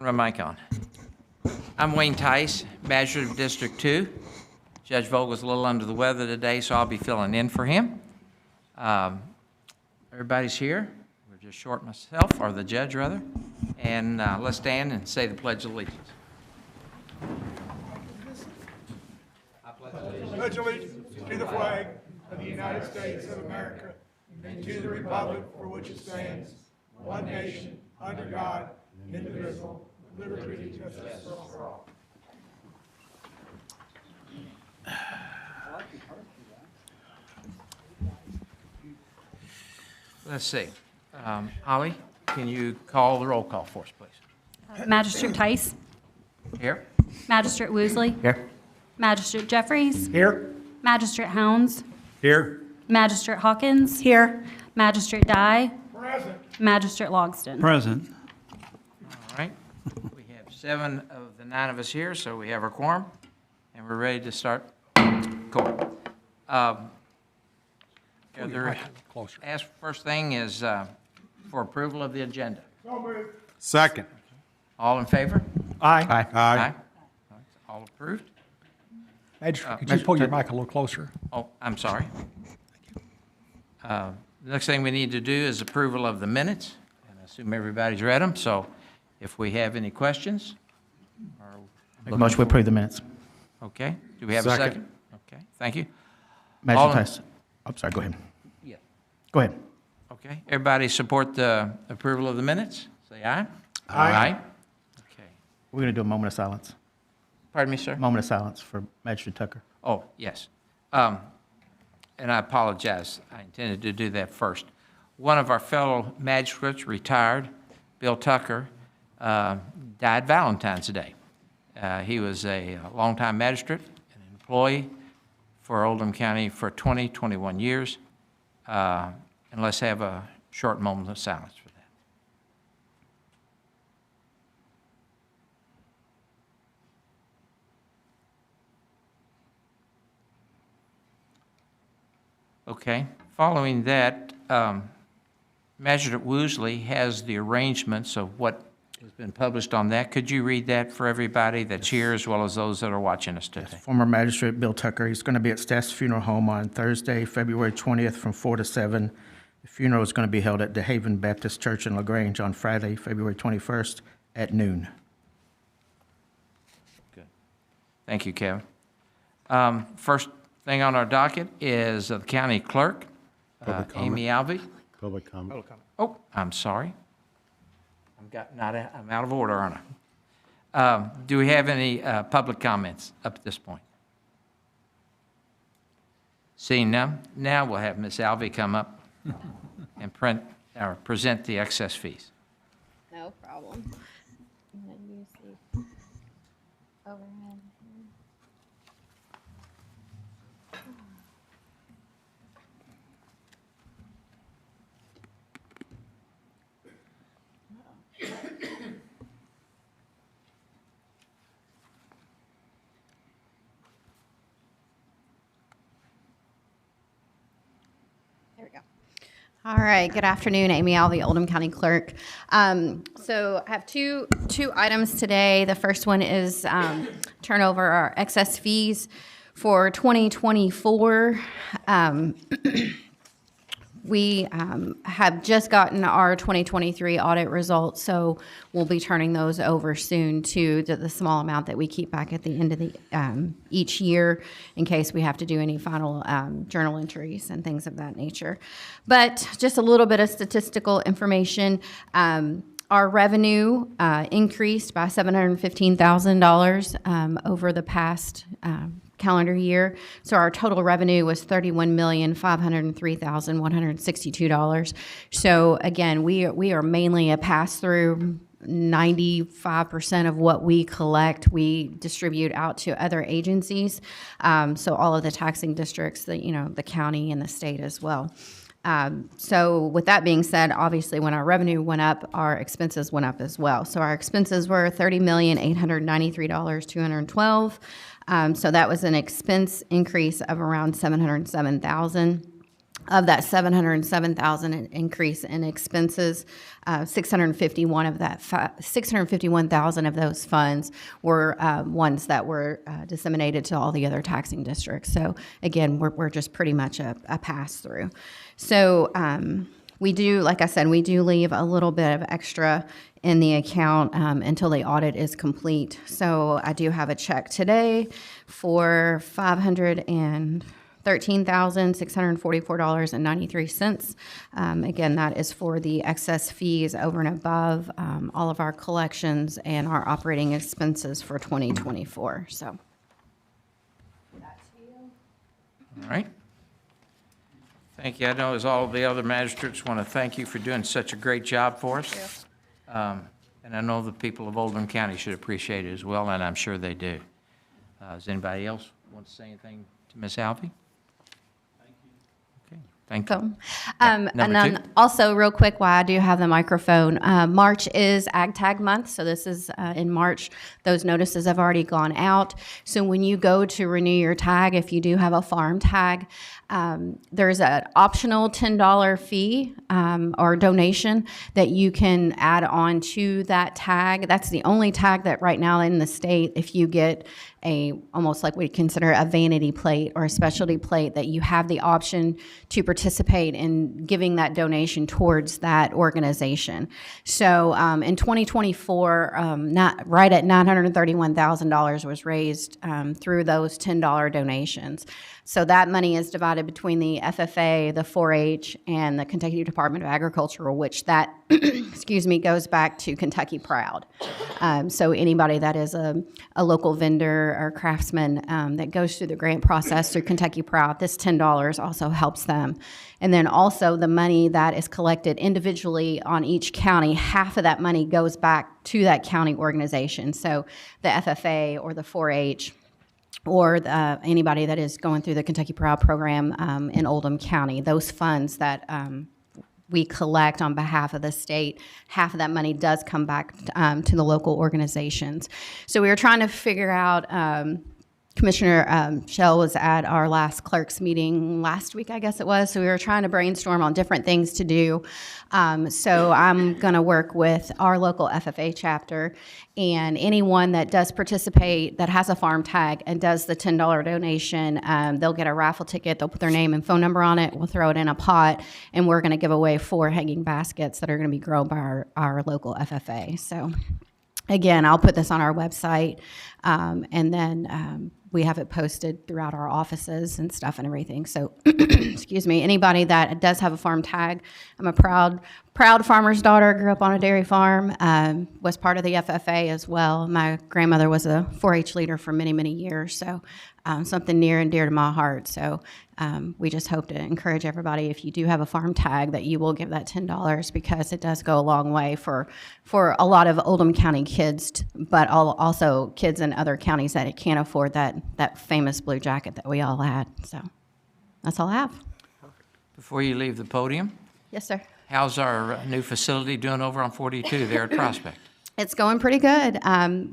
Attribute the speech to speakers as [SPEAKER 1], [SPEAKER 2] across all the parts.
[SPEAKER 1] Turn my mic on. I'm Wayne Tice, Magistrate of District 2. Judge Vogel's a little under the weather today, so I'll be filling in for him. Everybody's here. We're just short myself, or the judge, rather. And let's stand and say the Pledge of Allegiance.
[SPEAKER 2] Pledge allegiance to the flag of the United States of America and to the republic for which it stands, one nation, under God, indivisible, with liberty and justice for all.
[SPEAKER 1] Let's see. Holly, can you call the roll call for us, please?
[SPEAKER 3] Magistrate Tice.
[SPEAKER 1] Here.
[SPEAKER 3] Magistrate Woosley.
[SPEAKER 1] Here.
[SPEAKER 3] Magistrate Jeffries.
[SPEAKER 2] Here.
[SPEAKER 3] Magistrate Hounds.
[SPEAKER 2] Here.
[SPEAKER 3] Magistrate Hawkins. Here. Magistrate Dye.
[SPEAKER 2] Present.
[SPEAKER 3] Magistrate Logston.
[SPEAKER 4] Present.
[SPEAKER 1] All right. We have 7 of the 9 of us here, so we have our quorum, and we're ready to start court. First thing is for approval of the agenda.
[SPEAKER 2] So moved.
[SPEAKER 4] Second.
[SPEAKER 1] All in favor?
[SPEAKER 4] Aye.
[SPEAKER 1] Aye. All approved?
[SPEAKER 5] Magistrate, could you pull your mic a little closer?
[SPEAKER 1] Oh, I'm sorry. The next thing we need to do is approval of the minutes, and I assume everybody's read them, so if we have any questions?
[SPEAKER 6] Make a motion to approve the minutes.
[SPEAKER 1] Okay, do we have a
[SPEAKER 4] Second.
[SPEAKER 1] second? Okay, thank you.
[SPEAKER 6] Magistrate
[SPEAKER 1] All in-
[SPEAKER 6] Tice. I'm sorry, go ahead.
[SPEAKER 1] Yeah.
[SPEAKER 6] Go ahead.
[SPEAKER 1] Okay, everybody support the approval of the minutes? Say aye.
[SPEAKER 2] Aye.
[SPEAKER 1] Okay,
[SPEAKER 6] We're going to do a moment of silence.
[SPEAKER 1] pardon me, sir?
[SPEAKER 6] Moment of silence for Magistrate Tucker.
[SPEAKER 1] Oh, yes. And I apologize, I intended to do that first. One of our fellow magistrates retired, Bill Tucker, died Valentine's Day. He was a longtime magistrate, an employee for Oldham County for 21 years. And let's have a short moment of silence for that. Okay, following that, Magistrate Woosley has the arrangements of what has been published on that. Could you read that for everybody that's here as well as those that are watching us today?
[SPEAKER 6] Former Magistrate Bill Tucker, he's going to be at Staff's Funeral Home on Thursday, February 20th from 4 to 7. The funeral is going to be held at DeHaven Baptist Church in LaGrange on Friday, February 21st at noon.
[SPEAKER 1] Good. Thank you, Kevin. First thing on our docket is the county clerk, Amy Alvey.
[SPEAKER 4] Public comment.
[SPEAKER 1] Oh, I'm sorry. I'm out of order, aren't I? Do we have any public comments up at this point? Seeing none, now we'll have Ms. Alvey come up and present the excess fees.
[SPEAKER 7] No problem. I'm gonna use the overhead. There we go. All right, good afternoon, Amy Alvey, Oldham County Clerk. So I have two items today. The first one is turn over our excess fees for 2024. We have just gotten our 2023 audit results, so we'll be turning those over soon to the small amount that we keep back at the end of the each year in case we have to do any final journal entries and things of that nature. But just a little bit of statistical information. Our revenue increased by $715,000 over the past calendar year. So our total revenue was $31,503,162. So again, we are mainly a pass-through. 95% of what we collect, we distribute out to other agencies. So all of the taxing districts, the county and the state as well. So with that being said, obviously when our revenue went up, our expenses went up as well. So our expenses were $30,893,212. So that was an expense increase of around $707,000. Of that 707,000 increase in expenses, 651,000 of those funds were ones that were disseminated to all the other taxing districts. So again, we're just pretty much a pass through. So we do, like I said, we do leave a little bit of extra in the account until the audit is complete. So I do have a check today for $513,644.93. Again, that is for the excess fees over and above all of our collections and our operating expenses for 2024. So,
[SPEAKER 1] All right. Thank you. I know as all the other magistrates want to thank you for doing such a great job for us. And I know the people of Oldham County should appreciate it as well, and I'm sure they do. Does anybody else want to say anything to Ms. Alvey? Okay, thank you.
[SPEAKER 7] cool.
[SPEAKER 1] Number
[SPEAKER 7] And then
[SPEAKER 1] two.
[SPEAKER 7] also, real quick, while I do have the microphone, March is Ag Tag Month, so this is in March. Those notices have already gone out. So when you go to renew your tag, if you do have a farm tag, there's an optional $10 fee or donation that you can add on to that tag. That's the only tag that right now in the state, if you get almost like we consider a vanity plate or a specialty plate, that you have the option to participate in giving that donation towards that organization. So in 2024, right at $931,000 was raised through those $10 donations. So that money is divided between the FFA, the 4-H, and the Kentucky Department of Agriculture, which that, excuse me, goes back to Kentucky Proud. So anybody that is a local vendor or craftsman that goes through the grant process through Kentucky Proud, this $10 also helps them. And then also the money that is collected individually on each county, half of that money goes back to that county organization. So the FFA or the 4-H, or anybody that is going through the Kentucky Proud program in Oldham County, those funds that we collect on behalf of the state, half of that money does come back to the local organizations. So we were trying to figure out, Commissioner Shell was at our last clerks meeting last week, I guess it was, so we were trying to brainstorm on different things to do. So I'm going to work with our local FFA chapter, and anyone that does participate that has a farm tag and does the $10 donation, they'll get a raffle ticket. They'll put their name and phone number on it. We'll throw it in a pot, and we're going to give away 4 hanging baskets that are going to be grown by our local FFA. So again, I'll put this on our website, and then we have it posted throughout our offices and stuff and everything. So, excuse me, anybody that does have a farm tag, I'm a proud farmer's daughter, grew up on a dairy farm, was part of the FFA as well. My grandmother was a 4-H leader for many, many years, so something near and dear to my heart. So we just hope to encourage everybody, if you do have a farm tag, that you will give that $10, because it does go a long way for a lot of Oldham County kids, but also kids in other counties that can't afford that famous blue jacket that we all had. So that's all I have.
[SPEAKER 1] Before you leave the podium,
[SPEAKER 7] Yes, sir.
[SPEAKER 1] how's our new facility doing over on 42 there at Prospect?
[SPEAKER 7] It's going pretty good.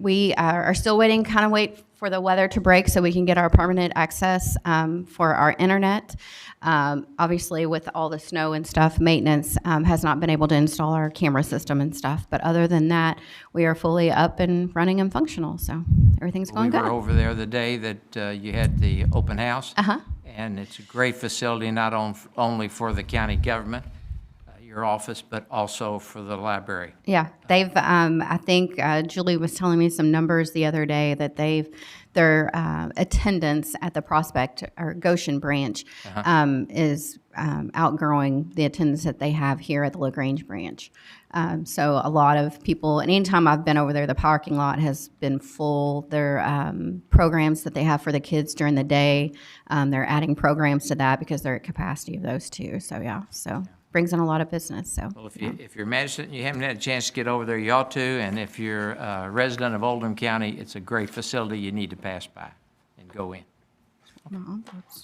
[SPEAKER 7] We are still wait for the weather to break so we can get our permanent access for our internet. Obviously, with all the snow and stuff, maintenance has not been able to install our camera system and stuff. But other than that, we are fully up and running and functional. So everything's going
[SPEAKER 1] We
[SPEAKER 7] good.
[SPEAKER 1] were over there the day that you had the open house.
[SPEAKER 7] Uh-huh.
[SPEAKER 1] And it's a great facility, not only for the county government, your office, but also for the library.
[SPEAKER 7] Yeah, they've. I think Julie was telling me some numbers the other day that their attendance at the Prospect or Goshen branch is outgrowing the attendance that they have here at the LaGrange branch. So a lot of people, and anytime I've been over there, the parking lot has been full. Their programs that they have for the kids during the day, they're adding programs to that because they're at capacity of those too. So yeah, brings in a lot of business. So
[SPEAKER 1] Well, if you're a magistrate and you haven't had a chance to get over there, you ought to. And if you're a resident of Oldham County, it's a great facility you need to pass by and go in.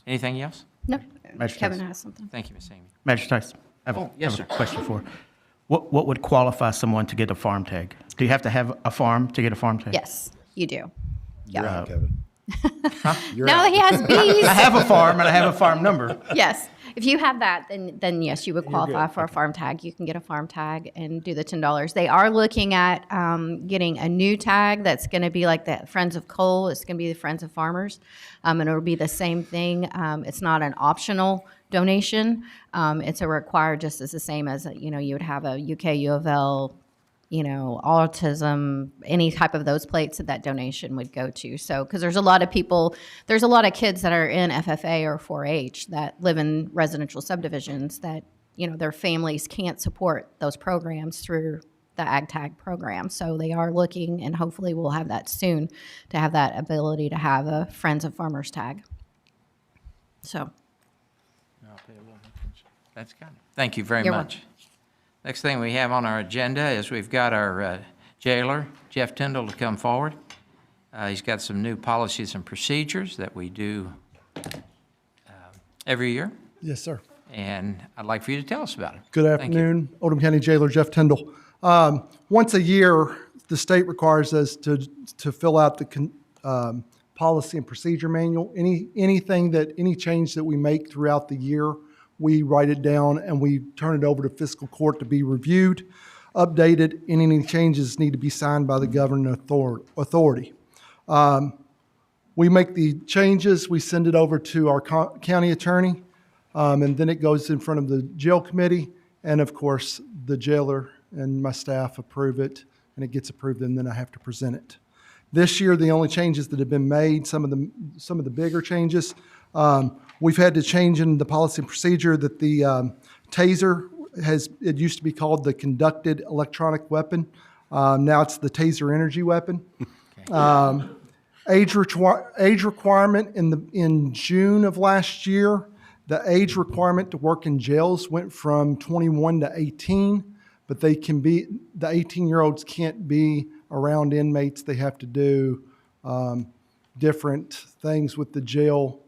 [SPEAKER 1] Anything else?
[SPEAKER 7] Nope.
[SPEAKER 6] Magistrate.
[SPEAKER 7] Kevin has something.
[SPEAKER 1] Thank you, Ms. Amy.
[SPEAKER 6] Magistrate, I have
[SPEAKER 1] yes,
[SPEAKER 6] a question for. What would qualify someone to get a farm tag? Do you have to have a farm to get a farm tag?
[SPEAKER 7] Yes, you do.
[SPEAKER 4] You're out,
[SPEAKER 7] Yeah.
[SPEAKER 4] Kevin. You're
[SPEAKER 7] No,
[SPEAKER 4] out.
[SPEAKER 7] he has bees.
[SPEAKER 6] I have a farm and I have a farm number.
[SPEAKER 7] Yes. If you have that, then yes, you would qualify for a farm tag. You can get a farm tag and do the $10. They are looking at getting a new tag that's going to be like the Friends of Coal. It's going to be the Friends of Farmers, and it'll be the same thing. It's not an optional donation. It's a required, just as the same as you would have a UK U of L, autism, any type of those plates that donation would go to. So, because there's a lot of kids that are in FFA or 4-H that live in residential subdivisions that, their families can't support those programs through the Ag Tag program. So they are looking, and hopefully we'll have that soon, to have that ability to have a Friends of Farmers tag. So.
[SPEAKER 1] That's kind of, thank you very
[SPEAKER 7] You're
[SPEAKER 1] much. Next thing we have on our agenda is we've got our jailer, Jeff Tyndall, to come forward. He's got some new policies and procedures that we do every year,
[SPEAKER 8] Yes, sir.
[SPEAKER 1] and I'd like for you to tell us about it.
[SPEAKER 8] Good
[SPEAKER 1] Thank you.
[SPEAKER 8] afternoon. Oldham County Jailer Jeff Tyndall. Once a year, the state requires us to fill out the policy and procedure manual. Any change that we make throughout the year, we write it down and we turn it over to fiscal court to be reviewed, updated, and any changes need to be signed by the governing authority. We make the changes, we send it over to our county attorney, and then it goes in front of the jail committee, and of course, the jailer and my staff approve it, and it gets approved, and then I have to present it. This year, the only changes that have been made, some of the bigger changes, we've had to change in the policy and procedure that the taser it used to be called the conducted electronic weapon. Now it's the taser energy weapon. Age requirement in June of last year, the age requirement to work in jails went from 21 to 18, but the 18-year-olds can't be around inmates. They have to do different things with the jail.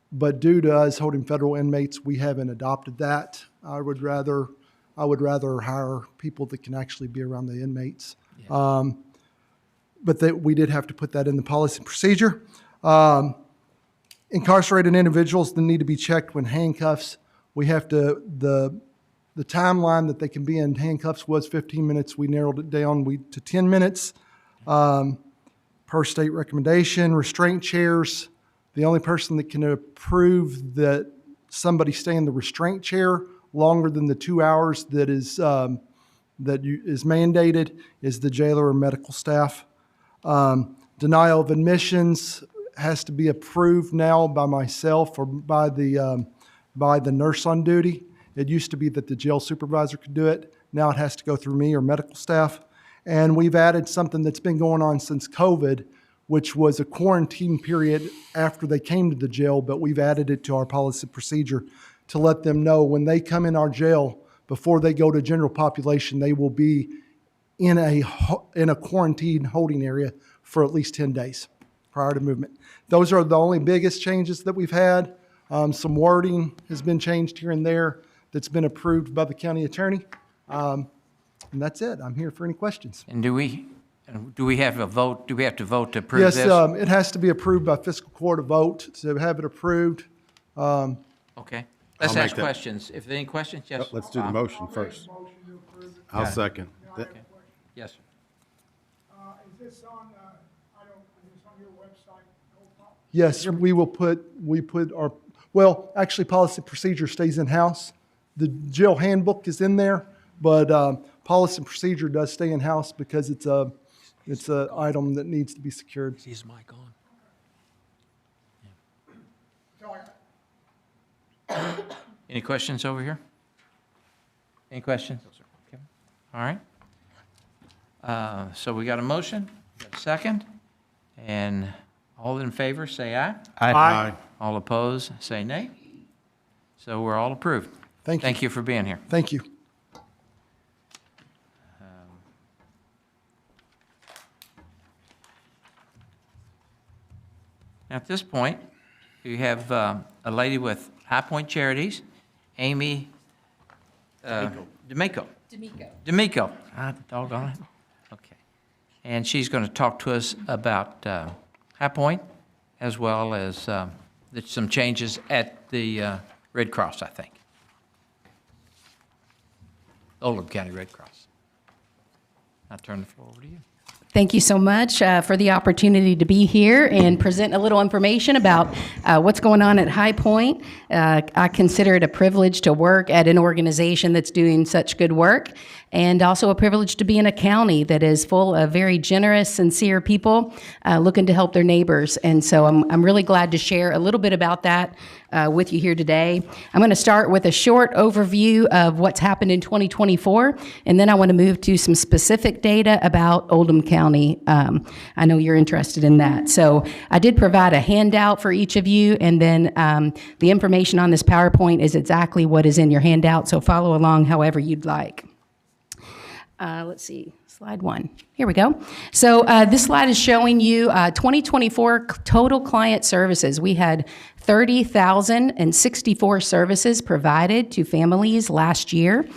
[SPEAKER 8] But due to us holding federal inmates, we haven't adopted that. I would rather hire people that can actually be around the inmates. Yeah. But we did have to put that in the policy and procedure. Incarcerated individuals that need to be checked when handcuffs. We have to the timeline that they can be in handcuffs was 15 minutes. We narrowed it down to 10 minutes per state recommendation. Restraint chairs. The only person that can approve that somebody stay in the restraint chair longer than the 2 hours that is mandated is the jailer or medical staff. Denial of admissions has to be approved now by myself or by the nurse on duty. It used to be that the jail supervisor could do it. Now it has to go through me or medical staff. And we've added something that's been going on since COVID, which was a quarantine period after they came to the jail, but we've added it to our policy procedure to let them know when they come in our jail, before they go to general population, they will be in a quarantine holding area for at least 10 days prior to movement. Those are the only biggest changes that we've had. Some wording has been changed here and there that's been approved by the county attorney. And that's it. I'm here for any questions.
[SPEAKER 1] And do we have a vote? Do we have to vote to approve
[SPEAKER 8] Yes,
[SPEAKER 1] this?
[SPEAKER 8] it has to be approved by fiscal court, a vote to have it approved.
[SPEAKER 1] Okay. Let's
[SPEAKER 4] I'll make
[SPEAKER 1] ask
[SPEAKER 4] that.
[SPEAKER 1] questions. If there are any questions, yes.
[SPEAKER 4] Let's do the motion first. I'll second.
[SPEAKER 1] Yes, sir.
[SPEAKER 2] Is this on, is this on your website?
[SPEAKER 8] Yes, we put our, actually policy procedure stays in-house. The jail handbook is in there, but policy and procedure does stay in-house because it's a item that needs to be secured.
[SPEAKER 5] Is his mic on?
[SPEAKER 1] Any questions over here? Any questions? Okay. All right. So we got a motion, got a second, and all in favor, say aye.
[SPEAKER 4] Aye.
[SPEAKER 1] All opposed, say nay. So we're all approved.
[SPEAKER 8] Thank you.
[SPEAKER 1] Thank you for being here.
[SPEAKER 8] Thank you.
[SPEAKER 1] At this point, we have a lady with High Point Charities, Amy D'Amico. D'Amico. Doggone it. Okay. And she's going to talk to us about High Point, as well as some changes at the Red Cross, I think. Oldham County Red Cross. I turn the floor over to you.
[SPEAKER 9] Thank you so much for the opportunity to be here and present a little information about what's going on at High Point. I consider it a privilege to work at an organization that's doing such good work, and also a privilege to be in a county that is full of very generous, sincere people looking to help their neighbors. And so I'm really glad to share a little bit about that with you here today. I'm going to start with a short overview of what's happened in 2024, and then I want to move to some specific data about Oldham County. I know you're interested in that. So I did provide a handout for each of you, and then the information on this PowerPoint is exactly what is in your handout, so follow along however you'd like. Let's see, slide 1. Here we go. So this slide is showing you 2024 total client services. We had 30,064 services provided to families last year.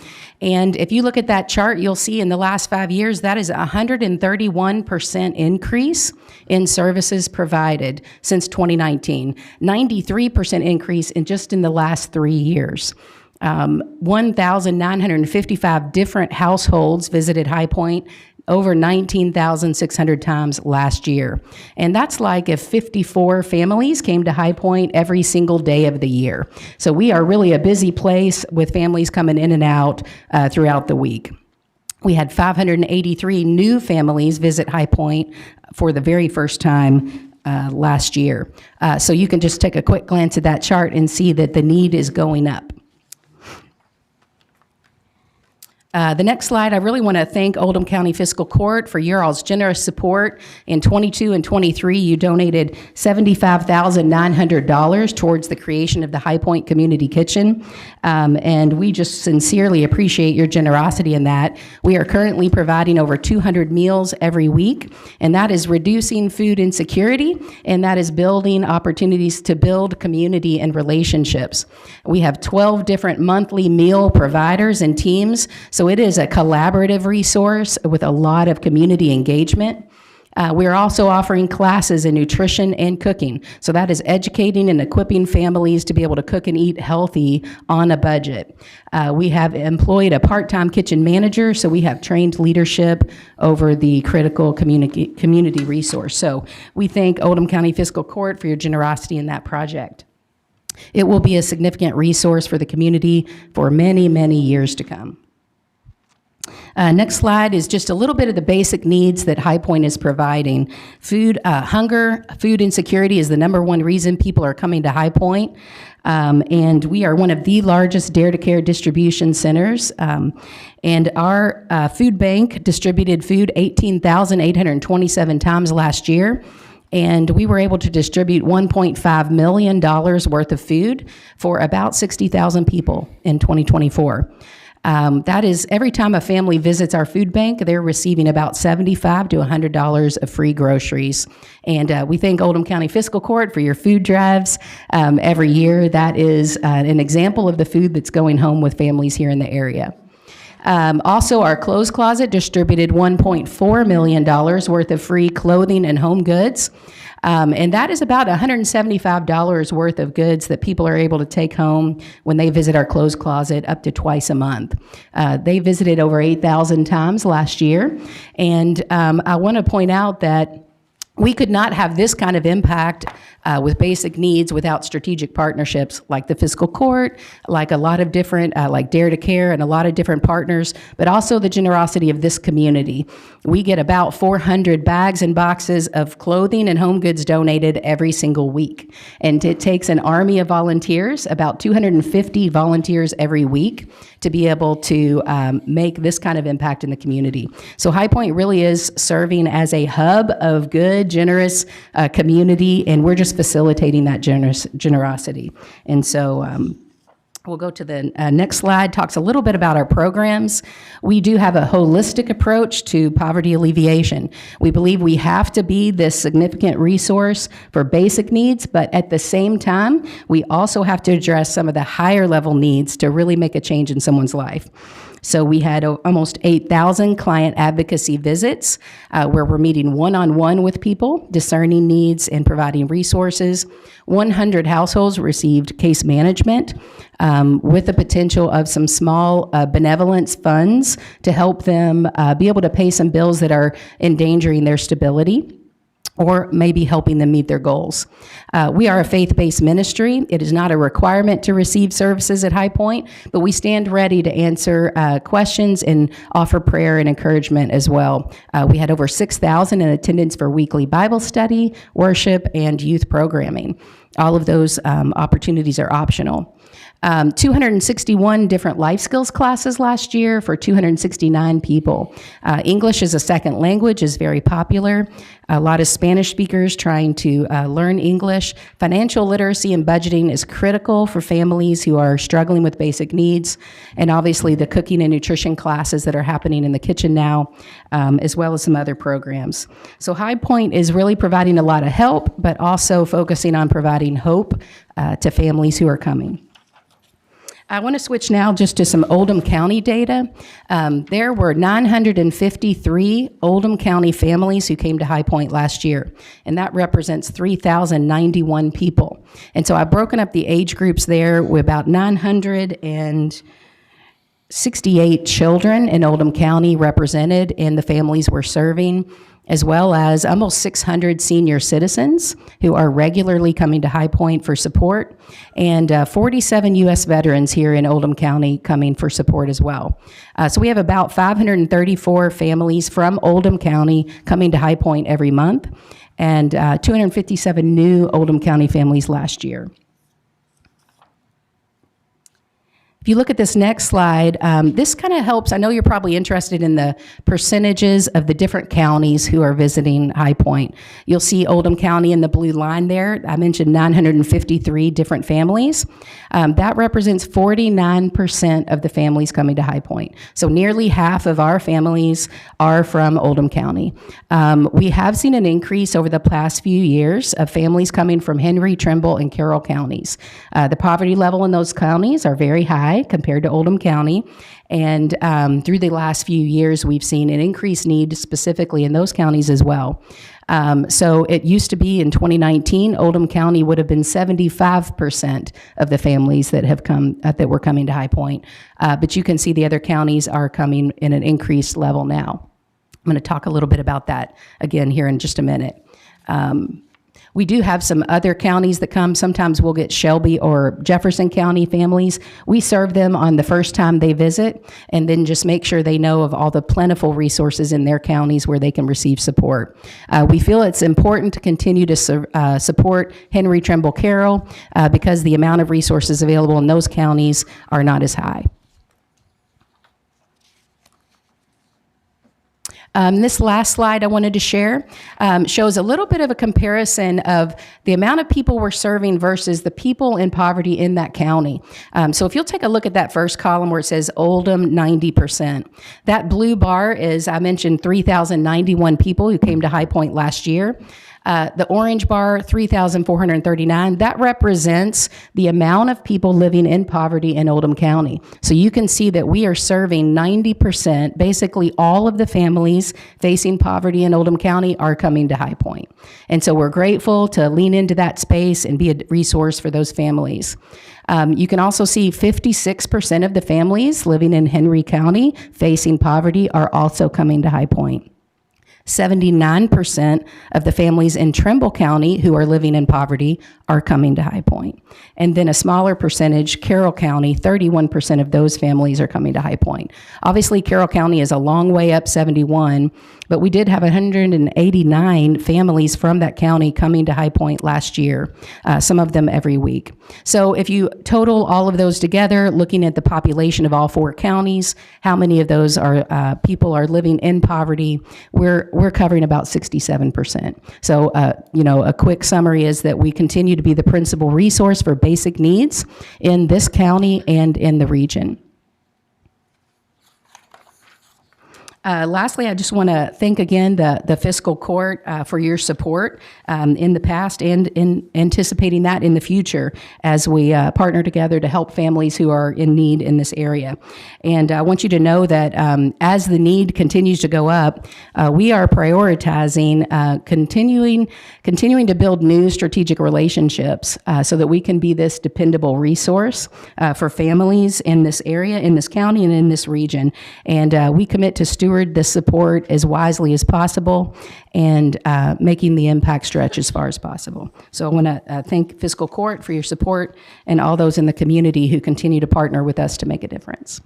[SPEAKER 9] And if you look at that chart, you'll see in the last 5 years, that is a 131% increase in services provided since 2019, 93% increase in just in the last 3 years. 1,955 different households visited High Point, over 19,600 times last year. And that's like if 54 families came to High Point every single day of the year. So we are really a busy place with families coming in and out throughout the week. We had 583 new families visit High Point for the very first time last year. So you can just take a quick glance at that chart and see that the need is going up. The next slide, I really want to thank Oldham County Fiscal Court for your all's generous support. In 22 and 23, you donated $75,900 towards the creation of the High Point Community Kitchen, and we just sincerely appreciate your generosity in that. We are currently providing over 200 meals every week, and that is reducing food insecurity, and that is building opportunities to build community and relationships. We have 12 different monthly meal providers and teams, so it is a collaborative resource with a lot of community engagement. We are also offering classes in nutrition and cooking. So that is educating and equipping families to be able to cook and eat healthy on a budget. We have employed a part-time kitchen manager, so we have trained leadership over the critical community resource. So we thank Oldham County Fiscal Court for your generosity in that project. It will be a significant resource for the community for many, many years to come. Next slide is just a little bit of the basic needs that High Point is providing. Hunger, food insecurity is the #1 reason people are coming to High Point. And we are one of the largest Dare to Care distribution centers. And our food bank distributed food 18,827 times last year. And we were able to distribute $1.5 million worth of food for about 60,000 people in 2024. That is, every time a family visits our food bank, they're receiving about $75 to $100 of free groceries. And we thank Oldham County Fiscal Court for your food drives every year. That is an example of the food that's going home with families here in the area. Also, our clothes closet distributed $1.4 million worth of free clothing and home goods. And that is about $175 worth of goods that people are able to take home when they visit our clothes closet up to twice a month. They visited over 8,000 times last year. And I want to point out that we could not have this kind of impact with basic needs without strategic partnerships like the Fiscal Court, like a lot of different, like Dare to Care and a lot of different partners, but also the generosity of this community. We get about 400 bags and boxes of clothing and home goods donated every single week. And it takes an army of volunteers, about 250 volunteers every week, to be able to make this kind of impact in the community. So High Point really is serving as a hub of good, generous community, and we're just facilitating that generosity. And so we'll go to the next slide, talks a little bit about our programs. We do have a holistic approach to poverty alleviation. We believe we have to be this significant resource for basic needs, but at the same time, we also have to address some of the higher level needs to really make a change in someone's life. So we had almost 8,000 client advocacy visits where we're meeting one-on-one with people, discerning needs and providing resources. 100 households received case management with the potential of some small benevolence funds to help them be able to pay some bills that are endangering their stability, or maybe helping them meet their goals. We are a faith-based ministry. It is not a requirement to receive services at High Point, but we stand ready to answer questions and offer prayer and encouragement as well. We had over 6,000 in attendance for weekly Bible study, worship, and youth programming. All of those opportunities are optional. 261 different life skills classes last year for 269 people. English as a second language is very popular. A lot of Spanish speakers trying to learn English. Financial literacy and budgeting is critical for families who are struggling with basic needs. And obviously the cooking and nutrition classes that are happening in the kitchen now, as well as some other programs. So High Point is really providing a lot of help, but also focusing on providing hope to families who are coming. I want to switch now just to some Oldham County data. There were 953 Oldham County families who came to High Point last year, and that represents 3,091 people. And so I've broken up the age groups there with about 968 children in Oldham County represented in the families we're serving, as well as almost 600 senior citizens who are regularly coming to High Point for support, and 47 U.S. veterans here in Oldham County coming for support as well. So we have about 534 families from Oldham County coming to High Point every month, and 257 new Oldham County families last year. If you look at this next slide, this kind of helps. I know you're probably interested in the percentages of the different counties who are visiting High Point. You'll see Oldham County in the blue line there. I mentioned 953 different families. That represents 49% of the families coming to High Point. So nearly half of our families are from Oldham County. We have seen an increase over the past few years of families coming from Henry, Trimble, and Carroll counties. The poverty level in those counties are very high compared to Oldham County. And through the last few years, we've seen an increased need specifically in those counties as well. So it used to be in 2019, Oldham County would have been 75% of the families that have come that were coming to High Point. But you can see the other counties are coming in an increased level now. I'm going to talk a little bit about that again here in just a minute. We do have some other counties that come. Sometimes we'll get Shelby or Jefferson County families. We serve them on the first time they visit, and then just make sure they know of all the plentiful resources in their counties where they can receive support. We feel it's important to continue to support Henry, Trimble, Carroll because the amount of resources available in those counties are not as high. This last slide I wanted to share shows a little bit of a comparison of the amount of people we're serving versus the people in poverty in that county. So if you'll take a look at that first column where it says Oldham 90%, that blue bar is, I mentioned 3,091 people who came to High Point last year. The orange bar, 3,439, that represents the amount of people living in poverty in Oldham County. So you can see that we are serving 90%, basically all of the families facing poverty in Oldham County are coming to High Point. And so we're grateful to lean into that space and be a resource for those families. You can also see 56% of the families living in Henry County facing poverty are also coming to High Point. 79% of the families in Trimble County who are living in poverty are coming to High Point. And then a smaller percentage, Carroll County, 31% of those families are coming to High Point. Obviously, Carroll County is a long way up 71, but we did have 189 families from that county coming to High Point last year, some of them every week. So if you total all of those together, looking at the population of all four counties, how many of those are people are living in poverty, we're covering about 67%. So, a quick summary is that we continue to be the principal resource for basic needs in this county and in the region. Lastly, I just want to thank again the fiscal court for your support in the past and in anticipating that in the future as we partner together to help families who are in need in this area. And I want you to know that as the need continues to go up, we are prioritizing continuing to build new strategic relationships so that we can be this dependable resource for families in this area, in this county, and in this region. And we commit to steward this support as wisely as possible and making the impact stretch as far as possible. So I want to thank Fiscal Court for your support and all those in the community who continue to partner with us to make a difference.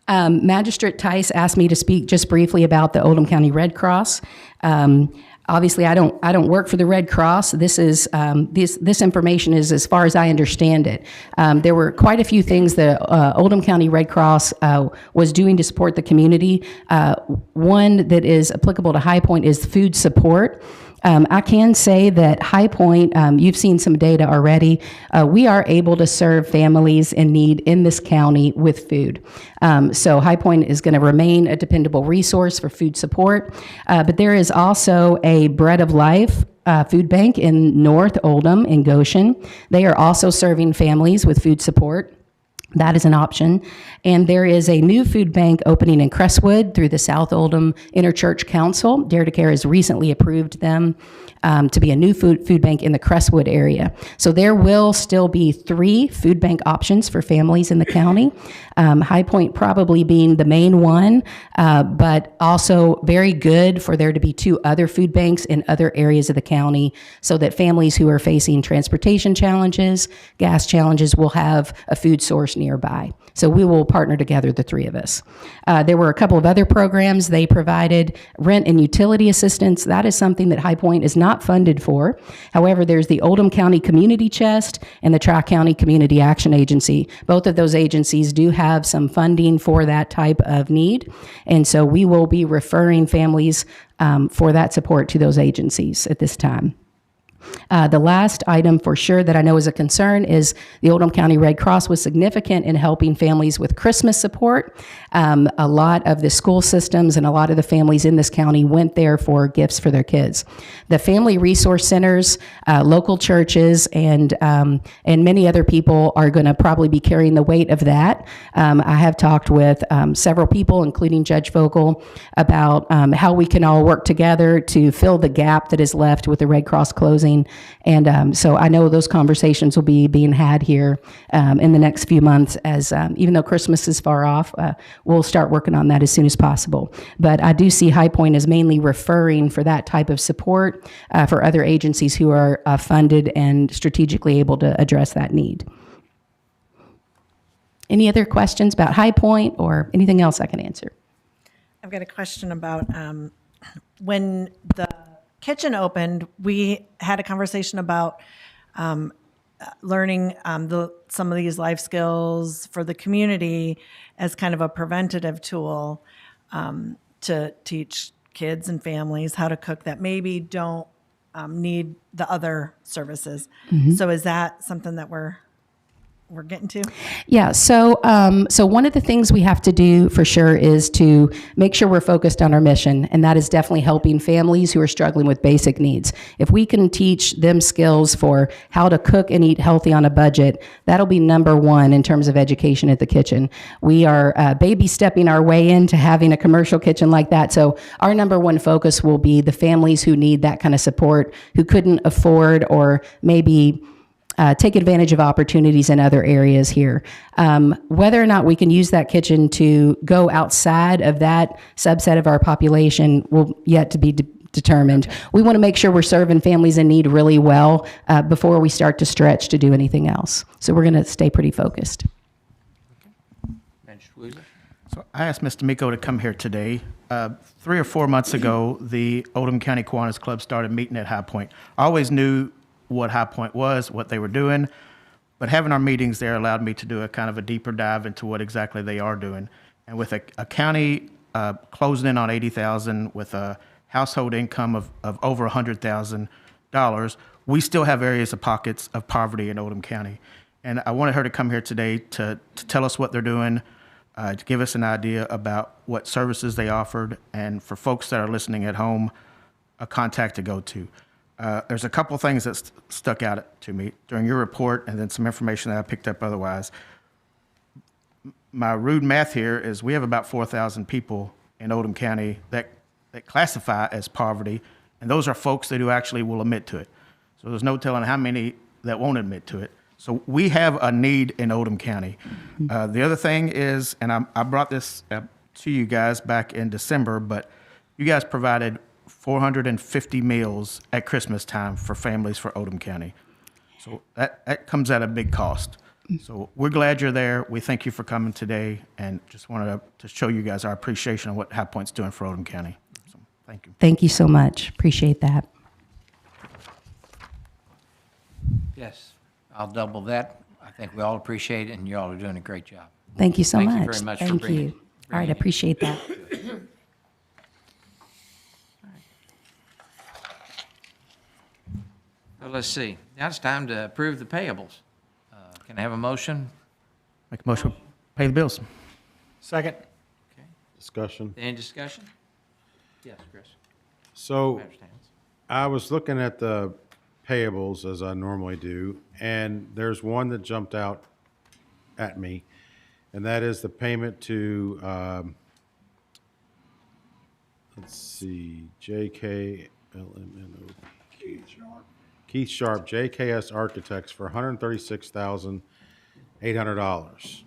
[SPEAKER 9] Magistrate Tice asked me to speak just briefly about the Oldham County Red Cross. Obviously, I don't work for the Red Cross. This is this information is as far as I understand it. There were quite a few things the Oldham County Red Cross was doing to support the community. One that is applicable to High Point is food support. I can say that High Point, you've seen some data already. We are able to serve families in need in this county with food. So High Point is going to remain a dependable resource for food support. But there is also a Bread of Life food bank in North Oldham in Goshen. They are also serving families with food support. That is an option. And there is a new food bank opening in Crestwood through the South Oldham Interchurch Council. Dare to Care has recently approved them to be a new food bank in the Crestwood area. So there will still be 3 food bank options for families in the county. High Point probably being the main one, but also very good for there to be 2 other food banks in other areas of the county so that families who are facing transportation challenges, gas challenges will have a food source nearby. So we will partner together, the 3 of us. There were a couple of other programs. They provided rent and utility assistance. That is something that High Point is not funded for. However, there's the Oldham County Community Chest and the Tri-County Community Action Agency. Both of those agencies do have some funding for that type of need. And so we will be referring families for that support to those agencies at this time. The last item for sure that I know is a concern is the Oldham County Red Cross was significant in helping families with Christmas support. A lot of the school systems and a lot of the families in this county went there for gifts for their kids. The family resource centers, local churches, and many other people are going to probably be carrying the weight of that. I have talked with several people, including Judge Vogel, about how we can all work together to fill the gap that is left with the Red Cross closing. And so I know those conversations will be being had here in the next few months as even though Christmas is far off, we'll start working on that as soon as possible. But I do see High Point as mainly referring for that type of support for other agencies who are funded and strategically able to address that need. Any other questions about High Point or anything else I can answer?
[SPEAKER 10] I've got a question about when the kitchen opened, we had a conversation about learning some of these life skills for the community as kind of a preventative tool to teach kids and families how to cook that maybe don't need the other services. Mm-hmm. So is that something that we're getting to? Yeah, so one of the things we have to do for sure is to make sure we're focused on our mission, and that is definitely helping families who are struggling with basic needs. If we can teach them skills for how to cook and eat healthy on a budget, that'll be number one in terms of education at the kitchen. We are baby stepping our way into having a commercial kitchen like that, so our number one focus will be the families who need that kind of support, who couldn't afford or maybe take advantage of opportunities in other areas here. Whether or not we can use that kitchen to go outside of that subset of our population will yet to be determined. We want to make sure we're serving families in need really well before we start to stretch to do anything else. So we're going to stay pretty focused.
[SPEAKER 6] So I asked Mr. Miko to come here today. 3 or 4 months ago, the Oldham County Kiwanis Club started meeting at High Point. I always knew what High Point was, what they were doing, but having our meetings there allowed me to do a kind of a deeper dive into what exactly they are doing. And with a county closing in on $80,000 with a household income of over $100,000, we still have areas of pockets of poverty in Oldham County. And I wanted her to come here today to tell us what they're doing, to give us an idea about what services they offered, and for folks that are listening at home, a contact to go to. There's a couple things that stuck out to me during your report, and then some information that I picked up otherwise. My rude math here is we have about 4,000 people in Oldham County that classify as poverty, and those are folks that who actually will admit to it. So there's no telling how many that won't admit to it. So we have a need in Oldham County. The other thing is, and I brought this to you guys back in December, but you guys provided 450 meals at Christmas time for families for Oldham County. So that comes at a big cost. So we're glad you're there. We thank you for coming today, and just wanted to show you guys our appreciation of what High Point's doing for Oldham County. So thank you.
[SPEAKER 9] Thank you so much. Appreciate that.
[SPEAKER 1] Yes, I'll double that. I think we all appreciate it, and you all are doing a great job.
[SPEAKER 9] Thank you so
[SPEAKER 1] Thank
[SPEAKER 9] much.
[SPEAKER 1] you very much for
[SPEAKER 9] Thank
[SPEAKER 1] bringing
[SPEAKER 9] you.
[SPEAKER 1] it.
[SPEAKER 9] All right, I appreciate that.
[SPEAKER 1] Well, let's see. Now it's time to approve the payables. Can I have a motion?
[SPEAKER 6] Make a motion, pay the bills.
[SPEAKER 5] Second.
[SPEAKER 1] Okay.
[SPEAKER 4] Discussion.
[SPEAKER 1] Any discussion? Yes, Chris.
[SPEAKER 4] So
[SPEAKER 1] Matter stands.
[SPEAKER 4] I was looking at the payables as I normally do, and there's one that jumped out at me, and that is the payment to, let's see, Keith Sharp, JKS Architects for $136,800.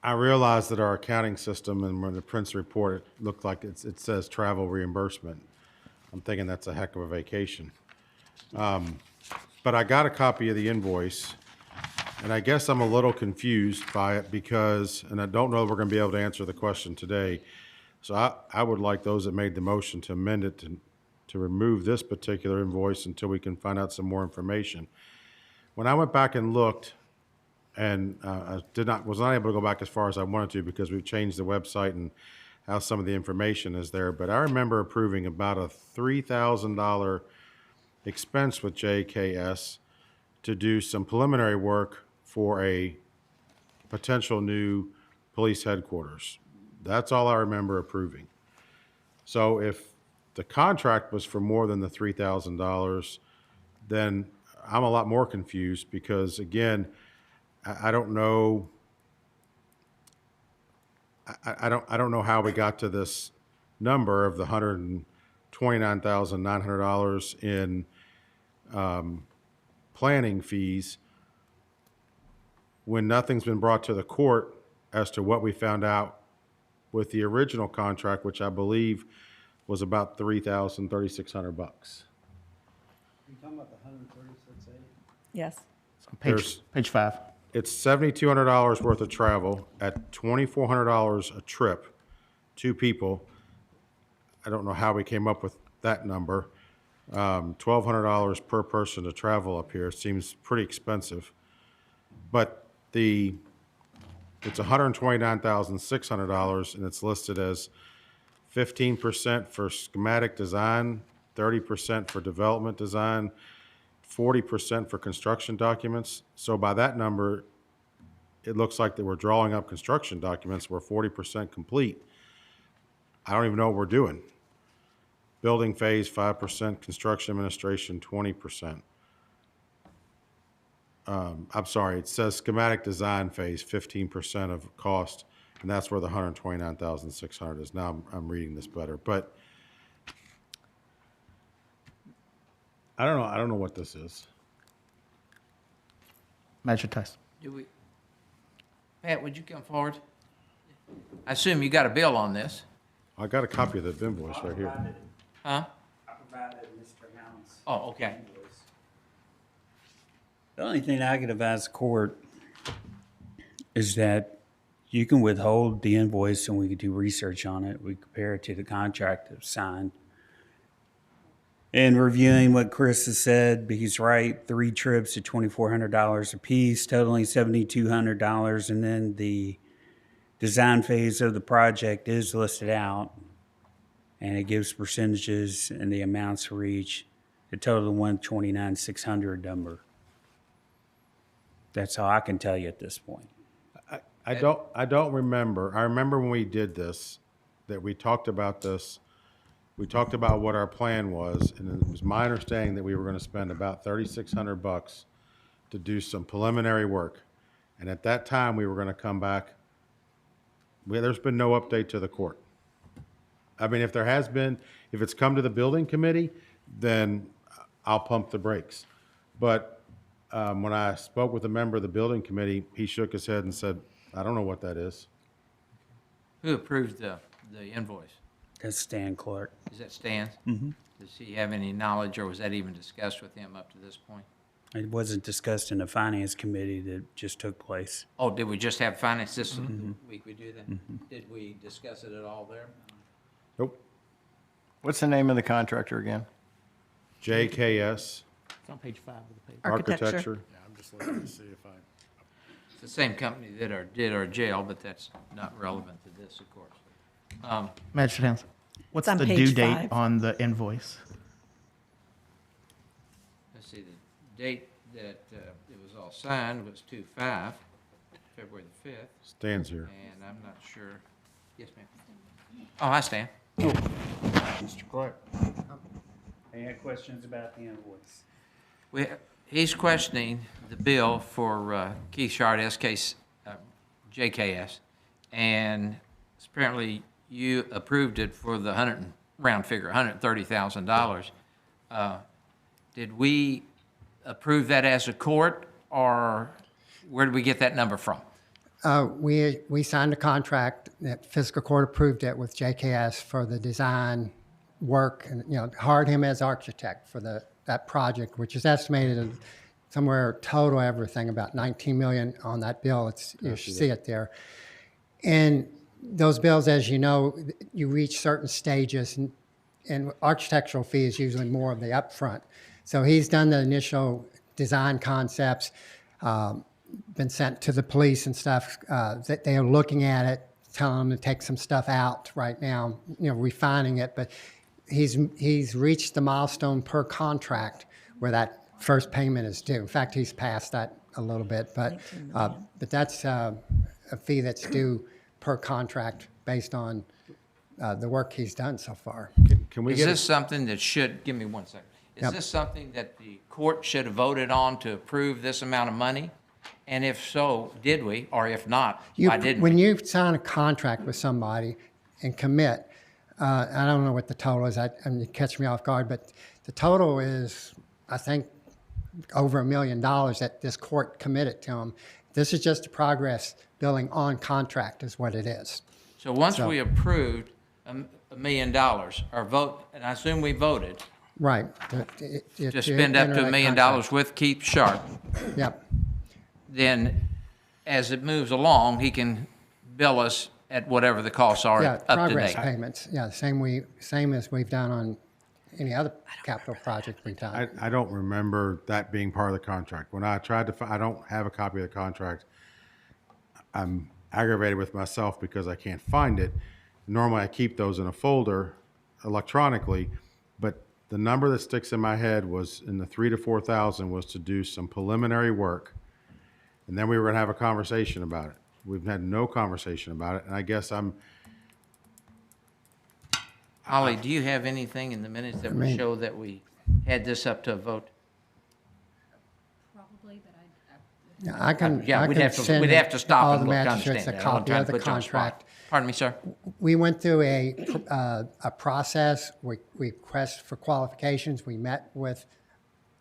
[SPEAKER 4] I realize that our accounting system and when the Prince report, it looked like it says travel reimbursement. I'm thinking that's a heck of a vacation. But I got a copy of the invoice, and I guess I'm a little confused by it because, and I don't know if we're going to be able to answer the question today. So I would like those that made the motion to amend it to remove this particular invoice until we can find out some more information. When I went back and looked, and I was not able to go back as far as I wanted to because we've changed the website and how some of the information is there, but I remember approving about a $3,000 expense with JKS to do some preliminary work for a potential new police headquarters. That's all I remember approving. So if the contract was for more than the $3,000, then I'm a lot more confused because, again, I don't know. I don't know how we got to this number of the $129,900 in planning fees when nothing's been brought to the court as to what we found out with the original contract, which I believe was about $3,600.
[SPEAKER 10] Yes.
[SPEAKER 6] Page 5.
[SPEAKER 4] It's $7,200 worth of travel at $2,400 a trip, 2 people. I don't know how we came up with that number. $1,200 per person to travel up here seems pretty expensive. But it's $129,600, and it's listed as 15% for schematic design, 30% for development design, 40% for construction documents. So by that number, it looks like that we're drawing up construction documents. We're 40% complete. I don't even know what we're doing. Building phase, 5%, construction administration, 20%. I'm sorry, it says schematic design phase, 15% of cost, and that's where the $129,600 is. Now I'm reading this better, but I don't know what this is.
[SPEAKER 6] Manager Tyson.
[SPEAKER 1] Pat, would you come forward? I assume you got a bill on this,
[SPEAKER 4] I got a copy of the invoice right here.
[SPEAKER 1] huh?
[SPEAKER 11] I provided Mr. Hound's.
[SPEAKER 1] Oh, okay.
[SPEAKER 11] The only thing I could advise the court is that you can withhold the invoice and we could do research on it. We compare it to the contract that was signed. And reviewing what Chris has said, he's right, 3 trips at $2,400 a piece, totaling $7,200. And then the design phase of the project is listed out. And it gives percentages and the amounts for each. The total of $129,600 number. That's all I can tell you at this point.
[SPEAKER 4] I don't remember. I remember when we did this, that we talked about this. We talked about what our plan was, and it was my understanding that we were gonna spend about $3,600 to do some preliminary work. And at that time, we were gonna come back. There's been no update to the court. I mean, if there has been, if it's come to the building committee, then I'll pump the brakes. But when I spoke with a member of the building committee, he shook his head and said, I don't know what that is.
[SPEAKER 1] Who approved the invoice?
[SPEAKER 11] That's Stan Clark.
[SPEAKER 1] Is that Stan's? Mm-hmm. Does he have any knowledge, or was that even discussed with him up to this point?
[SPEAKER 11] It wasn't discussed in the finance committee that just took place.
[SPEAKER 1] Oh, did we just have finance this week we do that? Did we discuss it at all there?
[SPEAKER 4] Nope.
[SPEAKER 12] What's the name of the contractor again?
[SPEAKER 4] JKS,
[SPEAKER 5] It's on page 5 of the paper.
[SPEAKER 4] architecture. Yeah, I'm just looking to see if I.
[SPEAKER 1] It's the same company that did our jail, but that's not relevant to this, of course.
[SPEAKER 6] Magistrate Hans, what's
[SPEAKER 10] on
[SPEAKER 6] the
[SPEAKER 10] page
[SPEAKER 6] due date
[SPEAKER 10] 5.
[SPEAKER 6] on the invoice?
[SPEAKER 1] Let's see, the date that it was all signed was 2/5, February the 5th,
[SPEAKER 4] Stands here.
[SPEAKER 1] and I'm not sure. Yes, ma'am. Oh, I stand.
[SPEAKER 11] Mr. Clark? Any questions about the invoice?
[SPEAKER 1] He's questioning the bill for Keith Shard, JKS, and apparently you approved it for the round figure, $130,000. Did we approve that as a court, or where did we get that number from?
[SPEAKER 13] We signed a contract that fiscal court approved it with JKS for the design work, and, hired him as architect for that project, which is estimated at somewhere total everything about 19 million on that bill. You see it there. And those bills, as you know, you reach certain stages, and architectural fee is usually more of the upfront. So he's done the initial design concepts, been sent to the police and stuff. That they are looking at it, telling them to take some stuff out right now, refining it. But he's reached the milestone per contract where that first payment is due. In fact, he's passed that a little bit, but that's a fee that's due per contract based on the work he's done so far.
[SPEAKER 4] Can we
[SPEAKER 1] Is
[SPEAKER 4] get
[SPEAKER 1] this something that should, give me 1 second. Is this something that the court should have voted on to approve this amount of money? And if so, did we? Or if not, why didn't
[SPEAKER 13] When
[SPEAKER 1] we?
[SPEAKER 13] you sign a contract with somebody and commit, I don't know what the total is, you catch me off guard, but the total is, I think, over $1 million that this court committed to him. This is just a progress billing on contract is what it is.
[SPEAKER 1] So once we approved $1 million, our vote, and I assume we voted,
[SPEAKER 13] Right.
[SPEAKER 1] to spend up to $1 million with Keith Sharp,
[SPEAKER 13] Yep.
[SPEAKER 1] then as it moves along, he can bill us at whatever the costs are
[SPEAKER 13] Yeah,
[SPEAKER 1] up to
[SPEAKER 13] progress
[SPEAKER 1] date.
[SPEAKER 13] payments. Yeah, same as we've done on any other capital project we've done.
[SPEAKER 4] I don't remember that being part of the contract. When I tried to, I don't have a copy of the contract. I'm aggravated with myself because I can't find it. Normally, I keep those in a folder electronically, but the number that sticks in my head was in the 3,000 to 4,000 was to do some preliminary work, and then we were going to have a conversation about it. We've had no conversation about it, and I guess
[SPEAKER 1] Holly, do you have anything in the minutes that would show that we had this up to a vote?
[SPEAKER 3] Probably, but
[SPEAKER 13] Yeah, I can
[SPEAKER 1] We'd have to
[SPEAKER 13] send
[SPEAKER 1] stop
[SPEAKER 13] all
[SPEAKER 1] and
[SPEAKER 13] the
[SPEAKER 1] look to
[SPEAKER 13] magistrates
[SPEAKER 1] understand
[SPEAKER 13] a
[SPEAKER 1] that. I don't
[SPEAKER 13] copy
[SPEAKER 1] try
[SPEAKER 13] of
[SPEAKER 1] to
[SPEAKER 13] the
[SPEAKER 1] put you on the spot.
[SPEAKER 13] contract.
[SPEAKER 1] Pardon me, sir?
[SPEAKER 13] We went through a process. We requested for qualifications. We met with,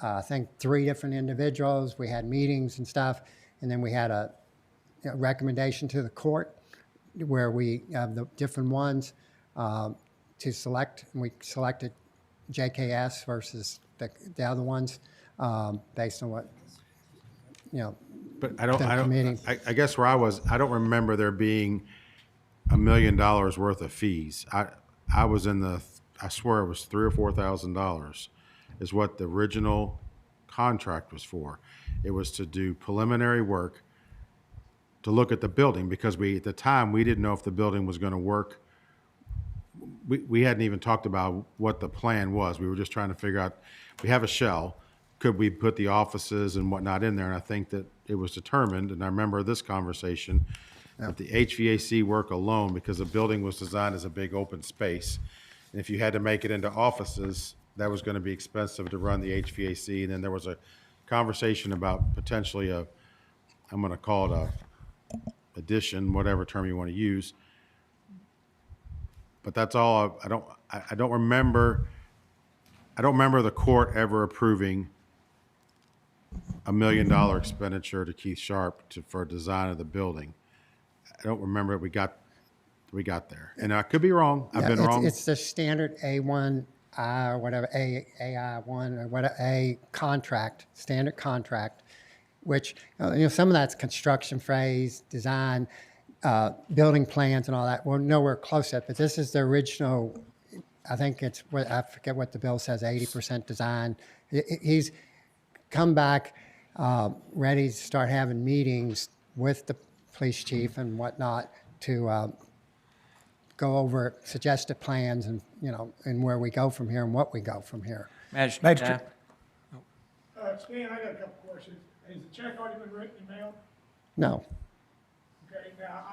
[SPEAKER 13] I think, 3 different individuals. We had meetings and stuff, and then we had a recommendation to the court where we have the different ones to select. And we selected JKS versus the other ones based on what,
[SPEAKER 4] But
[SPEAKER 13] committee.
[SPEAKER 4] I guess where I was, I don't remember there being $1 million worth of fees. I was I swear it was $3,000 or $4,000 is what the original contract was for. It was to do preliminary work to look at the building because at the time, we didn't know if the building was going to work. We hadn't even talked about what the plan was. We were just trying to figure out, we have a shell. Could we put the offices and whatnot in there? And I think that it was determined, and I remember this conversation, But the HVAC work alone, because the building was designed as a big open space, and if you had to make it into offices, that was going to be expensive to run the HVAC. And then there was a conversation about potentially I'm going to call it a addition, whatever term you want to use. But that's all. I don't remember the court ever approving $1 million expenditure to Keith Sharp for design of the building. I don't remember we got there, and I could be wrong. I've been wrong.
[SPEAKER 13] It's the standard A1, or whatever, AI1 or whatever, a contract, standard contract, which, some of that's construction phase, design, building plans and all that. We're nowhere close to it, but this is the original, I think it's, I forget what the bill says, 80% design. He's come back ready to start having meetings with the police chief and whatnot to go over suggested plans and, and where we go from here and what we go from here.
[SPEAKER 1] Magistrate.
[SPEAKER 2] Stan, I got a couple questions. Has the check already been written and mailed?
[SPEAKER 13] No.
[SPEAKER 2] Okay, now,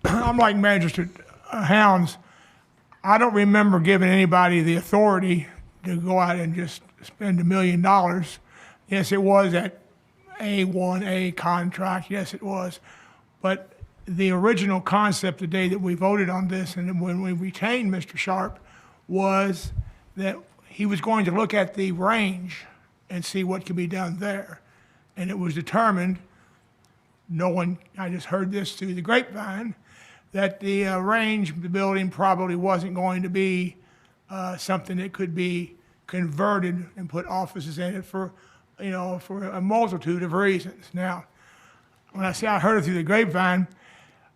[SPEAKER 2] I'm like Magistrate Hounds. I don't remember giving anybody the authority to go out and just spend $1 million. Yes, it was that A1A contract, yes, it was. But the original concept the day that we voted on this and when we retained Mr. Sharp was that he was going to look at the range and see what could be done there. And it was determined, I just heard this through the grapevine, that the range of the building probably wasn't going to be something that could be converted and put offices in it for a multitude of reasons. Now, when I say I heard it through the grapevine,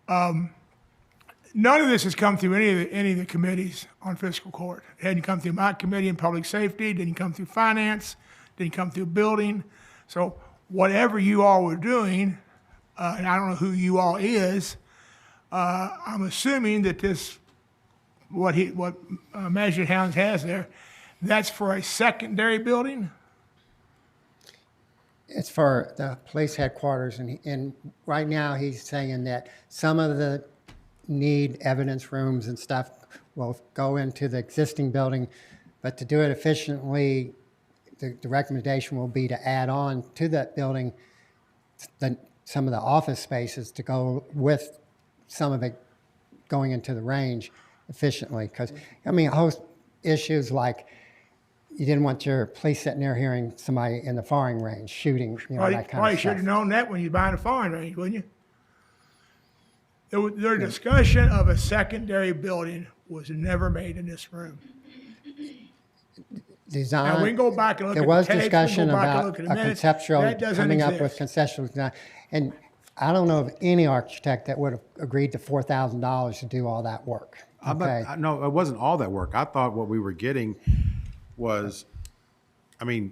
[SPEAKER 2] none of this has come through any of the committees on fiscal court. It hadn't come through my committee in public safety, didn't come through finance, didn't come through building. So whatever you all were doing, and I don't know who you all is, I'm assuming that what Magistrate Hounds has there, that's for a secondary building?
[SPEAKER 13] It's for the police headquarters, and right now he's saying that some of the need evidence rooms and stuff will go into the existing building, but to do it efficiently, the recommendation will be to add on to that building some of the office spaces to go with some of it going into the range efficiently. Because, host issues like you didn't want your police sitting there hearing somebody in the firing range shooting, that kind of
[SPEAKER 2] Probably
[SPEAKER 13] stuff.
[SPEAKER 2] should have known that when you're buying a firing range, wouldn't you? Their discussion of a secondary building was never made in this room.
[SPEAKER 13] Design.
[SPEAKER 2] Now, we can go back and look
[SPEAKER 13] There
[SPEAKER 2] at
[SPEAKER 13] was
[SPEAKER 2] the tapes, we can
[SPEAKER 13] discussion
[SPEAKER 2] go back and
[SPEAKER 13] about
[SPEAKER 2] look at the
[SPEAKER 13] a
[SPEAKER 2] minutes.
[SPEAKER 13] conceptual
[SPEAKER 2] That doesn't
[SPEAKER 13] coming up with
[SPEAKER 2] exist.
[SPEAKER 13] conceptual design. And I don't know of any architect that would have agreed to $4,000 to do all that work. Okay.
[SPEAKER 4] No, it wasn't all that work. I thought what we were getting was,
[SPEAKER 2] We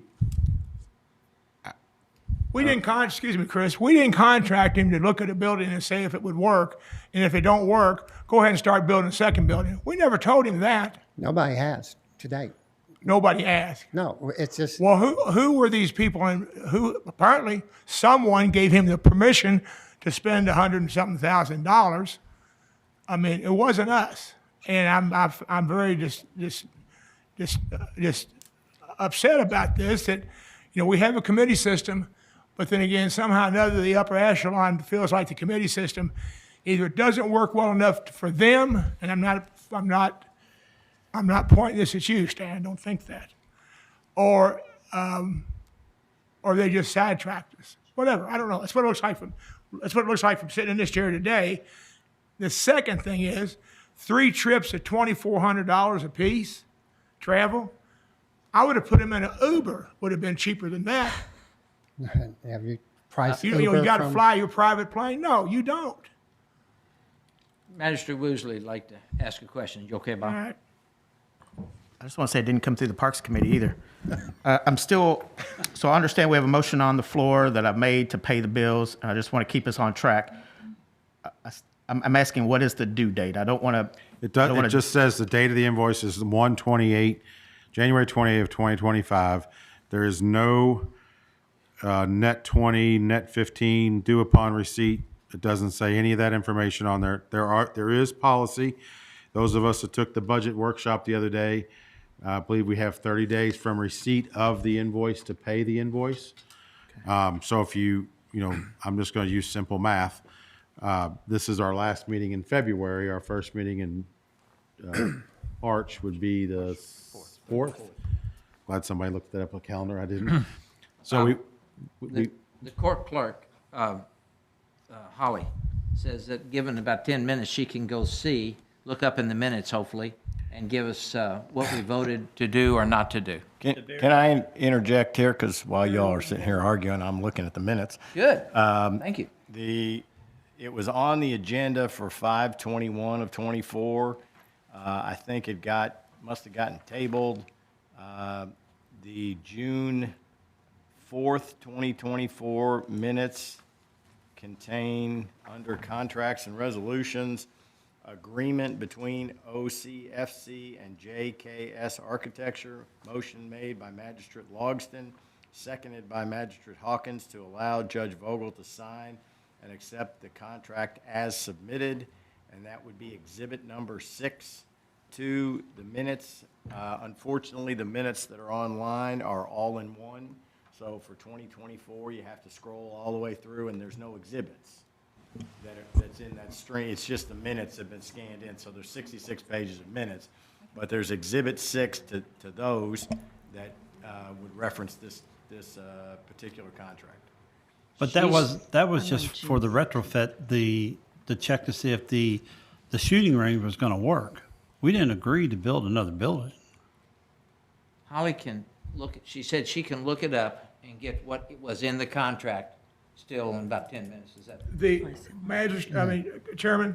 [SPEAKER 2] didn't excuse me, Chris, we didn't contract him to look at a building and say if it would work, and if it don't work, go ahead and start building a second building. We never told him that.
[SPEAKER 13] Nobody has to date.
[SPEAKER 2] Nobody asked.
[SPEAKER 13] No, it's just,
[SPEAKER 2] Well, who were these people, and who, apparently, someone gave him the permission to spend $100 and something thousand. It wasn't us. And I'm very just upset about this, that, we have a committee system, but then again, somehow or another, the upper echelon feels like the committee system either doesn't work well enough for them, and I'm not pointing this at you, Stan, don't think that, or they just sidetracked us. Whatever, I don't know. That's what it looks like from sitting in this chair today. The second thing is 3 trips at $2,400 a piece, travel. I would have put him in an Uber, would have been cheaper than that.
[SPEAKER 13] have you priced
[SPEAKER 2] You
[SPEAKER 13] Uber
[SPEAKER 2] got to
[SPEAKER 13] from-
[SPEAKER 2] fly your private plane? No, you don't.
[SPEAKER 1] Magistrate Woosley would like to ask a question. You okay, Bob?
[SPEAKER 2] All right.
[SPEAKER 6] I just want to say it didn't come through the Parks Committee either. So I understand we have a motion on the floor that I've made to pay the bills, and I just want to keep us on track. I'm asking, what is the due date? I don't want to.
[SPEAKER 4] it just says the date of the invoice is January 28th of 2025. There is no net 20, net 15, due upon receipt. It doesn't say any of that information on there. There is policy. Those of us that took the budget workshop the other day, I believe we have 30 days from receipt of the invoice to pay the invoice. So if I'm just going to use simple math. This is our last meeting in February. Our first meeting in March would be the 4th. Glad somebody looked that up on the calendar. I didn't. So
[SPEAKER 1] The court clerk, Holly, says that given about 10 minutes, she can go look up in the minutes, hopefully, and give us what we voted to do or not to do.
[SPEAKER 12] Can I interject here? Because while y'all are sitting here arguing, I'm looking at the minutes.
[SPEAKER 1] Good. Thank you.
[SPEAKER 12] It was on the agenda for 5/21 of 24. I think it must have gotten tabled. The June 4th, 2024 minutes contain, under contracts and resolutions, agreement between OCFC and JKS Architecture, motion made by Magistrate Logston, seconded by Magistrate Hawkins to allow Judge Vogel to sign and accept the contract as submitted, and that would be exhibit number 6 to the minutes. Unfortunately, the minutes that are online are all in one, so for 2024, you have to scroll all the way through, and there's no exhibits that's in that string. It's just the minutes that have been scanned in, so there's 66 pages of minutes, but there's exhibit 6 to those that would reference this particular contract.
[SPEAKER 5] But that was just for the retrofit, to check to see if the shooting range was going to work. We didn't agree to build another building.
[SPEAKER 1] Holly can she said she can look it up and get what was in the contract still in about 10 minutes. Is that?
[SPEAKER 2] The Chairman,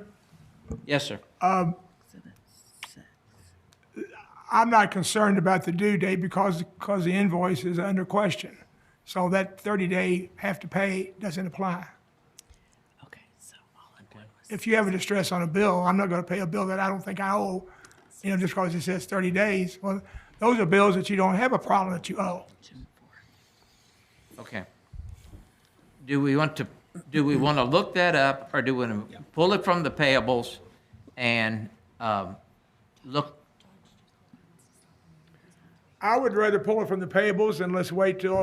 [SPEAKER 1] Yes, sir.
[SPEAKER 2] I'm not concerned about the due date because the invoice is under question. So that 30-day have to pay doesn't apply.
[SPEAKER 10] Okay, so all in one was.
[SPEAKER 2] If you have a distress on a bill, I'm not going to pay a bill that I don't think I owe, just because it says 30 days. Well, those are bills that you don't have a problem that you owe.
[SPEAKER 1] Okay. Do we want to look that up, or do we want to pull it from the payables and look?
[SPEAKER 2] I would rather pull it from the payables and let's wait till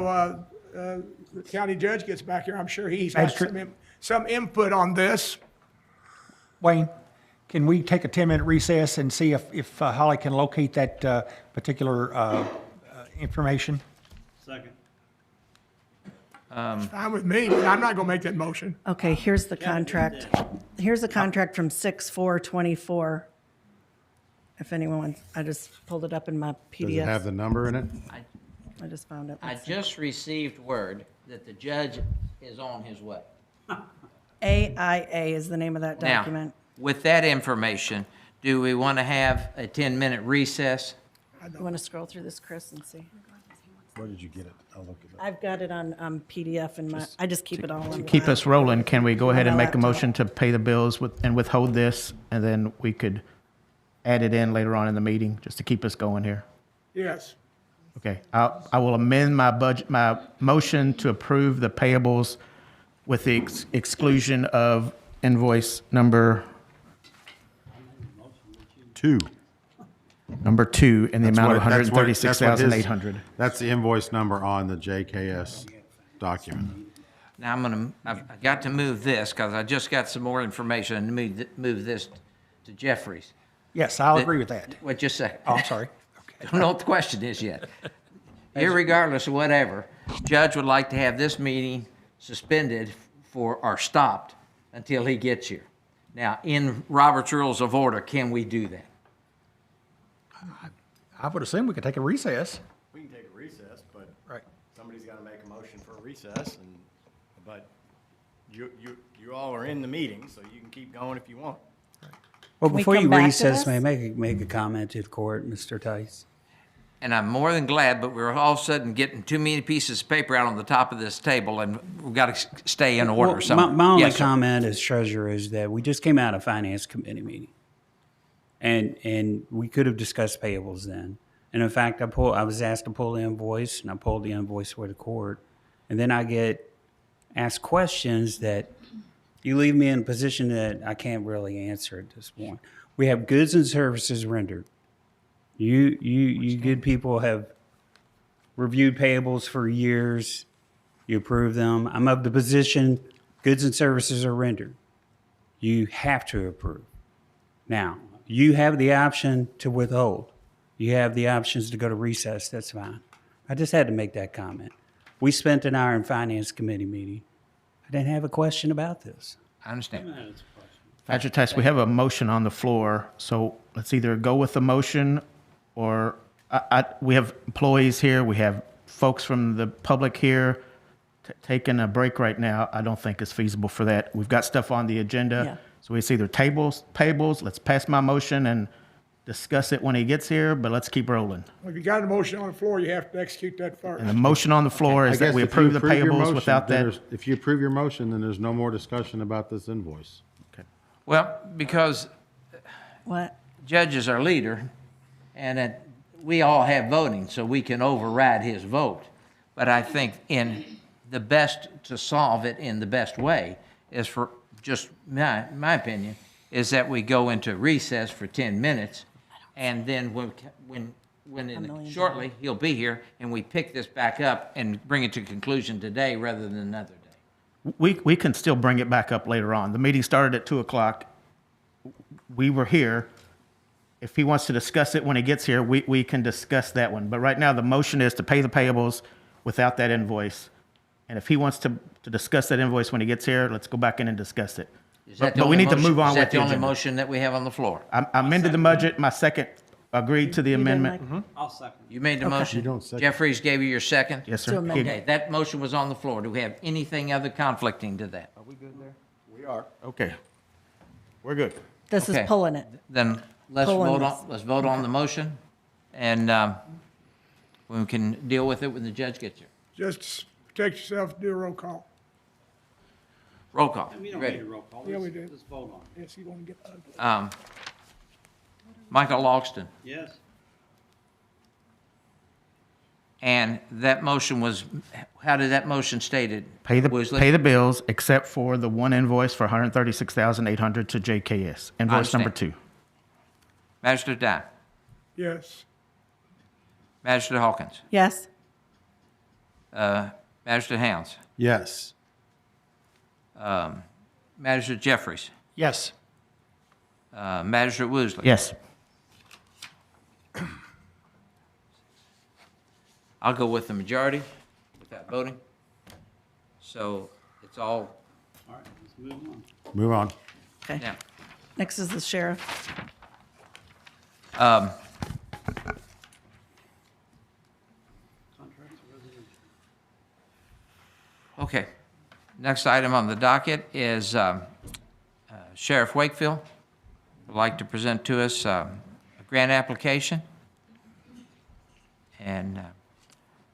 [SPEAKER 2] the county judge gets back here. I'm sure he's got some input on this.
[SPEAKER 14] Wayne, can we take a 10-minute recess and see if Holly can locate that particular information?
[SPEAKER 5] Second.
[SPEAKER 2] It's fine with me, but I'm not going to make that motion.
[SPEAKER 10] Okay, here's the contract. Here's the contract from 6/4/24. If anyone, I just pulled it up in my
[SPEAKER 4] Does it have
[SPEAKER 10] PDF.
[SPEAKER 4] the number in it?
[SPEAKER 10] I just found it.
[SPEAKER 1] I just received word that the judge is on his way.
[SPEAKER 10] AIA is the name of that
[SPEAKER 1] Now,
[SPEAKER 10] document.
[SPEAKER 1] with that information, do we want to have a 10-minute recess?
[SPEAKER 10] You want to scroll through this, Chris, and see?
[SPEAKER 4] Where did you get it? I'll look it up.
[SPEAKER 10] I've got it on PDF in my, I just keep it all in.
[SPEAKER 6] Keep us rolling, can we go ahead and
[SPEAKER 10] On my
[SPEAKER 6] make a
[SPEAKER 10] laptop.
[SPEAKER 6] motion to pay the bills and withhold this, and then we could add it in later on in the meeting, just to keep us going here?
[SPEAKER 2] Yes.
[SPEAKER 6] Okay, I will amend my motion to approve the payables with the exclusion of invoice number
[SPEAKER 4] 2.
[SPEAKER 6] number 2 in the amount of
[SPEAKER 4] That's what-
[SPEAKER 6] $136,800.
[SPEAKER 4] That's the invoice number on the JKS document.
[SPEAKER 1] Now, I've got to move this, because I just got some more information, and move this to Jeffries.
[SPEAKER 14] Yes, I'll agree with that.
[SPEAKER 1] Wait just a second.
[SPEAKER 14] Oh, I'm sorry.
[SPEAKER 1] I don't know what the question is yet. Irregardless of whatever, judge would like to have this meeting suspended or stopped until he gets here. Now, in Robert's Rules of Order, can we do that?
[SPEAKER 14] I would assume we could take a recess.
[SPEAKER 12] We can take a recess, but
[SPEAKER 14] Right.
[SPEAKER 12] somebody's got to make a motion for a recess, but you all are in the meeting, so you can keep going if you want.
[SPEAKER 11] Well,
[SPEAKER 10] Can we
[SPEAKER 11] before you
[SPEAKER 10] come back to
[SPEAKER 11] recess,
[SPEAKER 10] this?
[SPEAKER 11] may I make a comment to the court, Mr. Tice?
[SPEAKER 1] And I'm more than glad, but we're all of a sudden getting too many pieces of paper out on the top of this table, and we've got to stay in order.
[SPEAKER 11] Well,
[SPEAKER 1] So,
[SPEAKER 11] my only
[SPEAKER 1] yes, sir.
[SPEAKER 11] comment as treasurer is that we just came out of finance committee meeting. And we could have discussed payables then. And in fact, I was asked to pull the invoice, and I pulled the invoice for the court. And then I get asked questions that you leave me in a position that I can't really answer at this point. We have goods and services rendered. You good people have reviewed payables for years. You approve them. I'm of the position goods and services are rendered. You have to approve. Now, you have the option to withhold. You have the options to go to recess. That's fine. I just had to make that comment. We spent an hour in Finance Committee meeting. I didn't have a question about this.
[SPEAKER 1] I understand.
[SPEAKER 6] Magistrate Tice, we have a motion on the floor, so let's either go with the motion or we have employees here, we have folks from the public here. Taking a break right now, I don't think is feasible for that. We've got stuff on the agenda.
[SPEAKER 10] Yeah.
[SPEAKER 6] So it's either tables, let's pass my motion and discuss it when he gets here, but let's keep rolling.
[SPEAKER 2] If you got a motion on the floor, you have to execute that first.
[SPEAKER 6] And the motion on the floor
[SPEAKER 4] I
[SPEAKER 6] is that
[SPEAKER 4] guess
[SPEAKER 6] we
[SPEAKER 4] if you
[SPEAKER 6] approve the
[SPEAKER 4] approve your
[SPEAKER 6] payables
[SPEAKER 4] motion,
[SPEAKER 6] without
[SPEAKER 4] then
[SPEAKER 6] that.
[SPEAKER 4] there's- If you approve your motion, then there's no more discussion about this invoice.
[SPEAKER 1] Well, because
[SPEAKER 10] What?
[SPEAKER 1] Judge is our leader, and that we all have voting, so we can override his vote. But I think to solve it in the best way is for, just my opinion, is that we go into recess for 10 minutes, and then shortly, he'll be here, and we pick this back up and bring it to conclusion today rather than another day.
[SPEAKER 6] We can still bring it back up later on. The meeting started at 2:00. We were here. If he wants to discuss it when he gets here, we can discuss that one. But right now, the motion is to pay the payables without that invoice. And if he wants to discuss that invoice when he gets here, let's go back in and discuss it.
[SPEAKER 1] Is that the
[SPEAKER 6] But we
[SPEAKER 1] only
[SPEAKER 6] need to
[SPEAKER 1] motion-
[SPEAKER 6] move on
[SPEAKER 1] Is that
[SPEAKER 6] with
[SPEAKER 1] the
[SPEAKER 6] the
[SPEAKER 1] only
[SPEAKER 6] agenda.
[SPEAKER 1] motion that we have on the floor?
[SPEAKER 6] I amended the budget. My second agreed to the amendment.
[SPEAKER 5] I'll second.
[SPEAKER 1] You made the motion?
[SPEAKER 4] You don't second.
[SPEAKER 1] Jeffries gave you your second?
[SPEAKER 6] Yes,
[SPEAKER 10] To
[SPEAKER 6] sir.
[SPEAKER 10] amend
[SPEAKER 1] Okay, that motion was on the floor. Do we have anything other conflicting to that?
[SPEAKER 6] Okay. We're good.
[SPEAKER 10] This is
[SPEAKER 1] Okay.
[SPEAKER 10] pulling it.
[SPEAKER 1] Then let's
[SPEAKER 10] Pulling
[SPEAKER 1] let's vote on the motion, and we can deal with it when the judge gets here.
[SPEAKER 2] Just protect yourself, do a roll call.
[SPEAKER 1] Roll call.
[SPEAKER 5] We don't
[SPEAKER 1] Ready?
[SPEAKER 5] need a roll call.
[SPEAKER 2] Yeah, we do.
[SPEAKER 5] Let's vote on it.
[SPEAKER 2] Yes, you want to get ugly.
[SPEAKER 1] Michael Logston,
[SPEAKER 5] Yes.
[SPEAKER 1] and that motion was, how did that motion stated?
[SPEAKER 6] Pay
[SPEAKER 1] Woosley?
[SPEAKER 6] the bills except for the one invoice for $136,800 to JKS. Invoice number
[SPEAKER 1] understand.
[SPEAKER 6] 2.
[SPEAKER 1] Magistrate Dye,
[SPEAKER 2] Yes.
[SPEAKER 1] Magistrate Hawkins,
[SPEAKER 10] Yes?
[SPEAKER 1] Magistrate Hounds,
[SPEAKER 4] Yes.
[SPEAKER 1] Magistrate Jeffries,
[SPEAKER 14] Yes.
[SPEAKER 1] Magistrate Woosley.
[SPEAKER 6] Yes.
[SPEAKER 1] I'll go with the majority without voting. So it's all,
[SPEAKER 5] All right, let's move on.
[SPEAKER 4] Move on.
[SPEAKER 10] Okay.
[SPEAKER 1] now,
[SPEAKER 10] Next is the sheriff.
[SPEAKER 5] Contracts or resolution?
[SPEAKER 1] okay. Next item on the docket is Sheriff Wakefield would like to present to us a grant application. And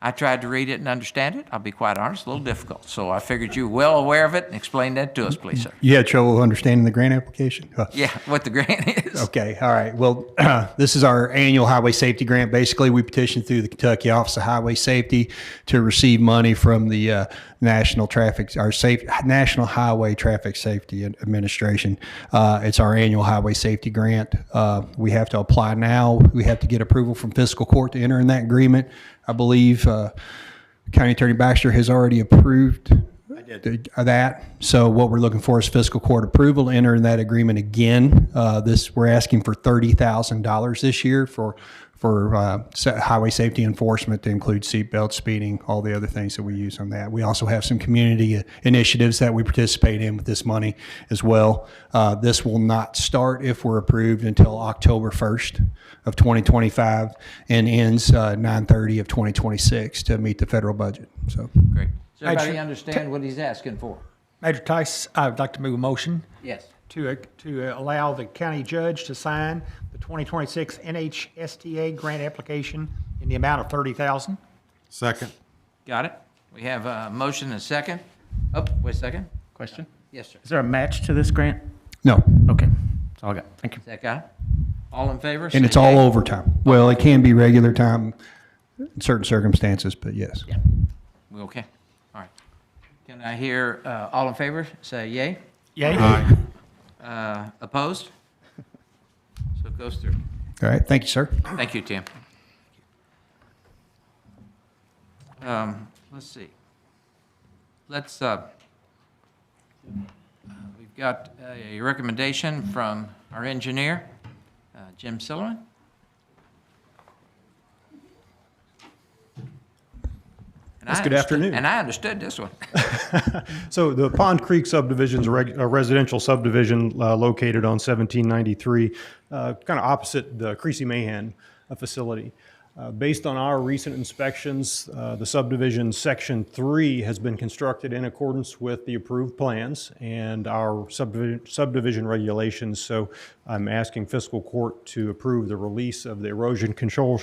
[SPEAKER 1] I tried to read it and understand it. I'll be quite honest, a little difficult. So I figured you were well aware of it, and explain that to us, please, sir.
[SPEAKER 15] You had trouble understanding the grant application?
[SPEAKER 1] Yeah, what the grant is.
[SPEAKER 15] Okay, all right. Well, this is our annual highway safety grant. Basically, we petitioned through the Kentucky Office of Highway Safety to receive money from the National Highway Traffic Safety Administration. It's our annual highway safety grant. We have to apply now. We have to get approval from fiscal court to enter in that agreement. I believe County Attorney Baxter has already approved that. So what we're looking for is fiscal court approval to enter in that agreement again. We're asking for $30,000 this year for highway safety enforcement, to include seatbelt, speeding, all the other things that we use on that. We also have some community initiatives that we participate in with this money as well. This will not start, if we're approved, until October 1st of 2025 and ends 9/30 of 2026 to meet the federal budget. So.
[SPEAKER 1] Great. Does everybody understand what he's asking for?
[SPEAKER 14] Major Tice, I would like to move a motion
[SPEAKER 1] Yes.
[SPEAKER 14] to allow the county judge to sign the 2026 NHSTA grant application in the amount of $30,000.
[SPEAKER 4] Second.
[SPEAKER 1] Got it? We have a motion and a second. Oh, wait a second.
[SPEAKER 6] Question?
[SPEAKER 1] Yes, sir.
[SPEAKER 6] Is there a match to this grant?
[SPEAKER 15] No,
[SPEAKER 6] Okay. That's all I got. Thank you.
[SPEAKER 1] Is that got it? All in favor?
[SPEAKER 15] and
[SPEAKER 1] say
[SPEAKER 15] it's all
[SPEAKER 1] yea.
[SPEAKER 15] overtime. Well, it can be regular time in certain circumstances, but yes.
[SPEAKER 1] We okay? All right. Can I hear, all in favor, say yay?
[SPEAKER 14] Yay?
[SPEAKER 1] Opposed? So it goes through.
[SPEAKER 15] All right, thank you, sir.
[SPEAKER 1] Thank you, Tim. Let's see. Let's, we've got a recommendation from our engineer, Jim Silliman.
[SPEAKER 16] Yes, good afternoon.
[SPEAKER 1] And I understood this one.
[SPEAKER 16] So the Pond Creek subdivision is a residential subdivision located on 1793, kind of opposite the Creasy Mahan facility. Based on our recent inspections, the subdivision Section 3 has been constructed in accordance with the approved plans and our subdivision regulations. So I'm asking fiscal court to approve the release of the erosion control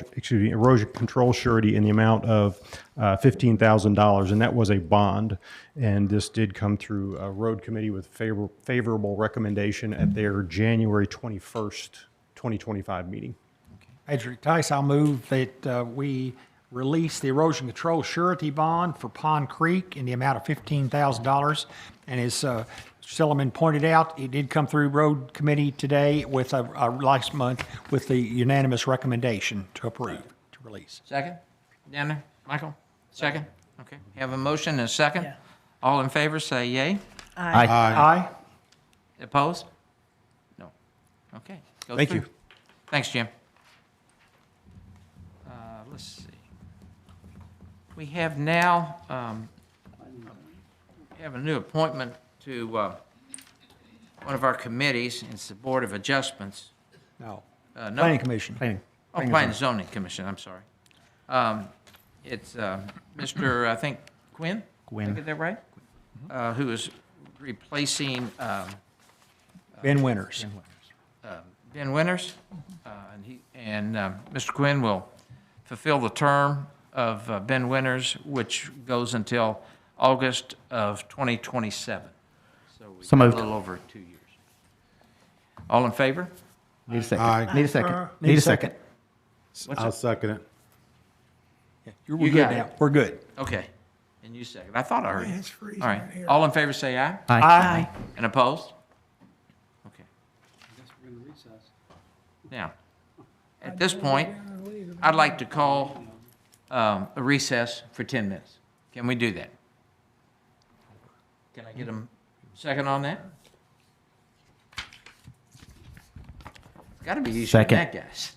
[SPEAKER 16] surety in the amount of $15,000, and that was a bond. And this did come through a road committee with favorable recommendation at their January 21st, 2025 meeting.
[SPEAKER 14] Adrian Tice, I'll move that we release the erosion control surety bond for Pond Creek in the amount of $15,000. And as Silliman pointed out, it did come through road committee today with last month with the unanimous recommendation to approve, to release.
[SPEAKER 1] Second? Down there? Michael? Second? Okay. Have a motion and a second. All in favor, say yay.
[SPEAKER 10] Aye.
[SPEAKER 14] Aye.
[SPEAKER 1] Opposed? No. Okay. Goes
[SPEAKER 16] Thank
[SPEAKER 1] through.
[SPEAKER 16] you.
[SPEAKER 1] Thanks, Jim. Let's see. We have now, have a new appointment to one of our committees. It's the Board of Adjustments.
[SPEAKER 14] No.
[SPEAKER 1] No.
[SPEAKER 14] Planning Commission.
[SPEAKER 6] Planning.
[SPEAKER 1] Oh, Planning and Zoning Commission, I'm sorry. It's Mr., I think, Quinn?
[SPEAKER 6] Quinn.
[SPEAKER 1] Did I get that right? Who is replacing
[SPEAKER 14] Ben Winters.
[SPEAKER 1] Ben Winters. And Mr. Quinn will fulfill the term of Ben Winters, which goes until August of 2027. So we've
[SPEAKER 6] So
[SPEAKER 1] got
[SPEAKER 6] moved.
[SPEAKER 1] a little over 2 years. All in favor?
[SPEAKER 6] Need a second.
[SPEAKER 4] Aye.
[SPEAKER 6] Need a second. Need a second.
[SPEAKER 4] I'll second it.
[SPEAKER 14] We're
[SPEAKER 1] You
[SPEAKER 14] good
[SPEAKER 1] got
[SPEAKER 14] now.
[SPEAKER 1] it.
[SPEAKER 14] We're good.
[SPEAKER 1] Okay. And you second. I thought I heard you.
[SPEAKER 2] It's freezing
[SPEAKER 1] All right.
[SPEAKER 2] right here.
[SPEAKER 1] All in favor, say aye.
[SPEAKER 6] Aye.
[SPEAKER 14] Aye.
[SPEAKER 1] And opposed? Okay. Now, at this point, I'd like to call a recess for 10 minutes. Can we do that? Can I get a second on that? It's got to be easier than
[SPEAKER 6] Second.
[SPEAKER 1] that, guys.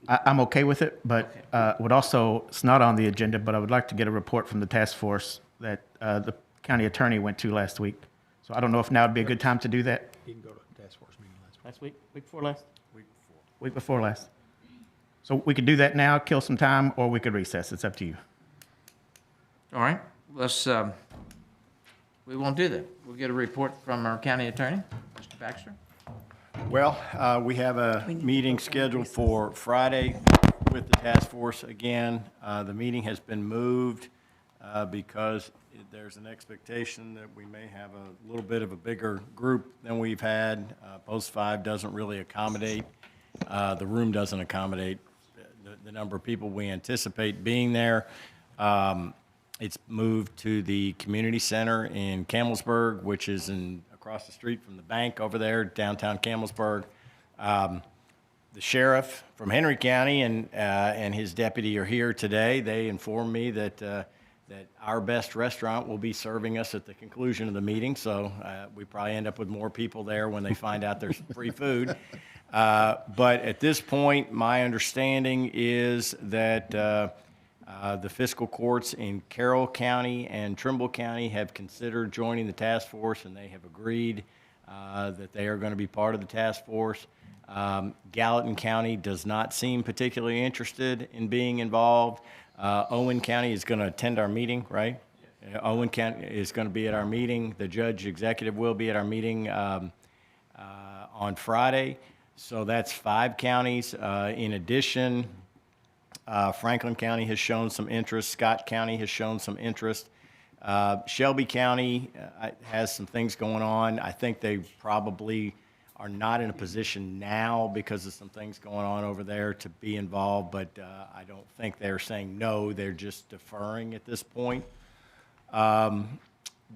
[SPEAKER 6] I'm okay with it, but would also, it's not on the agenda, but I would like to get a report from the task force that the county attorney went to last week. So I don't know if now would be a good time to do that.
[SPEAKER 14] You can go to the task force meeting
[SPEAKER 6] Last week? Week before last? Week before last. So we could do that now, kill some time, or we could recess. It's up to you.
[SPEAKER 1] All right, let's, we won't do that. We'll get a report from our county attorney, Mr. Baxter.
[SPEAKER 12] Well, we have a meeting scheduled for Friday with the task force again. The meeting has been moved because there's an expectation that we may have a little bit of a bigger group than we've had. Post 5 doesn't really accommodate, the room doesn't accommodate the number of people we anticipate being there. It's moved to the community center in Campbellsburg, which is across the street from the bank over there, downtown Campbellsburg. The sheriff from Henry County and his deputy are here today. They informed me that our best restaurant will be serving us at the conclusion of the meeting, so we probably end up with more people there when they find out there's free food. But at this point, my understanding is that the fiscal courts in Carroll County and Trimble County have considered joining the task force, and they have agreed that they are going to be part of the task force. Gallatin County does not seem particularly interested in being involved. Owen County is going to attend our meeting, right? Owen County is going to be at our meeting. The judge executive will be at our meeting on Friday. So that's 5 counties. In addition, Franklin County has shown some interest. Scott County has shown some interest. Shelby County has some things going on. I think they probably are not in a position now because of some things going on over there to be involved, but I don't think they're saying no. They're just deferring at this point.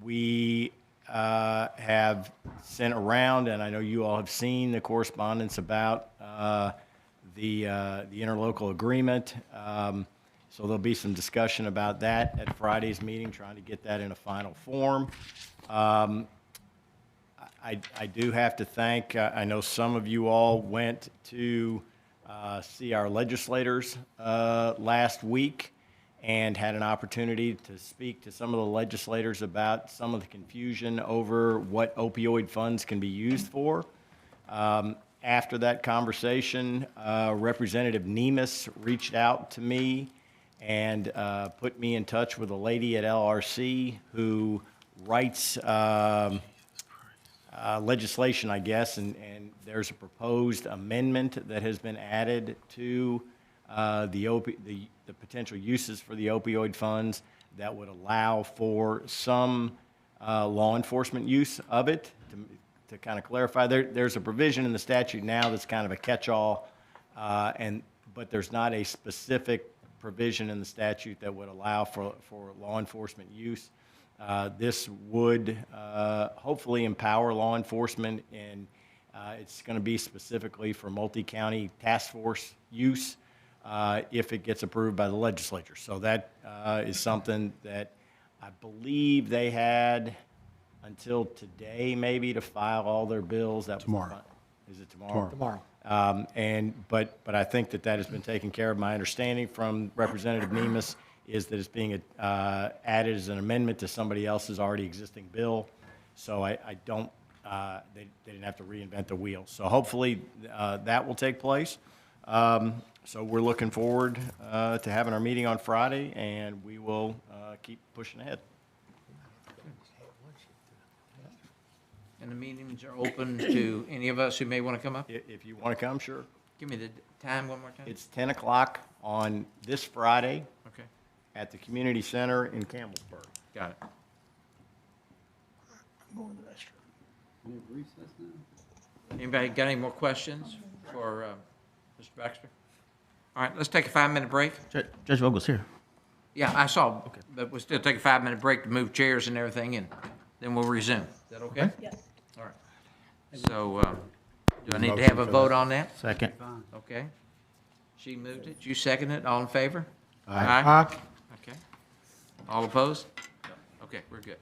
[SPEAKER 12] We have sent around, and I know you all have seen the correspondence about the interlocal agreement. So there'll be some discussion about that at Friday's meeting, trying to get that in a final form. I do have to thank, I know some of you all went to see our legislators last week and had an opportunity to speak to some of the legislators about some of the confusion over what opioid funds can be used for. After that conversation, Representative Nemus reached out to me and put me in touch with a lady at LRC who writes legislation, I guess, and there's a proposed amendment that has been added to the potential uses for the opioid funds that would allow for some law enforcement use of it. To kind of clarify, there's a provision in the statute now that's kind of a catch-all, but there's not a specific provision in the statute that would allow for law enforcement use. This would hopefully empower law enforcement, and it's going to be specifically for multi-county task force use if it gets approved by the legislature. So that is something that I believe they had until today, maybe, to file all their bills. That was
[SPEAKER 4] Tomorrow.
[SPEAKER 12] Is it tomorrow?
[SPEAKER 14] Tomorrow.
[SPEAKER 12] But I think that has been taken care of. My understanding from Representative Nemus is that it's being added as an amendment to somebody else's already existing bill. So I don't, they didn't have to reinvent the wheel. So hopefully that will take place. So we're looking forward to having our meeting on Friday, and we will keep pushing ahead.
[SPEAKER 1] And the meetings are open to any of us who may want to come up?
[SPEAKER 12] If you want to come, sure.
[SPEAKER 1] Give me the time one more time.
[SPEAKER 12] It's 10 o'clock on this Friday
[SPEAKER 1] Okay,
[SPEAKER 12] at the Community Center in Campbellsburg.
[SPEAKER 1] got it. Anybody got any more questions for Mr. Baxter? All right, let's take a 5-minute break.
[SPEAKER 6] Judge Vogel's here.
[SPEAKER 1] Yeah, I saw, but we'll still take a 5-minute break to move chairs and everything, and then we'll resume. Is that okay?
[SPEAKER 10] Yes.
[SPEAKER 1] All right. So, do I need to have a vote on that?
[SPEAKER 6] Second.
[SPEAKER 1] Okay. She moved it, you seconded it, all in favor?
[SPEAKER 14] Aye.
[SPEAKER 1] Okay. All opposed? Okay, we're good.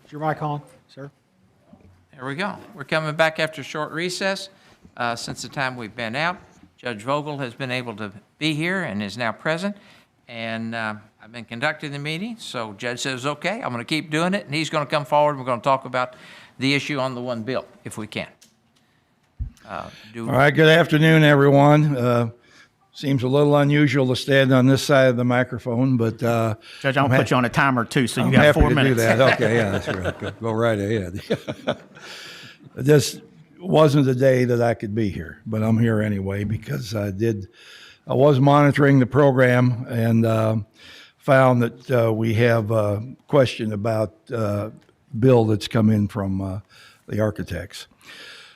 [SPEAKER 14] Is your mic on, sir?
[SPEAKER 1] There we go. We're coming back after a short recess. Since the time we've been out, Judge Vogel has been able to be here and is now present. And I've been conducting the meeting, so Judge says, okay, I'm going to keep doing it, and he's going to come forward, and we're going to talk about the issue on the one bill, if we can.
[SPEAKER 17] All right, good afternoon, everyone. Seems a little unusual to stand on this side of the microphone, but
[SPEAKER 6] Judge, I'll put you on a timer too, so you
[SPEAKER 17] I'm
[SPEAKER 6] got
[SPEAKER 17] happy
[SPEAKER 6] 4
[SPEAKER 17] to
[SPEAKER 6] minutes.
[SPEAKER 17] do that. Okay, yeah, that's right. Go right ahead. This wasn't the day that I could be here, but I'm here anyway because I was monitoring the program and found that we have a question about bill that's come in from the architects.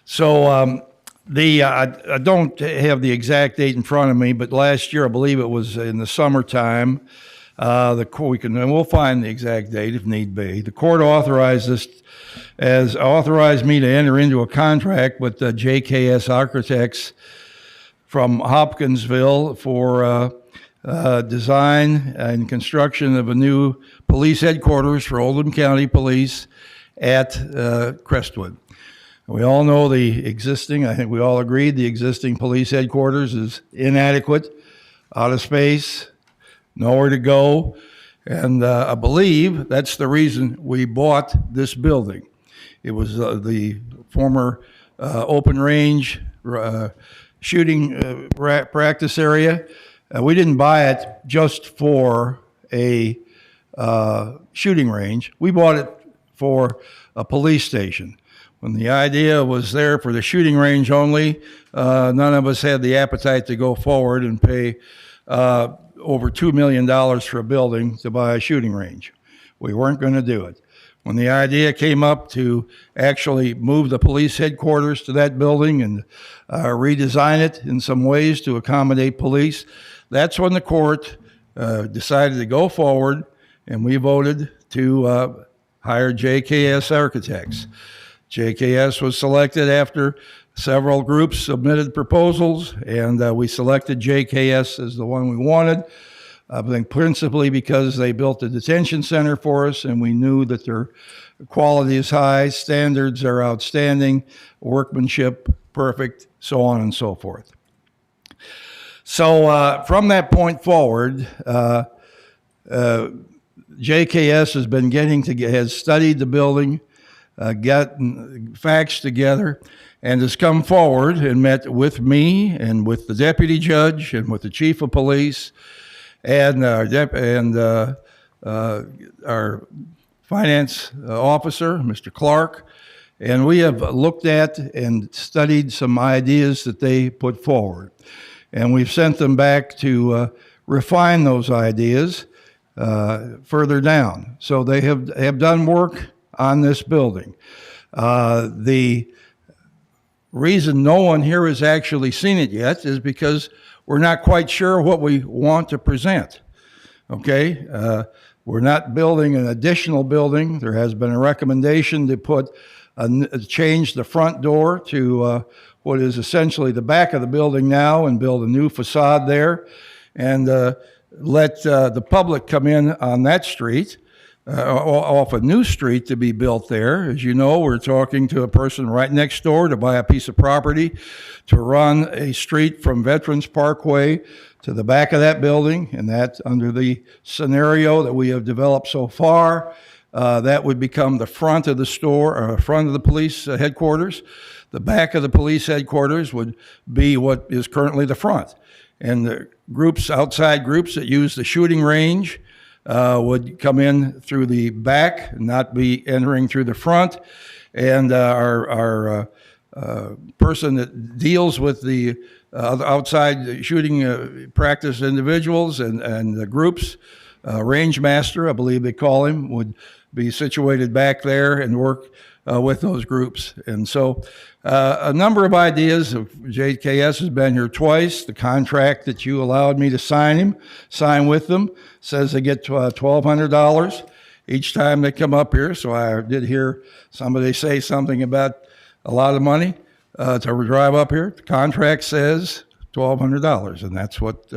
[SPEAKER 17] So I don't have the exact date in front of me, but last year I believe it was in the summertime. And we'll find the exact date if need be. The court authorized me to enter into a contract with JKS Architects from Hopkinsville for design and construction of a new police headquarters for Oldham County Police at Crestwood. We all know I think we all agreed the existing police headquarters is inadequate, out of space, nowhere to go. And I believe that's the reason we bought this building. It was the former open range shooting practice area. We didn't buy it just for a shooting range. We bought it for a police station. When the idea was there for the shooting range only, none of us had the appetite to go forward and pay over $2 million for a building to buy a shooting range. We weren't going to do it. When the idea came up to actually move the police headquarters to that building and redesign it in some ways to accommodate police, that's when the court decided to go forward, and we voted to hire JKS Architects. JKS was selected after several groups submitted proposals, and we selected JKS as the one we wanted. I think principally because they built a detention center for us, and we knew that their quality is high, standards are outstanding, workmanship perfect, so on and so forth. So from that point forward, JKS has studied the building, gotten facts together, and has come forward and met with me and with the deputy judge and with the chief of police and our finance officer, Mr. Clark. And we have looked at and studied some ideas that they put forward. And we've sent them back to refine those ideas further down. So they have done work on this building. The reason no one here has actually seen it yet is because we're not quite sure what we want to present. Okay? We're not building an additional building. There has been a recommendation to change the front door to what is essentially the back of the building now and build a new facade there and let the public come in on that street. Off a new street to be built there. As you know, we're talking to a person right next door to buy a piece of property to run a street from Veterans Parkway to the back of that building, and that under the scenario that we have developed so far, that would become the front of the store, or front of the police headquarters. The back of the police headquarters would be what is currently the front. And the outside groups that use the shooting range would come in through the back, not be entering through the front. And our person that deals with the outside shooting practice individuals and the groups, range master, I believe they call him, would be situated back there and work with those groups. And so a number of ideas. JKS has been here twice. The contract that you allowed me to sign with them, says they get $1,200 each time they come up here. So I did hear somebody say something about a lot of money to drive up here. The contract says $1,200, and that's what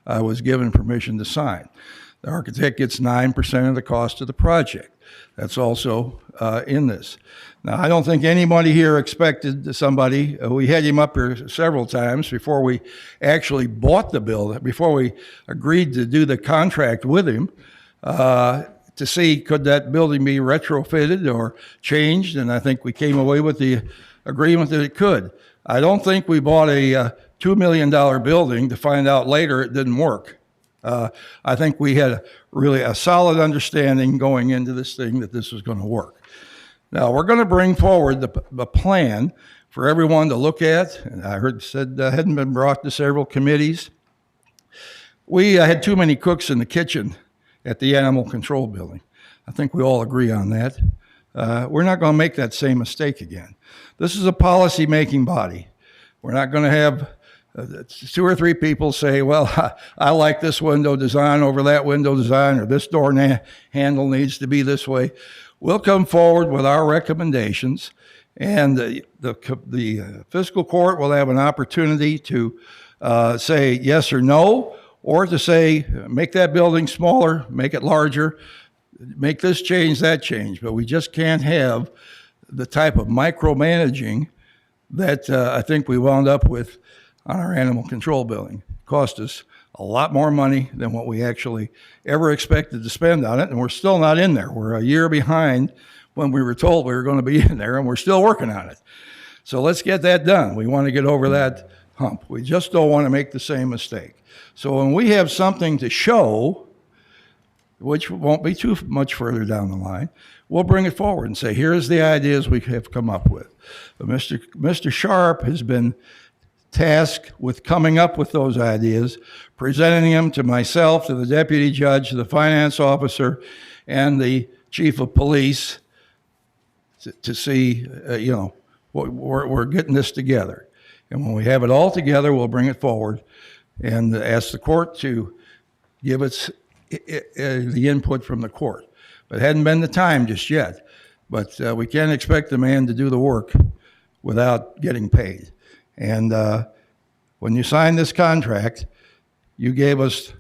[SPEAKER 17] I was given permission to sign. The architect gets 9% of the cost of the project. That's also in this. Now, I don't think anybody here expected somebody, we had him up here several times before we actually bought the building, before we agreed to do the contract with him, to see could that building be retrofitted or changed, and I think we came away with the agreement that it could. I don't think we bought a $2 million building to find out later it didn't work. I think we had really a solid understanding going into this thing that this was going to work. Now, we're going to bring forward the plan for everyone to look at. And I heard said hadn't been brought to several committees. We had too many cooks in the kitchen at the animal control building. I think we all agree on that. We're not going to make that same mistake again. This is a policy-making body. We're not going to have 2 or 3 people say, well, I like this window design over that window design, or this door handle needs to be this way. We'll come forward with our recommendations, and the fiscal court will have an opportunity to say yes or no, or to say, make that building smaller, make it larger, make this change, that change. But we just can't have the type of micromanaging that I think we wound up with on our animal control building. It cost us a lot more money than what we actually ever expected to spend on it, and we're still not in there. We're a year behind when we were told we were going to be in there, and we're still working on it. So let's get that done. We want to get over that hump. We just don't want to make the same mistake. So when we have something to show, which won't be too much further down the line, we'll bring it forward and say, here's the ideas we have come up with. But Mr. Sharp has been tasked with coming up with those ideas, presenting them to myself, to the deputy judge, to the finance officer, and the chief of police to see, we're getting this together. And when we have it all together, we'll bring it forward and ask the court to give us the input from the court. But it hadn't been the time just yet. But we can't expect the man to do the work without getting paid. And when you signed this contract, you gave us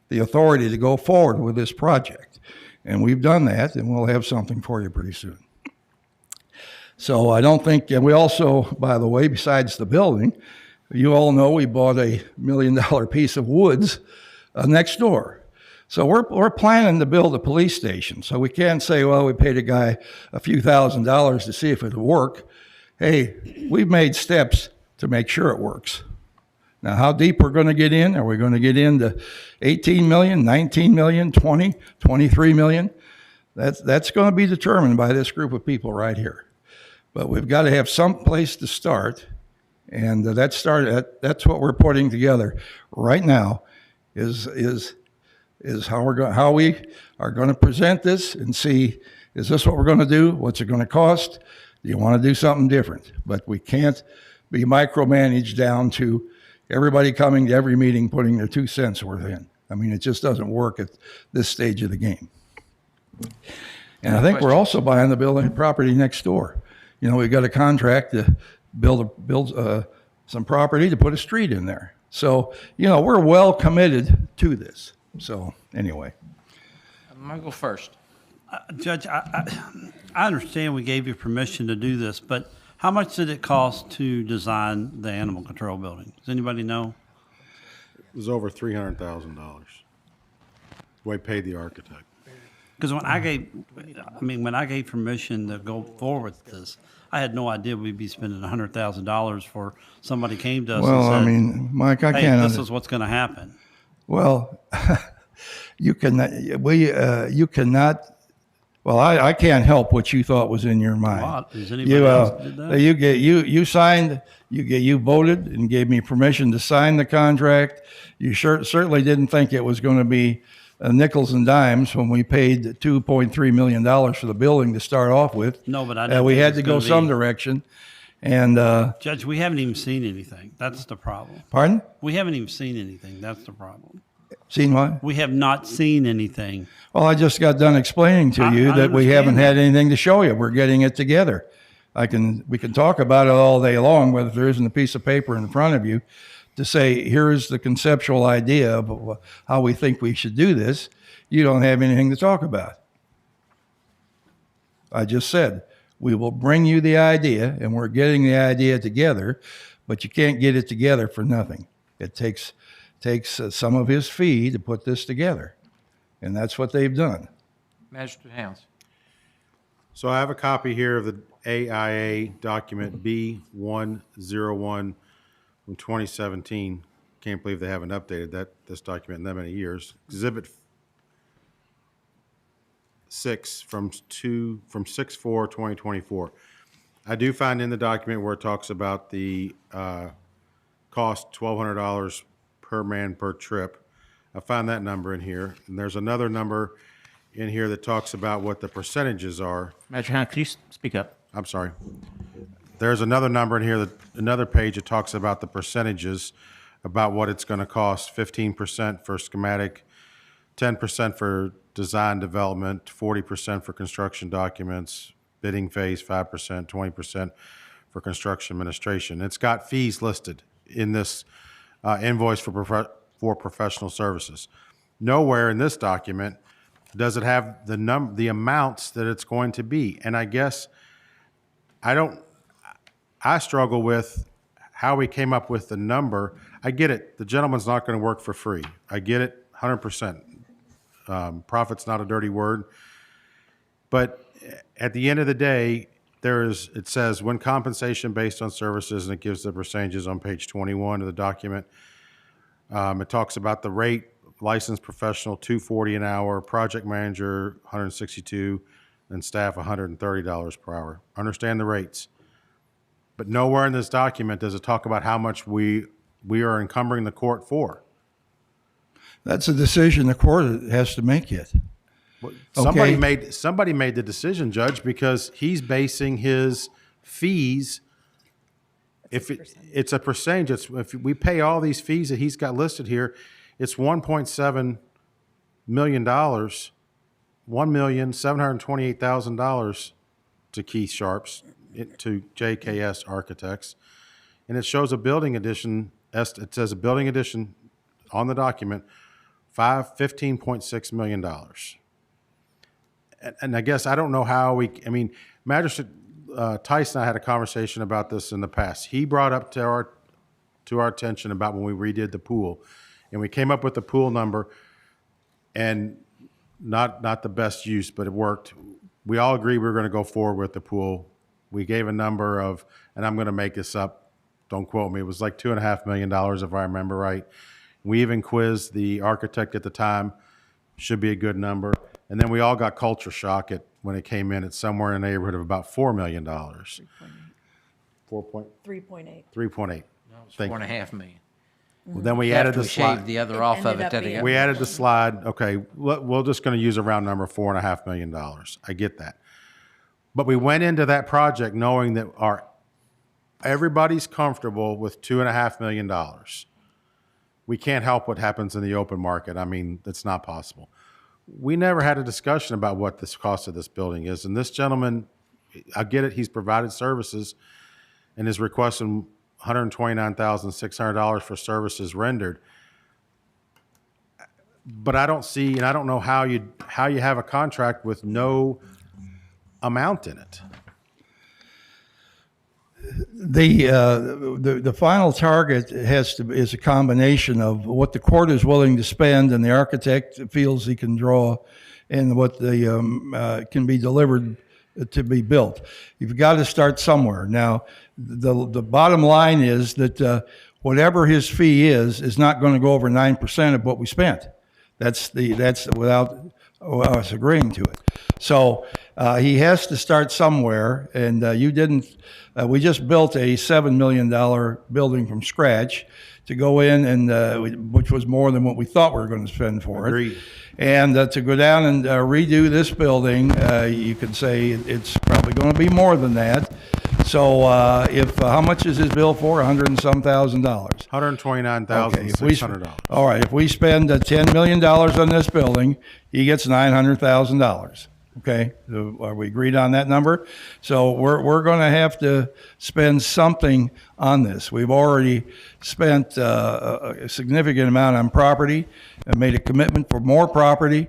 [SPEAKER 17] the authority to go forward with this project. And we've done that, and we'll have something for you pretty soon. So I don't think, and we also, by the way, besides the building, you all know we bought a $1 million piece of woods next door. So we're planning to build a police station. So we can't say, well, we paid a guy a few $1,000s to see if it'll work. Hey, we've made steps to make sure it works. Now, how deep we're going to get in? Are we going to get into 18 million, 19 million, 20, 23 million? That's going to be determined by this group of people right here. But we've got to have some place to start, and that's what we're putting together right now. Is how we are going to present this and see, is this what we're going to do? What's it going to cost? Do you want to do something different? But we can't be micromanaged down to everybody coming to every meeting putting their 2 cents worth in. I mean, it just doesn't work at this stage of the game. And I think we're also buying the building property next door. You know, we've got a contract to build some property to put a street in there. So, you know, we're well committed to this. So, anyway.
[SPEAKER 1] Michael first.
[SPEAKER 5] Judge, I understand we gave you permission to do this, but how much did it cost to design the animal control building? Does anybody know?
[SPEAKER 4] It was over $300,000. We paid the architect.
[SPEAKER 5] Because when I gave permission to go forward with this, I had no idea we'd be spending $100,000 for somebody came to us and said,
[SPEAKER 17] I mean, Mike, I
[SPEAKER 5] hey,
[SPEAKER 17] can't.
[SPEAKER 5] This is what's going to happen.
[SPEAKER 17] Well, you cannot. Well, I can't help what you thought was in your mind.
[SPEAKER 5] Well, does anybody else did that?
[SPEAKER 17] You signed. You voted and gave me permission to sign the contract. You certainly didn't think it was going to be nickels and dimes when we paid $2.3 million for the building to start off with.
[SPEAKER 5] No, but I didn't
[SPEAKER 17] we
[SPEAKER 5] think
[SPEAKER 17] had
[SPEAKER 5] it
[SPEAKER 17] to
[SPEAKER 5] was
[SPEAKER 17] go
[SPEAKER 5] gonna
[SPEAKER 17] some
[SPEAKER 5] be-
[SPEAKER 17] direction. And
[SPEAKER 5] Judge, we haven't even seen anything. That's the problem.
[SPEAKER 17] pardon?
[SPEAKER 5] We haven't even seen anything. That's the problem.
[SPEAKER 17] Seen what?
[SPEAKER 5] We have not seen anything.
[SPEAKER 17] Well, I just got done explaining to you
[SPEAKER 5] I
[SPEAKER 17] that we haven't
[SPEAKER 5] understand
[SPEAKER 17] had anything to show you. We're getting it together. We can talk about it all day long, whether there isn't a piece of paper in front of you to say, here's the conceptual idea of how we think we should do this. You don't have anything to talk about. I just said, we will bring you the idea, and we're getting the idea together, but you can't get it together for nothing. It takes some of his fee to put this together, and that's what they've done.
[SPEAKER 1] Magistrate Helms.
[SPEAKER 4] So I have a copy here of the AIA document B101 from 2017. Can't believe they haven't updated this document in that many years. Exhibit 6 from 6/4/2024. I do find in the document where it talks about the cost $1,200 per man per trip. I find that number in here, and there's another number in here that talks about what the percentages are.
[SPEAKER 6] Magistrate Hunt, could you speak up?
[SPEAKER 4] I'm sorry. There's another number in here, another page that talks about the percentages, about what it's going to cost. 15% for schematic, 10% for design development, 40% for construction documents, bidding phase 5%, 20% for construction administration. It's got fees listed in this invoice for professional services. Nowhere in this document does it have the amounts that it's going to be. And I guess I struggle with how we came up with the number. I get it. The gentleman's not going to work for free. I get it 100%. Profit's not a dirty word. But at the end of the day, it says when compensation based on services, and it gives the percentages on page 21 of the document. It talks about the rate, licensed professional, $240 an hour, project manager, $162, and staff, $130 per hour. Understand the rates. But nowhere in this document does it talk about how much we are encumbering the court for.
[SPEAKER 17] That's a decision the court has to make yet.
[SPEAKER 4] Somebody
[SPEAKER 17] Okay.
[SPEAKER 4] made the decision, Judge, because he's basing his fees. It's a percentage, if we pay all these fees that he's got listed here, it's $1.7 million, $1,728,000 to Keith Sharps, to JKS Architects, and it shows a building addition. It says a building addition on the document, $15.6 million. And I guess I don't know how Magistrate Tyson and I had a conversation about this in the past. He brought up to our attention about when we redid the pool, and we came up with the pool number, and not the best use, but it worked. We all agreed we were going to go forward with the pool. We gave a number of, and I'm going to make this up, don't quote me, it was like $2.5 million if I remember right. We even quizzed the architect at the time, should be a good number. And then we all got culture shock when it came in at somewhere in the neighborhood of about $4 million. 3.8. 3.8.
[SPEAKER 1] No, it's $4.5 million.
[SPEAKER 4] Well, then we added the
[SPEAKER 1] After we shaved
[SPEAKER 4] slide.
[SPEAKER 1] the other off of it.
[SPEAKER 4] We added the slide. Okay, we're just going to use a round number, $4.5 million. I get that. But we went into that project knowing that everybody's comfortable with $2.5 million. We can't help what happens in the open market. I mean, it's not possible. We never had a discussion about what this cost of this building is. And this gentleman, I get it, he's provided services and is requesting $129,600 for services rendered. But I don't see, and I don't know how you have a contract with no amount in it.
[SPEAKER 17] The final target is a combination of what the court is willing to spend and the architect feels he can draw, and what can be delivered to be built. You've got to start somewhere. Now, the bottom line is that whatever his fee is not going to go over 9% of what we spent. That's without us agreeing to it. So he has to start somewhere, and we just built a $7 million building from scratch to go in, and which was more than what we thought we were going to spend for
[SPEAKER 4] Agreed.
[SPEAKER 17] it. And to go down and redo this building, you could say it's probably going to be more than that. So how much is his bill for? $100 and some thousand dollars.
[SPEAKER 4] $129,600.
[SPEAKER 17] All right, if we spend $10 million on this building, he gets $900,000. Okay, so are we agreed on that number? So we're going to have to spend something on this. We've already spent a significant amount on property and made a commitment for more property.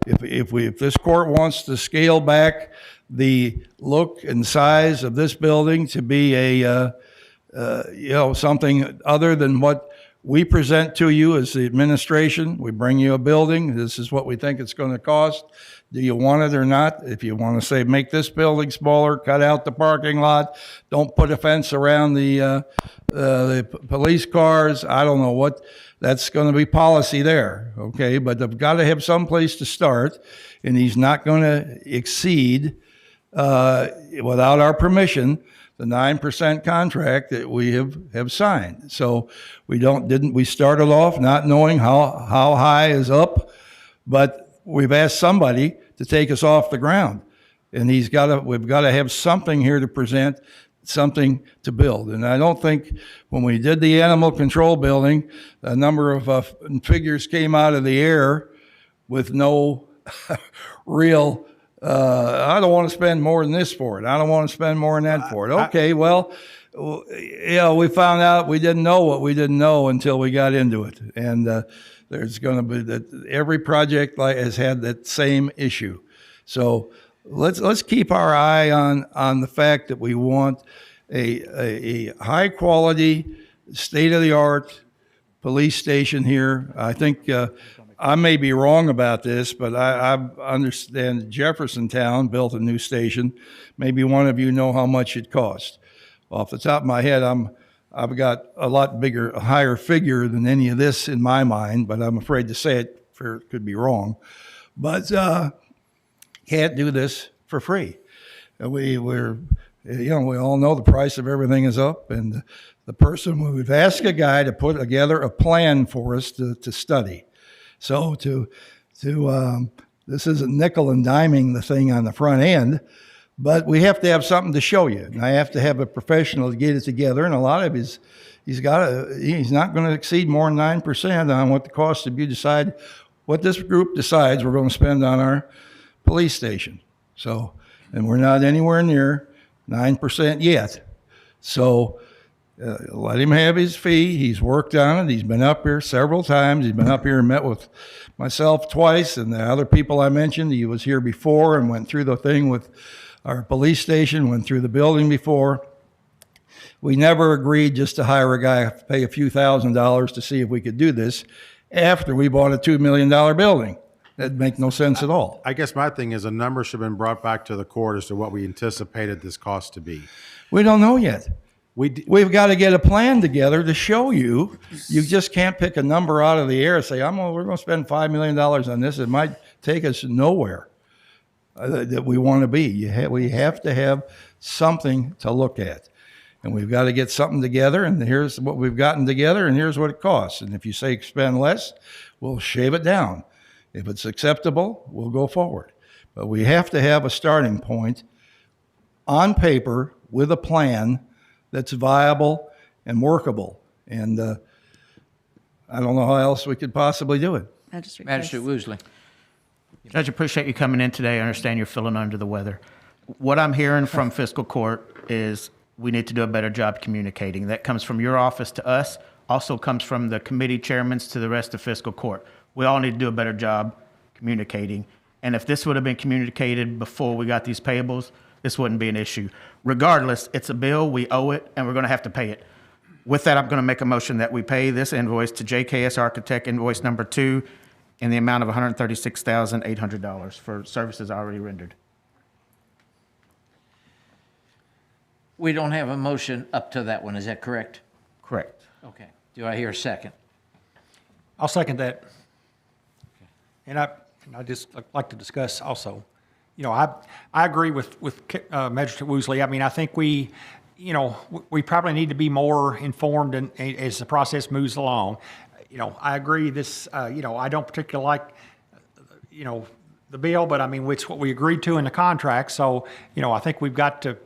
[SPEAKER 17] If this court wants to scale back the look and size of this building to be something other than what we present to you as the administration, we bring you a building, this is what we think it's going to cost. Do you want it or not? If you want to say, make this building smaller, cut out the parking lot, don't put a fence around the police cars, I don't know what, that's going to be policy there, okay? But they've got to have some place to start, and he's not going to exceed, without our permission, the 9% contract that we have signed. So we started off not knowing how high is up, but we've asked somebody to take us off the ground. And we've got to have something here to present, something to build. And I don't think when we did the animal control building, a number of figures came out of the air with no real, I don't want to spend more than this for it. I don't want to spend more than that for it. Okay, well, we found out we didn't know what we didn't know until we got into it. And there's going to be that every project has had that same issue. So let's keep our eye on the fact that we want a high quality, state of the art police station here. I think I may be wrong about this, but I understand Jeffersontown built a new station. Maybe one of you know how much it cost. Off the top of my head, I've got a lot bigger, a higher figure than any of this in my mind, but I'm afraid to say it, for it could be wrong. But can't do this for free. We all know the price of everything is up, and we've asked a guy to put together a plan for us to study. So this isn't nickel and diming the thing on the front end, but we have to have something to show you. And I have to have a professional to get it together. And a lot of he's not going to exceed more than 9% on what the cost if you decide what this group decides we're going to spend on our police station. So, and we're not anywhere near 9% yet. So let him have his fee. He's worked on it. He's been up here several times. He's been up here and met with myself twice and the other people I mentioned. He was here before and went through the thing with our police station, went through the building before. We never agreed just to hire a guy, pay a few $1,000s to see if we could do this after we bought a $2 million building. That'd make no sense at all.
[SPEAKER 4] I guess my thing is a number should have been brought back to the court as to what we anticipated this cost to be.
[SPEAKER 17] We don't know yet. We've got to get a plan together to show you. You just can't pick a number out of the air and say, we're going to spend $5 million on this. It might take us nowhere that we want to be. We have to have something to look at. And we've got to get something together, and here's what we've gotten together, and here's what it costs. And if you say spend less, we'll shave it down. If it's acceptable, we'll go forward. But we have to have a starting point on paper with a plan that's viable and workable. And I don't know how else we could possibly do it.
[SPEAKER 1] Magistrate Woosley.
[SPEAKER 6] Judge, appreciate you coming in today. I understand you're feeling under the weather. What I'm hearing from fiscal court is we need to do a better job communicating. That comes from your office to us, also comes from the committee chairmen to the rest of fiscal court. We all need to do a better job communicating. And if this would have been communicated before we got these payables, this wouldn't be an issue. Regardless, it's a bill, we owe it, and we're going to have to pay it. With that, I'm going to make a motion that we pay this invoice to JKS Architect, invoice number 2, in the amount of $136,800 for services already rendered.
[SPEAKER 1] We don't have a motion up to that one, is that correct?
[SPEAKER 6] Correct.
[SPEAKER 1] Okay. Do I hear a second?
[SPEAKER 14] I'll second that. And I just like to discuss also, I agree with Magistrate Woosley. I mean, I think we probably need to be more informed as the process moves along. I agree this, I don't particularly like, the bill, but I mean, it's what we agreed to in the contract. So, I think we've got to,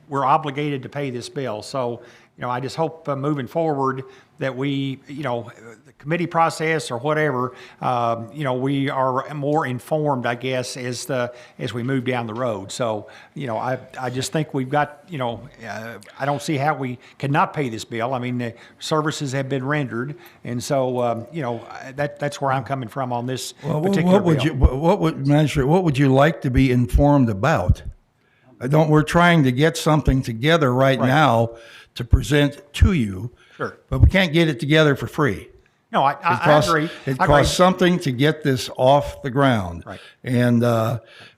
[SPEAKER 14] we're obligated to pay this bill. So, I just hope moving forward that we, the committee process or whatever, we are more informed, I guess, as we move down the road. So, I just think we've got, I don't see how we cannot pay this bill. I mean, the services have been rendered, and so, that's where I'm coming from on this particular bill.
[SPEAKER 17] Magistrate, what would you like to be informed about? We're trying to get something together right now to present to you.
[SPEAKER 14] Sure.
[SPEAKER 17] But we can't get it together for free.
[SPEAKER 14] No, I agree.
[SPEAKER 17] It
[SPEAKER 14] I
[SPEAKER 17] costs
[SPEAKER 14] agree.
[SPEAKER 17] something to get this off the ground.
[SPEAKER 14] Right.
[SPEAKER 17] And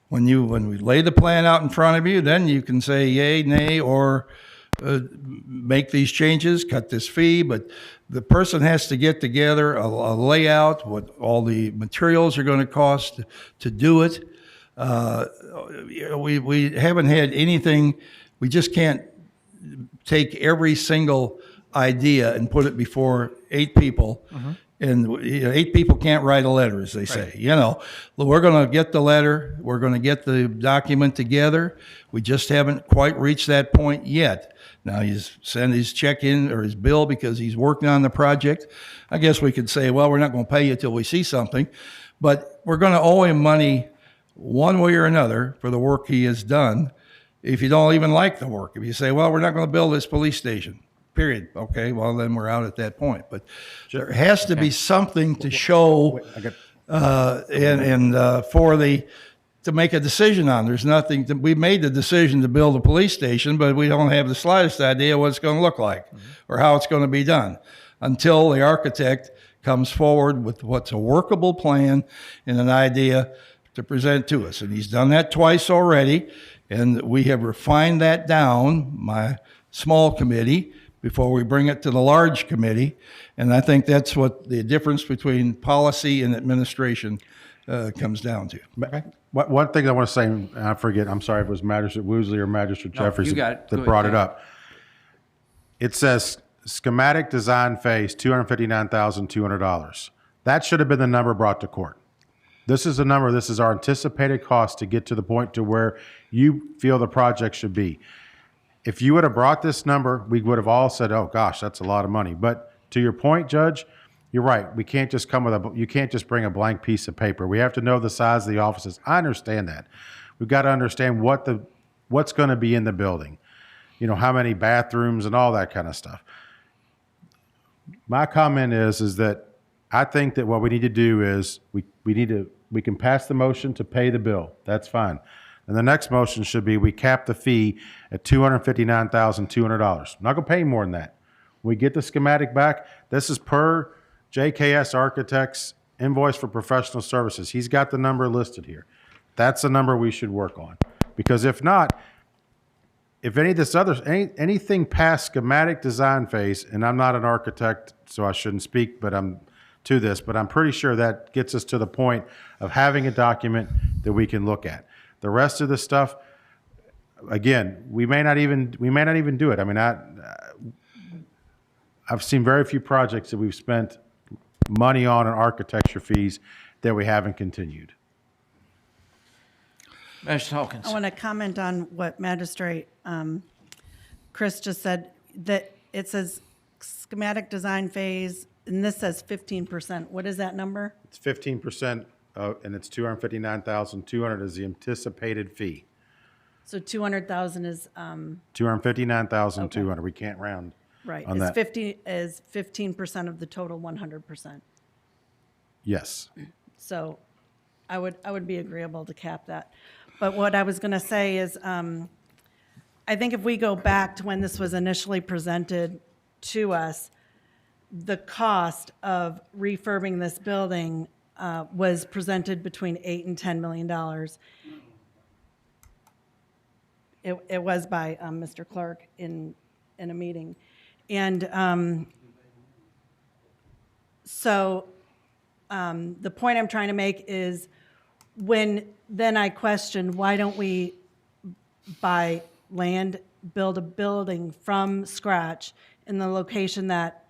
[SPEAKER 17] when we lay the plan out in front of you, then you can say yay, nay, or make these changes, cut this fee. But the person has to get together a layout, what all the materials are going to cost to do it. We haven't had anything. We just can't take every single idea and put it before 8 people. And 8 people can't write a letter, as they say. We're going to get the letter. We're going to get the document together. We just haven't quite reached that point yet. Now he's sent his check in or his bill because he's working on the project. I guess we could say, well, we're not going to pay you till we see something, but we're going to owe him money one way or another for the work he has done. If you don't even like the work, if you say, well, we're not going to build this police station, period. Okay, well, then we're out at that point. But there has to be something to show to make a decision on. There's nothing. We made the decision to build a police station, but we don't have the slightest idea what it's going to look like or how it's going to be done until the architect comes forward with what's a workable plan and an idea to present to us. And he's done that twice already. And we have refined that down, my small committee, before we bring it to the large committee. And I think that's what the difference between policy and administration comes down to.
[SPEAKER 4] Okay. One thing I want to say, and I forget, I'm sorry if it was Magistrate Woosley or Magistrate Jeffries
[SPEAKER 1] you got it.
[SPEAKER 4] that
[SPEAKER 1] Go
[SPEAKER 4] brought
[SPEAKER 1] ahead.
[SPEAKER 4] it up. It says schematic design phase, $259,200. That should have been the number brought to court. This is the number, this is our anticipated cost to get to the point to where you feel the project should be. If you would have brought this number, we would have all said, oh gosh, that's a lot of money. But to your point, Judge, you're right. We can't just you can't just bring a blank piece of paper. We have to know the size of the offices. I understand that. We've got to understand what's going to be in the building. How many bathrooms and all that kind of stuff. My comment is that I think that what we need to do is we can pass the motion to pay the bill. That's fine. And the next motion should be we cap the fee at $259,200. I'm not going to pay more than that. When we get the schematic back, this is per JKS Architects invoice for professional services. He's got the number listed here. That's the number we should work on. Because if not, if anything past schematic design phase, and I'm not an architect, so I shouldn't speak, but I'm pretty sure that gets us to the point of having a document that we can look at. The rest of the stuff, again, we may not even do it. I mean, I've seen very few projects that we've spent money on and architecture fees that we haven't continued.
[SPEAKER 1] Magistrate Hawkins.
[SPEAKER 10] I want to comment on what Magistrate Chris just said, that it says schematic design phase, and this says 15%. What is that number?
[SPEAKER 4] It's 15%, and it's $259,200 is the anticipated fee.
[SPEAKER 10] So 200,000 is,
[SPEAKER 4] $259,200. Okay. We can't round.
[SPEAKER 10] right,
[SPEAKER 4] on that.
[SPEAKER 10] 15% of the total 100%.
[SPEAKER 4] Yes.
[SPEAKER 10] So I would be agreeable to cap that. But what I was going to say is, I think if we go back to when this was initially presented to us, the cost of refurbing this building was presented between $8 and $10 million. It was by Mr. Clark in a meeting. And so the point I'm trying to make is, when then I questioned, why don't we buy land, build a building from scratch in the location that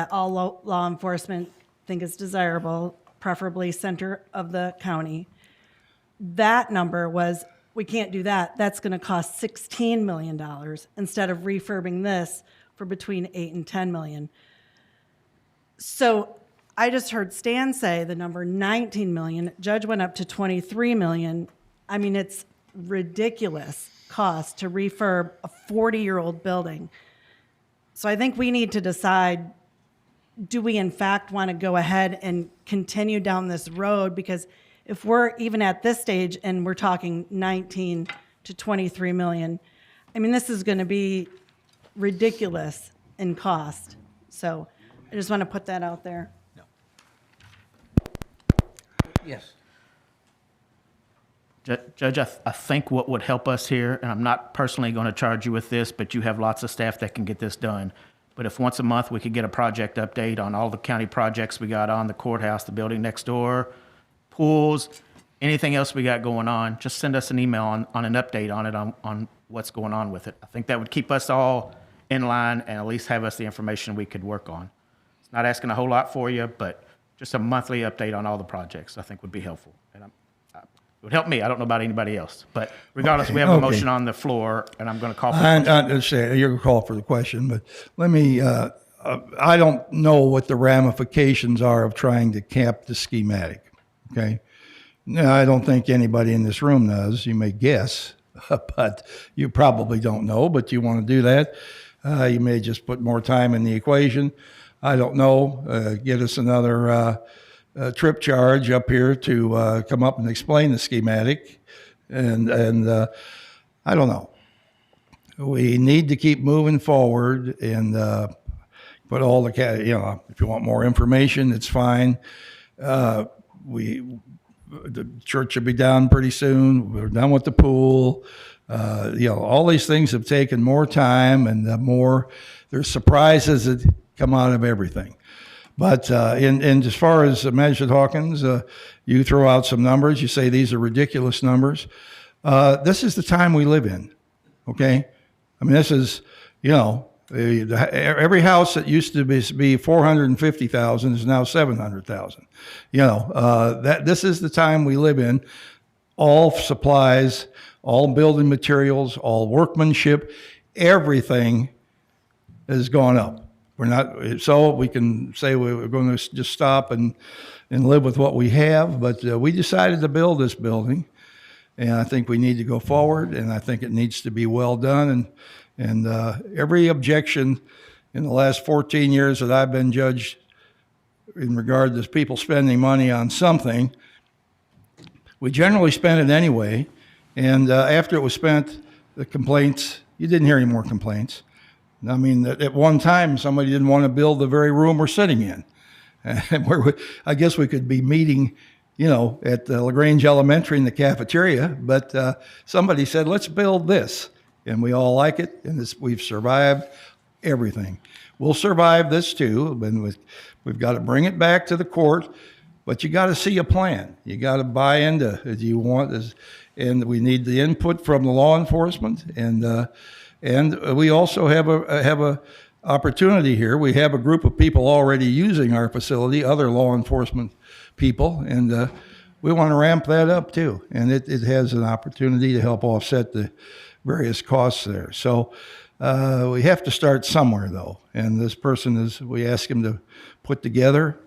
[SPEAKER 10] all law enforcement think is desirable, preferably center of the county. That number was, we can't do that. That's going to cost $16 million instead of refurbing this, for between 8 and 10 million. So I just heard Stan say the number 19 million. Judge went up to 23 million. I mean, it's ridiculous cost to refurb a 40-year-old building. So I think we need to decide, do we in fact want to go ahead and continue down this road? Because if we're even at this stage and we're talking 19 to 23 million, I mean, this is going to be ridiculous in cost. So I just want to put that out there.
[SPEAKER 1] Yes.
[SPEAKER 6] Judge, I think what would help us here, and I'm not personally going to charge you with this, but you have lots of staff that can get this done. But if once a month we could get a project update on all the county projects we got on, the courthouse, the building next door, pools, anything else we got going on, just send us an email on an update on it, on what's going on with it. I think that would keep us all in line and at least have us the information we could work on. It's not asking a whole lot for you, but just a monthly update on all the projects I think would be helpful. And it would help me. I don't know about anybody else. But regardless, we have a motion on the floor, and I'm going to call for
[SPEAKER 17] I
[SPEAKER 6] the question.
[SPEAKER 17] understand, you're going to call for the question, but let me, I don't know what the ramifications are of trying to cap the schematic, okay? Now, I don't think anybody in this room knows. You may guess, but you probably don't know, but you want to do that. You may just put more time in the equation. I don't know. Get us another trip charge up here to come up and explain the schematic. And I don't know. We need to keep moving forward and put all the, if you want more information, it's fine. The church will be down pretty soon. We're done with the pool. All these things have taken more time, and there's surprises that come out of everything. But and as far as Magistrate Hawkins, you throw out some numbers. You say these are ridiculous numbers. This is the time we live in, okay? I mean, this is, every house that used to be 450,000 is now 700,000. This is the time we live in. All supplies, all building materials, all workmanship, everything has gone up. We're not, so we can say we're going to just stop and live with what we have, but we decided to build this building, and I think we need to go forward, and I think it needs to be well done, and every objection in the last 14 years that I've been judged in regard to people spending money on something, we generally spent it anyway, and after it was spent, the complaints, you didn't hear any more complaints. I mean, at one time, somebody didn't want to build the very room we're sitting in. And I guess we could be meeting, at LaGrange Elementary in the cafeteria, but somebody said, let's build this. And we all like it, and we've survived everything. We'll survive this too, and we've got to bring it back to the court, but you got to see a plan. You got to buy into it. You want this, and we need the input from the law enforcement, and we also have a opportunity here. We have a group of people already using our facility, other law enforcement people, and we want to ramp that up too. And it has an opportunity to help offset the various costs there. So we have to start somewhere though. And this person we ask him to put together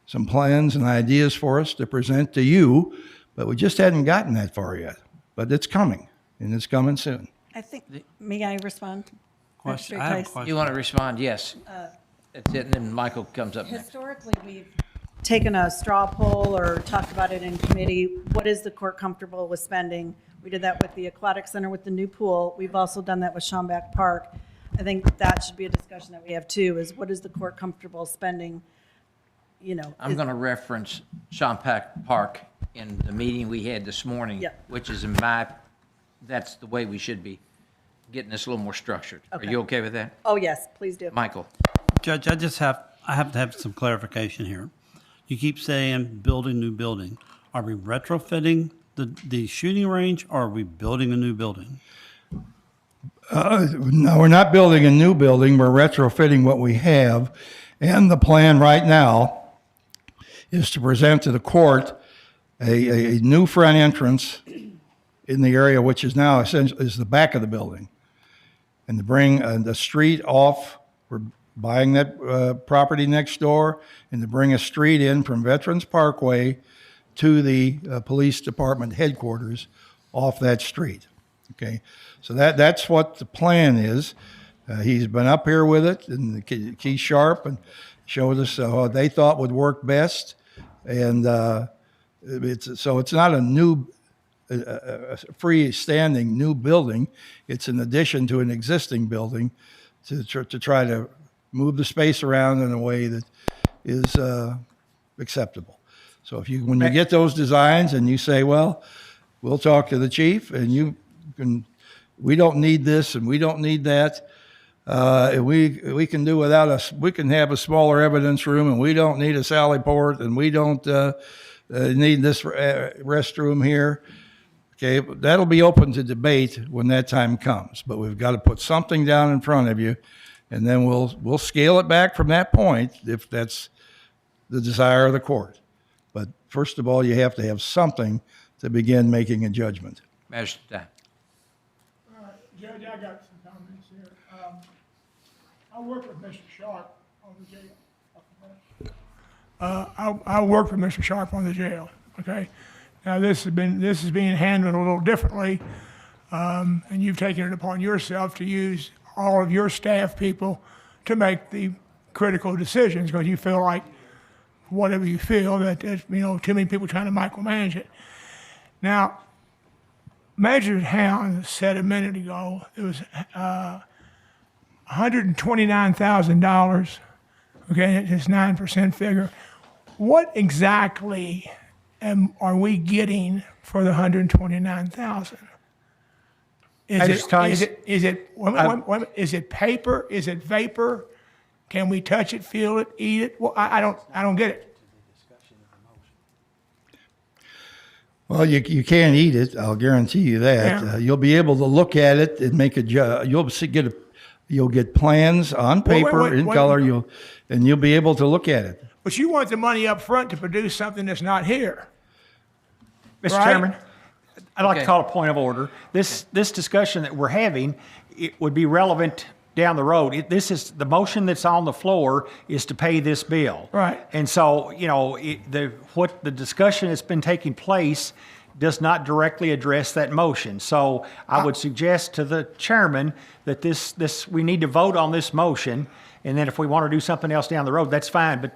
[SPEAKER 17] some plans and ideas for us to present to you, but we just hadn't gotten that far yet. But it's coming, and it's coming soon.
[SPEAKER 10] I think, may I respond?
[SPEAKER 5] Question. I have a question.
[SPEAKER 1] You want to respond? Yes. That's it, and then Michael comes up next.
[SPEAKER 10] Historically, we've taken a straw poll or talked about it in committee. What is the court comfortable with spending? We did that with the aquatic center with the new pool. We've also done that with Schomburg Park. I think that should be a discussion that we have too, is what is the court comfortable spending?
[SPEAKER 1] I'm going to reference Schomburg Park in the meeting we had this morning, which is that's the way we should be getting this a little more structured.
[SPEAKER 10] Okay.
[SPEAKER 1] Are you okay with that?
[SPEAKER 10] Oh, yes, please do.
[SPEAKER 1] Michael?
[SPEAKER 5] Judge, I have to have some clarification here. You keep saying building, new building. Are we retrofitting the shooting range, or are we building a new building?
[SPEAKER 17] No, we're not building a new building. We're retrofitting what we have. And the plan right now is to present to the court a new front entrance in the area which is now essentially is the back of the building, and to bring the street off We're buying that property next door and to bring a street in from Veterans Parkway to the police department headquarters off that street. Okay, so that's what the plan is. He's been up here with it, and Keith Sharp, and showed us what they thought would work best. And it's not a new, freestanding new building. It's an addition to an existing building to try to move the space around in a way that is acceptable. So when you get those designs and you say, well, we'll talk to the chief, and we don't need this and we don't need that. We can do without us. We can have a smaller evidence room, and we don't need a sally port, and we don't need this restroom here. Okay, that'll be open to debate when that time comes. But we've got to put something down in front of you, and then we'll scale it back from that point if that's the desire of the court. But first of all, you have to have something to begin making a judgment.
[SPEAKER 1] Magistrate.
[SPEAKER 2] Judge, I got some comments here. I work with Mr. Sharp on the jail. I work with Mr. Sharp on the jail, okay? Now, this is being handled a little differently, and you've taken it upon yourself to use all of your staff people to make the critical decisions, because you feel like whatever you feel, that there's, too many people trying to micromanage it. Now, Magistrate Hound said a minute ago it was $129,000. Okay, it's 9% figure. What exactly are we getting for the $129,000? Is it paper? Is it vapor? Can we touch it, feel it, eat it? Well, I don't get it.
[SPEAKER 17] Well, you can't eat it. I'll guarantee you that.
[SPEAKER 2] Yeah.
[SPEAKER 17] You'll be able to look at it and make you'll get plans on paper in color. You'll be able to look at it.
[SPEAKER 2] But you want the money up front to produce something that's not here.
[SPEAKER 14] Mr.
[SPEAKER 2] Right?
[SPEAKER 14] Chairman, I'd like
[SPEAKER 1] Okay.
[SPEAKER 14] to call a point of order. This discussion that we're having, it would be relevant down the road. This is the motion that's on the floor is to pay this bill.
[SPEAKER 2] Right.
[SPEAKER 14] And so, what the discussion that's been taking place does not directly address that motion. So I would suggest to the chairman that we need to vote on this motion. And then if we want to do something else down the road, that's fine. But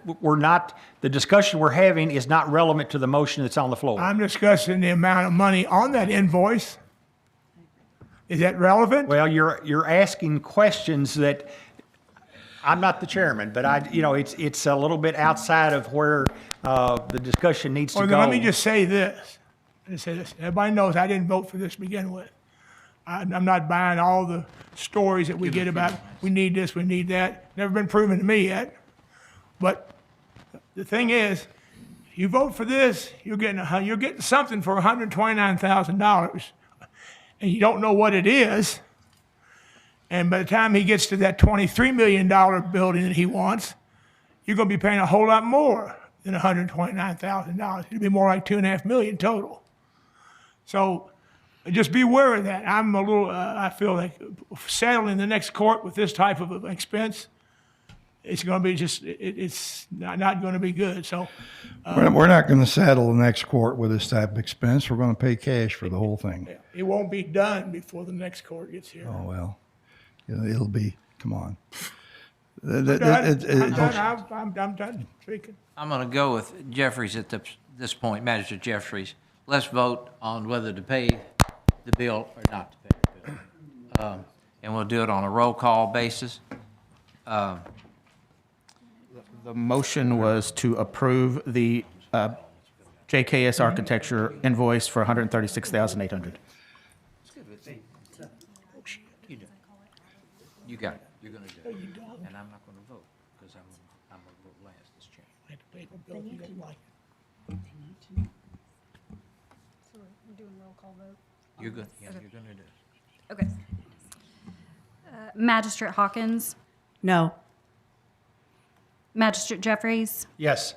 [SPEAKER 14] the discussion we're having is not relevant to the motion that's on the floor.
[SPEAKER 2] I'm discussing the amount of money on that invoice. Is that relevant?
[SPEAKER 14] Well, you're asking questions that I'm not the chairman, but it's a little bit outside of where the discussion needs to
[SPEAKER 2] Well,
[SPEAKER 14] go.
[SPEAKER 2] then let me just say this. Everybody knows I didn't vote for this to begin with. I'm not buying all the stories that we get about we need this, we need that. Never been proven to me yet. But the thing is, you vote for this, you're getting something for $129,000, and you don't know what it is. And by the time he gets to that $23 million building that he wants, you're going to be paying a whole lot more than $129,000. It'll be more like $2.5 million total. So just be aware of that. I'm a little, I feel like settling the next court with this type of expense, it's going to be it's not going to be good. So
[SPEAKER 17] We're not going to saddle the next court with this type of expense. We're going to pay cash for the whole thing.
[SPEAKER 2] it won't be done before the next court gets here.
[SPEAKER 17] Oh, well, it'll be, come on.
[SPEAKER 2] I'm done speaking.
[SPEAKER 1] I'm going to go with Jeffries at this point, Magistrate Jeffries. Let's vote on whether to pay the bill or not to pay the bill. And we'll do it on a roll call basis.
[SPEAKER 6] The motion was to approve the JKS Architecture invoice for $136,800.
[SPEAKER 1] You got it. You're going to do it. And I'm not going to vote because I'm going to vote last this chair. You're good. Yeah, you're going to do it.
[SPEAKER 3] Okay. Magistrate Hawkins,
[SPEAKER 10] No.
[SPEAKER 3] Magistrate Jeffries,
[SPEAKER 14] Yes.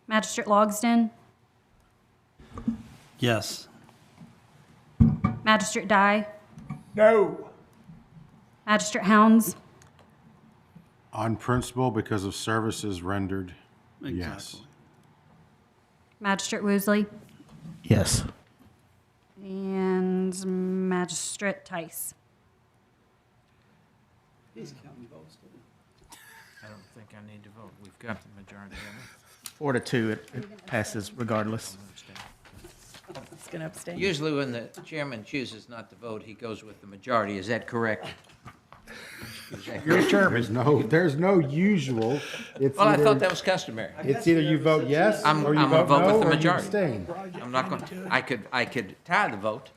[SPEAKER 3] Magistrate Logsdon,
[SPEAKER 5] Yes.
[SPEAKER 3] Magistrate Dye,
[SPEAKER 2] No.
[SPEAKER 3] Magistrate Hounds,
[SPEAKER 4] On principle, because of services rendered, yes.
[SPEAKER 5] Exactly.
[SPEAKER 3] Magistrate Woosley,
[SPEAKER 6] Yes.
[SPEAKER 3] and Magistrate Tice.
[SPEAKER 5] He's counting votes, didn't
[SPEAKER 1] I don't think I need to vote. We've got the majority of it.
[SPEAKER 6] 4-2, it passes regardless.
[SPEAKER 10] It's going to abstain.
[SPEAKER 1] Usually when the chairman chooses not to vote, he goes with the majority. Is that correct?
[SPEAKER 4] There's no usual. It's
[SPEAKER 1] Well, I
[SPEAKER 4] either-
[SPEAKER 1] thought that was customary.
[SPEAKER 4] It's either you vote yes
[SPEAKER 1] I'm
[SPEAKER 4] or you
[SPEAKER 1] gonna
[SPEAKER 4] vote
[SPEAKER 1] vote with
[SPEAKER 4] no
[SPEAKER 1] the
[SPEAKER 4] or you
[SPEAKER 1] majority.
[SPEAKER 4] abstain.
[SPEAKER 1] I'm not going, I could tie the vote,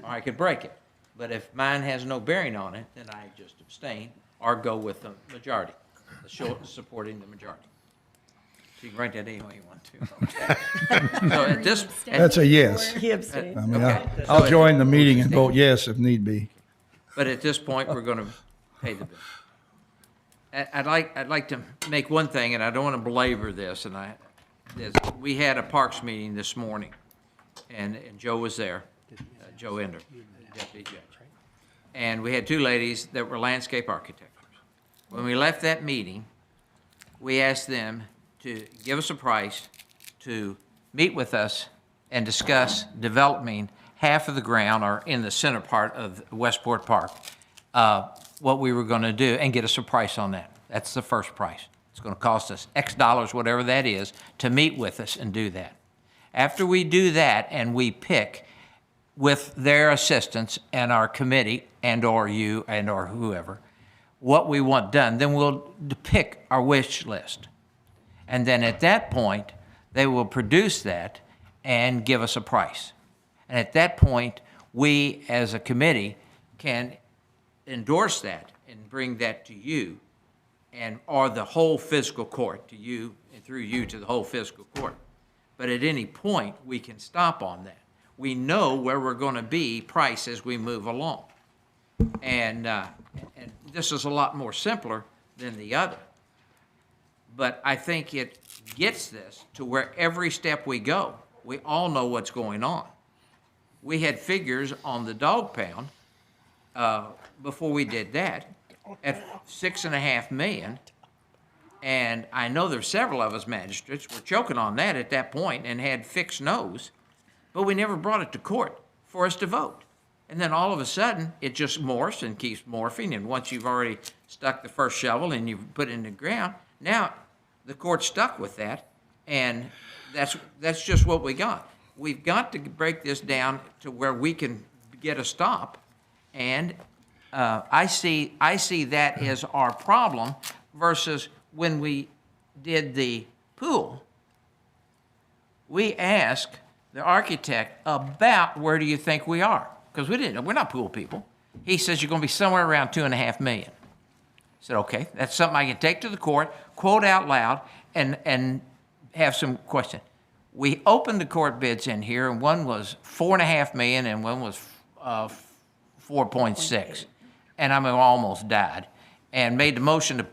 [SPEAKER 1] or I could break it. But if mine has no bearing on it, then I just abstain or go with the majority, supporting the majority. So you can write that any way you want to. So at this.
[SPEAKER 17] That's a yes.
[SPEAKER 10] He abstained.
[SPEAKER 17] I mean,
[SPEAKER 1] Okay.
[SPEAKER 17] I'll join the meeting and vote yes if need be.
[SPEAKER 1] But at this point, we're going to pay the bill. I'd like to make one thing, and I don't want to belabor this, we had a Parks meeting this morning, and Joe was there, Joe Ender, deputy judge. And we had two ladies that were landscape architects. When we left that meeting, we asked them to give us a price to meet with us and discuss developing half of the ground, or in the center part of Westport Park, what we were going to do, and get us a price on that. That's the first price. It's going to cost us X dollars, whatever that is, to meet with us and do that. After we do that and we pick with their assistance and our committee and or you and or whoever, what we want done, then we'll pick our wish list. And then at that point, they will produce that and give us a price. And at that point, we as a committee can endorse that and bring that to you, and or the whole fiscal court, to you and through you to the whole fiscal court. But at any point, we can stop on that. We know where we're going to be price as we move along. And this is a lot more simpler than the other. But I think it gets this to where every step we go, we all know what's going on. We had figures on the dog pound before we did that at $6.5 million. And I know there's several of us magistrates were choking on that at that point and had fixed no's, but we never brought it to court for us to vote. And then all of a sudden, it just morphs and keeps morphing. And once you've already stuck the first shovel and you've put it in the ground, now the court's stuck with that. And that's just what we got. We've got to break this down to where we can get a stop. And I see that as our problem versus when we did the pool. We asked the architect about where do you think we are? Because we're not pool people. He says you're going to be somewhere around $2.5 million. I said, okay, that's something I can take to the court, quote out loud, and have some question. We opened the court bids in here, and one was $4.5 million, and one was 4.6. And I almost died, and made the motion to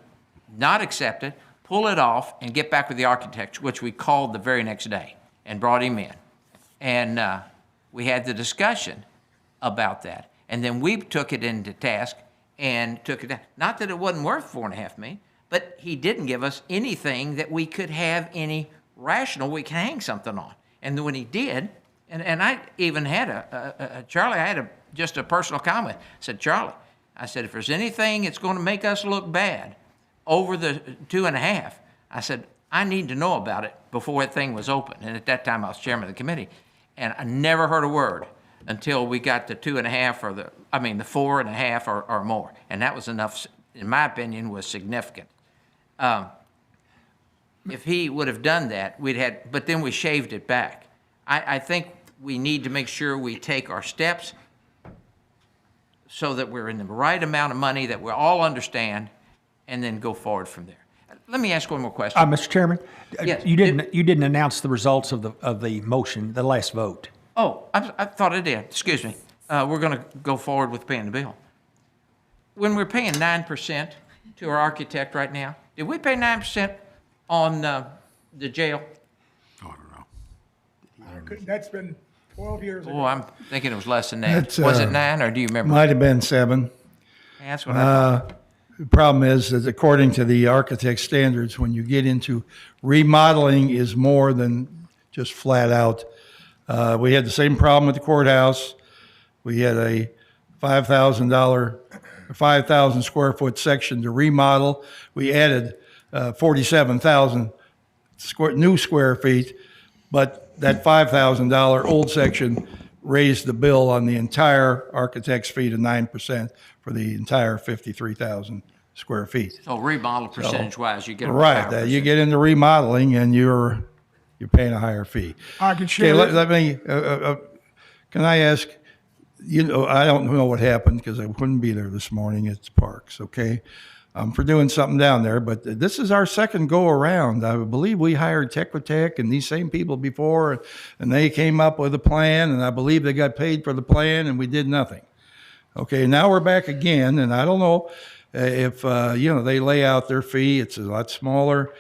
[SPEAKER 1] not accept it, pull it off, and get back with the architect, which we called the very next day and brought him in. And we had the discussion about that. And then we took it into task and took it down. Not that it wasn't worth $4.5 million, but he didn't give us anything that we could have any rational we can hang something on. And then when he did, and I even had Charlie, I had just a personal comment. I said, Charlie, I said, if there's anything that's going to make us look bad over the 2.5, I said, I need to know about it before that thing was open. And at that time, I was chairman of the committee. And I never heard a word until we got the 2.5 or the 4.5 or more. And that was enough, in my opinion, was significant. If he would have done that, but then we shaved it back. I think we need to make sure we take our steps so that we're in the right amount of money that we all understand, and then go forward from there. Let me ask one more question.
[SPEAKER 14] Mr. Chairman,
[SPEAKER 1] Yes.
[SPEAKER 14] you didn't announce the results of the motion, the last vote.
[SPEAKER 1] Oh, I thought I did. Excuse me. We're going to go forward with paying the bill. When we're paying 9% to our architect right now, did we pay 9% on the jail?
[SPEAKER 2] That's been 12 years ago.
[SPEAKER 1] Oh, I'm thinking it was less than that.
[SPEAKER 17] It's,
[SPEAKER 1] Was it 9, or do you remember?
[SPEAKER 17] Might have been 7.
[SPEAKER 1] That's what I thought.
[SPEAKER 17] The problem is that according to the architect standards, when you get into remodeling is more than just flat out. We had the same problem at the courthouse. We had a $5,000 square foot section to remodel. We added 47,000 new square feet, but that $5,000 old section raised the bill on the entire architect's fee to 9% for the entire 53,000 square feet.
[SPEAKER 1] So remodel percentage-wise, you get a
[SPEAKER 17] Right,
[SPEAKER 1] higher
[SPEAKER 17] you get into remodeling and you're paying a higher fee.
[SPEAKER 2] I can
[SPEAKER 17] Okay,
[SPEAKER 2] share.
[SPEAKER 17] let me, can I ask, I don't know what happened because I couldn't be there this morning at the parks, okay? For doing something down there, but this is our second go around. I believe we hired Tequitech and these same people before, and they came up with a plan, and I believe they got paid for the plan, and we did nothing. Okay, now we're back again, and I don't know if they lay out their fee. It's a lot smaller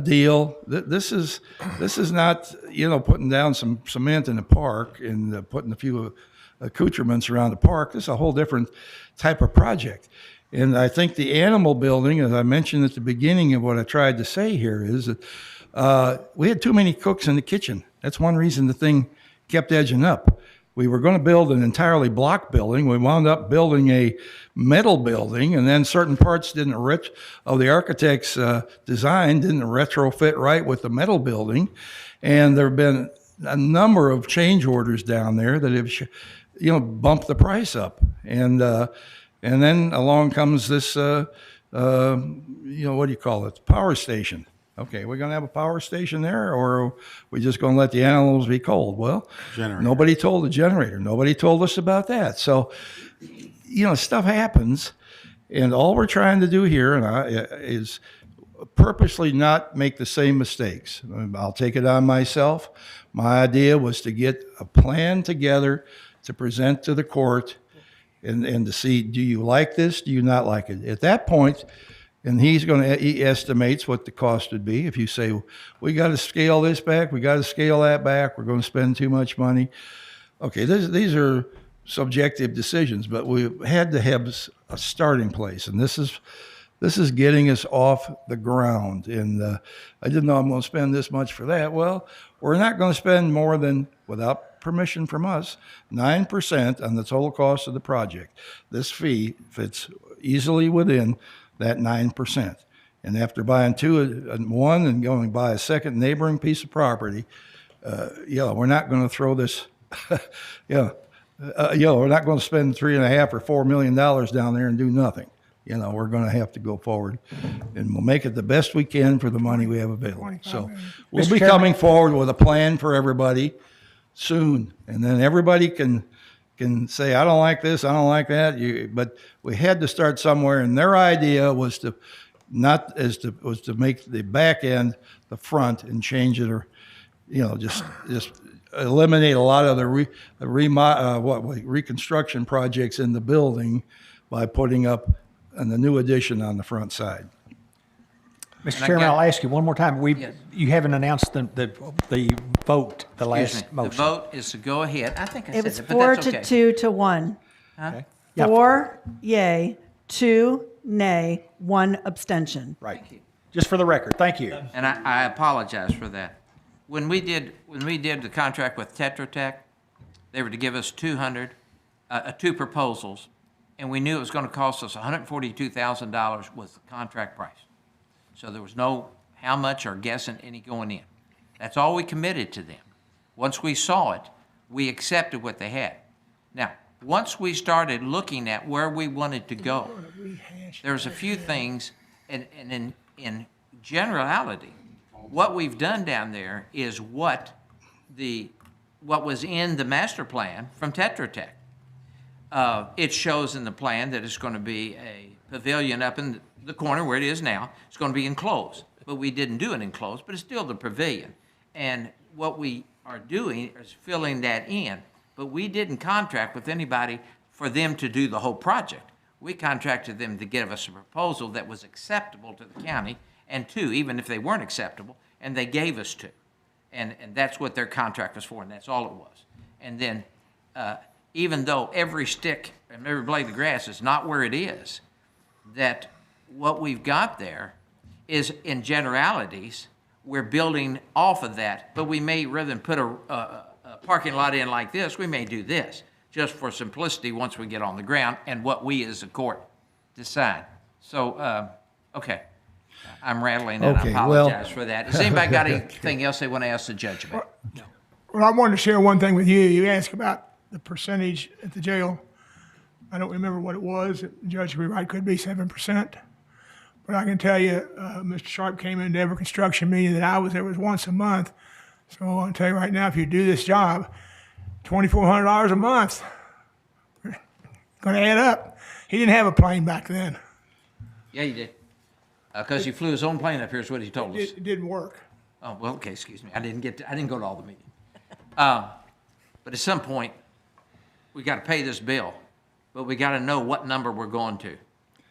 [SPEAKER 17] deal. This is not putting down some cement in the park and putting a few accoutrements around the park. This is a whole different type of project. And I think the animal building, as I mentioned at the beginning of what I tried to say here, is that we had too many cooks in the kitchen. That's one reason the thing kept edging up. We were going to build an entirely block building. We wound up building a metal building, and then certain parts of the architect's design didn't retrofit right with the metal building. And there have been a number of change orders down there that have, bumped the price up. And then along comes this, what do you call it? Power station. Okay, we're going to have a power station there, or are we just going to let the animals be cold? Well, nobody told the generator. Nobody told us about that. So, stuff happens, and all we're trying to do here is purposely not make the same mistakes. I'll take it on myself. My idea was to get a plan together to present to the court and to see, do you like this? Do you not like it? At that point, and he estimates what the cost would be. If you say, we got to scale this back, we got to scale that back, we're going to spend too much money. Okay, these are subjective decisions, but we had to have a starting place, and this is getting us off the ground. And I didn't know I'm going to spend this much for that. Well, we're not going to spend more than, without permission from us, 9% on the total cost of the project. This fee fits easily within that 9%. And after buying one and going to buy a second neighboring piece of property, we're not going to throw this, we're not going to spend $3.5 or $4 million down there and do nothing. We're going to have to go forward, and we'll make it the best we can for the money we have available. So we'll be coming forward with a plan for everybody soon, and then everybody can say, I don't like this, I don't like that. But we had to start somewhere, and their idea was to make the back end the front and change it, or just eliminate a lot of the reconstruction projects in the building by putting up the new addition on the front side.
[SPEAKER 14] Mr. Chairman, I'll ask you one more time. You haven't announced the vote, the last motion.
[SPEAKER 1] The vote is to go ahead. I think I said
[SPEAKER 10] It was
[SPEAKER 1] it, but
[SPEAKER 10] 4
[SPEAKER 1] that's
[SPEAKER 10] to
[SPEAKER 1] okay.
[SPEAKER 10] 2 to 1.
[SPEAKER 14] Okay. Yeah.
[SPEAKER 10] 4 yay, 2 nay, 1 abstention.
[SPEAKER 14] Right. Just for the record, thank you.
[SPEAKER 1] And I apologize for that. When we did the contract with Tetra Tech, they were to give us 2 proposals, and we knew it was going to cost us $142,000 was the contract price. So there was no how much or guessing any going in. That's all we committed to them. Once we saw it, we accepted what they had. Now, once we started looking at where we wanted to go, there's a few things, and in generality, what we've done down there is what was in the master plan from Tetra Tech. It shows in the plan that it's going to be a pavilion up in the corner where it is now. It's going to be enclosed, but we didn't do it enclosed, but it's still the pavilion. And what we are doing is filling that in, but we didn't contract with anybody for them to do the whole project. We contracted them to give us a proposal that was acceptable to the county, and 2, even if they weren't acceptable, and they gave us 2. And that's what their contract was for, and that's all it was. And then even though every stick and every blade of grass is not where it is, that what we've got there is, in generalities, we're building off of that, but we may, rather than put a parking lot in like this, we may do this, just for simplicity once we get on the ground and what we as a court decide. So, okay, I'm rattling and I
[SPEAKER 17] Okay, well-
[SPEAKER 1] apologize for that. Has anybody got anything else they want to ask the judge about?
[SPEAKER 2] Well, I wanted to share one thing with you. You asked about the percentage at the jail. I don't remember what it was. The judge could be right, could be 7%. But I can tell you, Mr. Sharp came into every construction meeting that I was there was once a month. So I'll tell you right now, if you do this job, $2,400 a month, going to add up. He didn't have a plane back then.
[SPEAKER 1] Yeah, you did. Because he flew his own plane up here is what he told us.
[SPEAKER 2] It didn't work.
[SPEAKER 1] Oh, well, okay, excuse me. I didn't go to all the meetings. But at some point, we got to pay this bill, but we got to know what number we're going to,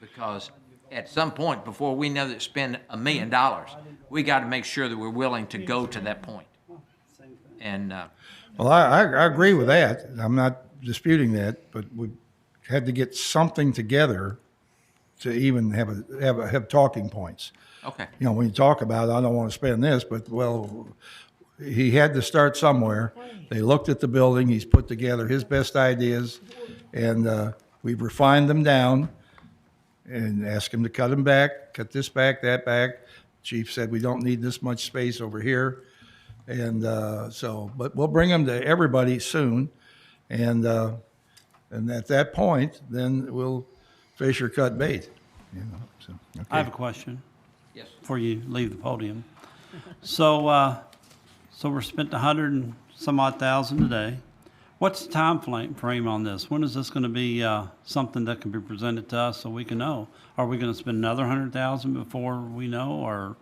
[SPEAKER 1] because at some point, before we know that spend $1 million, we got to make sure that we're willing to go to that point. And
[SPEAKER 17] Well, I agree with that. I'm not disputing that, but we had to get something together to even have talking points.
[SPEAKER 1] okay,
[SPEAKER 17] You know, when you talk about, I don't want to spend this, but, well, he had to start somewhere. They looked at the building, he's put together his best ideas, and we've refined them down and asked him to cut them back, cut this back, that back. Chief said, we don't need this much space over here. And but we'll bring them to everybody soon. And at that point, then we'll fish or cut bait. You know, so, okay.
[SPEAKER 5] I have a question.
[SPEAKER 1] yes.
[SPEAKER 5] Before you leave the podium. So we're spent 100 and some odd thousand today. What's the time frame on this? When is this going to be something that can be presented to us so we can know? Are we going to spend another 100,000 before we know, or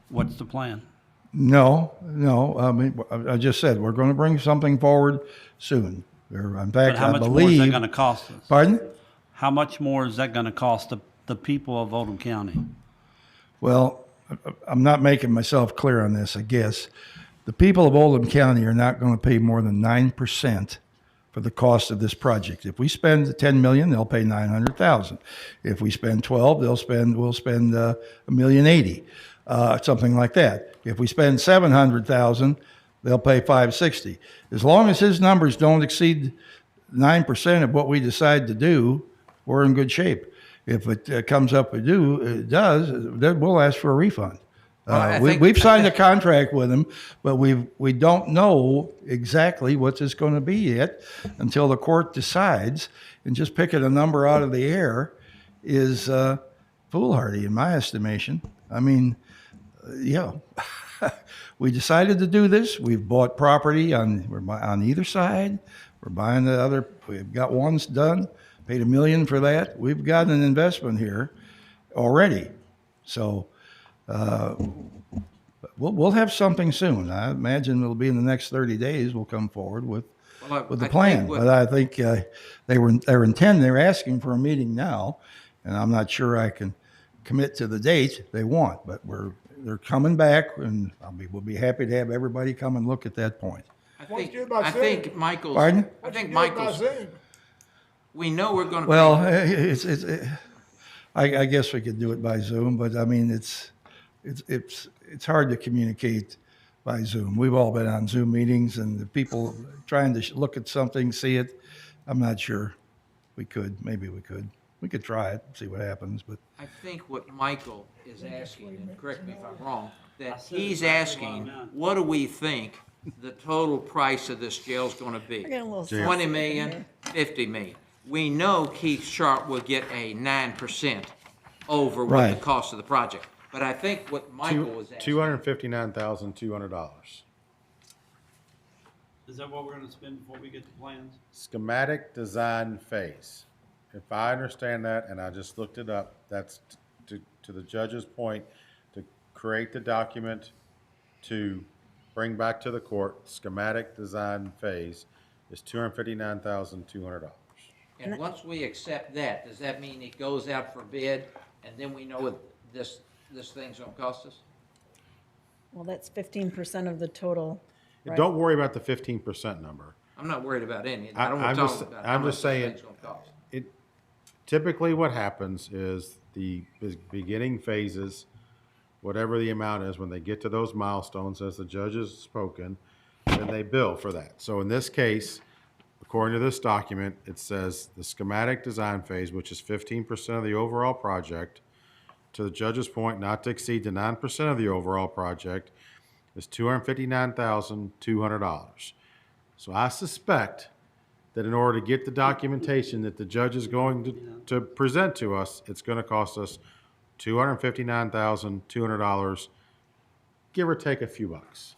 [SPEAKER 5] what's the plan?
[SPEAKER 17] No. I mean, I just said, we're going to bring something forward soon. In fact,
[SPEAKER 5] But how
[SPEAKER 17] I
[SPEAKER 5] much more is that
[SPEAKER 17] believe.
[SPEAKER 5] going to cost us?
[SPEAKER 17] Pardon?
[SPEAKER 5] How much more is that going to cost the people of Oldham County?
[SPEAKER 17] Well, I'm not making myself clear on this, I guess. The people of Oldham County are not going to pay more than 9% for the cost of this project. If we spend $10 million, they'll pay $900,000. If we spend 12, we'll spend $1,080,000, something like that. If we spend $700,000, they'll pay $560,000. As long as his numbers don't exceed 9% of what we decide to do, we're in good shape. If it comes up it does, then we'll ask for a refund. We've signed a contract with them, but we don't know exactly what it's going to be yet until the court decides. And just picking a number out of the air is foolhardy in my estimation. I mean, we decided to do this. We've bought property on either side. We're buying the other. We've got ones done. Paid $1 million for that. We've got an investment here already. So. We'll have something soon. I imagine it'll be in the next 30 days. We'll come forward with the plan. But I think they were asking for a meeting now, and I'm not sure I can commit to the date they want. But they're coming back, and we'll be happy to have everybody come and look at that point.
[SPEAKER 1] I think Michael's.
[SPEAKER 17] Pardon?
[SPEAKER 1] I think Michael's. We know we're going to.
[SPEAKER 17] Well, I guess we could do it by Zoom, but I mean it's hard to communicate by Zoom. We've all been on Zoom meetings, and the people trying to look at something, see it. I'm not sure we could. Maybe we could. We could try it, see what happens. But
[SPEAKER 1] I think what Michael is asking, and correct me if I'm wrong, that he's asking, what do we think the total price of this jail is going to be? 20 million, 50 million. We know Keith Sharp will get a 9% over what the cost of the project. But I think what Michael was asking.
[SPEAKER 4] $259,200.
[SPEAKER 5] Is that what we're going to spend before we get the plans?
[SPEAKER 4] Schematic design phase. If I understand that, and I just looked it up, that's to the judge's point, to create the document to bring back to the court, schematic design phase is $259,200.
[SPEAKER 1] And once we accept that, does that mean it goes out for bid, and then we know what this thing's gonna cost us?
[SPEAKER 10] Well, that's 15% of the total. Right?
[SPEAKER 4] Don't worry about the 15% number.
[SPEAKER 1] I'm not worried about any. I don't want to talk about how much this thing's gonna cost.
[SPEAKER 4] Typically what happens is the beginning phases, whatever the amount is, when they get to those milestones, as the judge has spoken, then they bill for that. So in this case, according to this document, it says the schematic design phase, which is 15% of the overall project, to the judge's point, not to exceed the 9% of the overall project, is $259,200. So I suspect that in order to get the documentation that the judge is going to present to us, it's going to cost us $259,200, give or take a few bucks.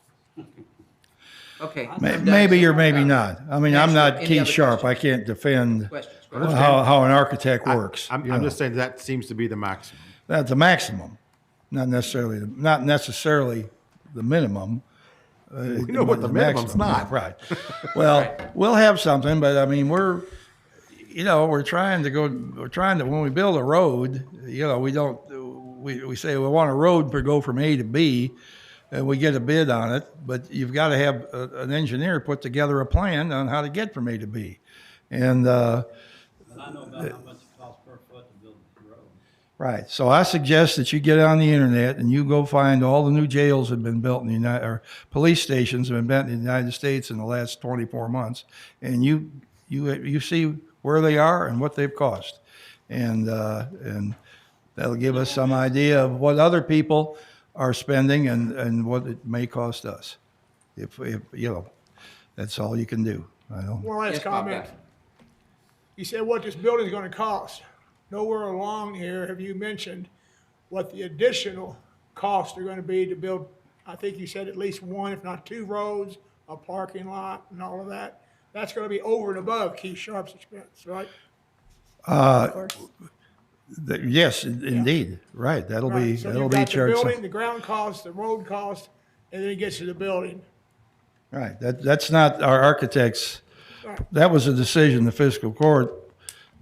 [SPEAKER 1] Okay.
[SPEAKER 17] Maybe or maybe not. I mean, I'm not
[SPEAKER 1] Any
[SPEAKER 17] Keith
[SPEAKER 1] other
[SPEAKER 17] Sharp. I can't defend
[SPEAKER 1] Questions?
[SPEAKER 17] how an architect works.
[SPEAKER 4] I'm
[SPEAKER 17] you know.
[SPEAKER 4] just saying that seems to be the maximum.
[SPEAKER 17] That's the maximum, not necessarily the minimum.
[SPEAKER 4] We know what the minimum's not.
[SPEAKER 17] Right. Well, we'll have something, but I mean, we're trying to, when we build a road, we say we want a road to go from A to B, and we get a bid on it, but you've got to have an engineer put together a plan on how to get from A to B. And,
[SPEAKER 5] I know about how much it costs per foot to build the road.
[SPEAKER 17] right. So I suggest that you get on the internet and you go find all the new jails that have been built in or police stations have been built in the United States in the last 24 months, and you see where they are and what they've cost, and that'll give us some idea of what other people are spending and what it may cost us. If that's all you can do. I don't.
[SPEAKER 2] One last
[SPEAKER 1] Yes, Bob,
[SPEAKER 2] comment.
[SPEAKER 1] go.
[SPEAKER 2] You said what this building's gonna cost. Nowhere along here have you mentioned what the additional costs are gonna be to build, I think you said at least one, if not two roads, a parking lot and all of that. That's gonna be over and above Keith Sharp's expense, right?
[SPEAKER 17] Yes, indeed. Right. That'll
[SPEAKER 2] Right.
[SPEAKER 17] be
[SPEAKER 2] So
[SPEAKER 17] that'll
[SPEAKER 2] you've
[SPEAKER 17] be
[SPEAKER 2] got the
[SPEAKER 17] charged.
[SPEAKER 2] building, the ground cost, the road cost, and then it gets to the building.
[SPEAKER 17] Right. That's not our architects.
[SPEAKER 2] Right.
[SPEAKER 17] That was a decision the fiscal court.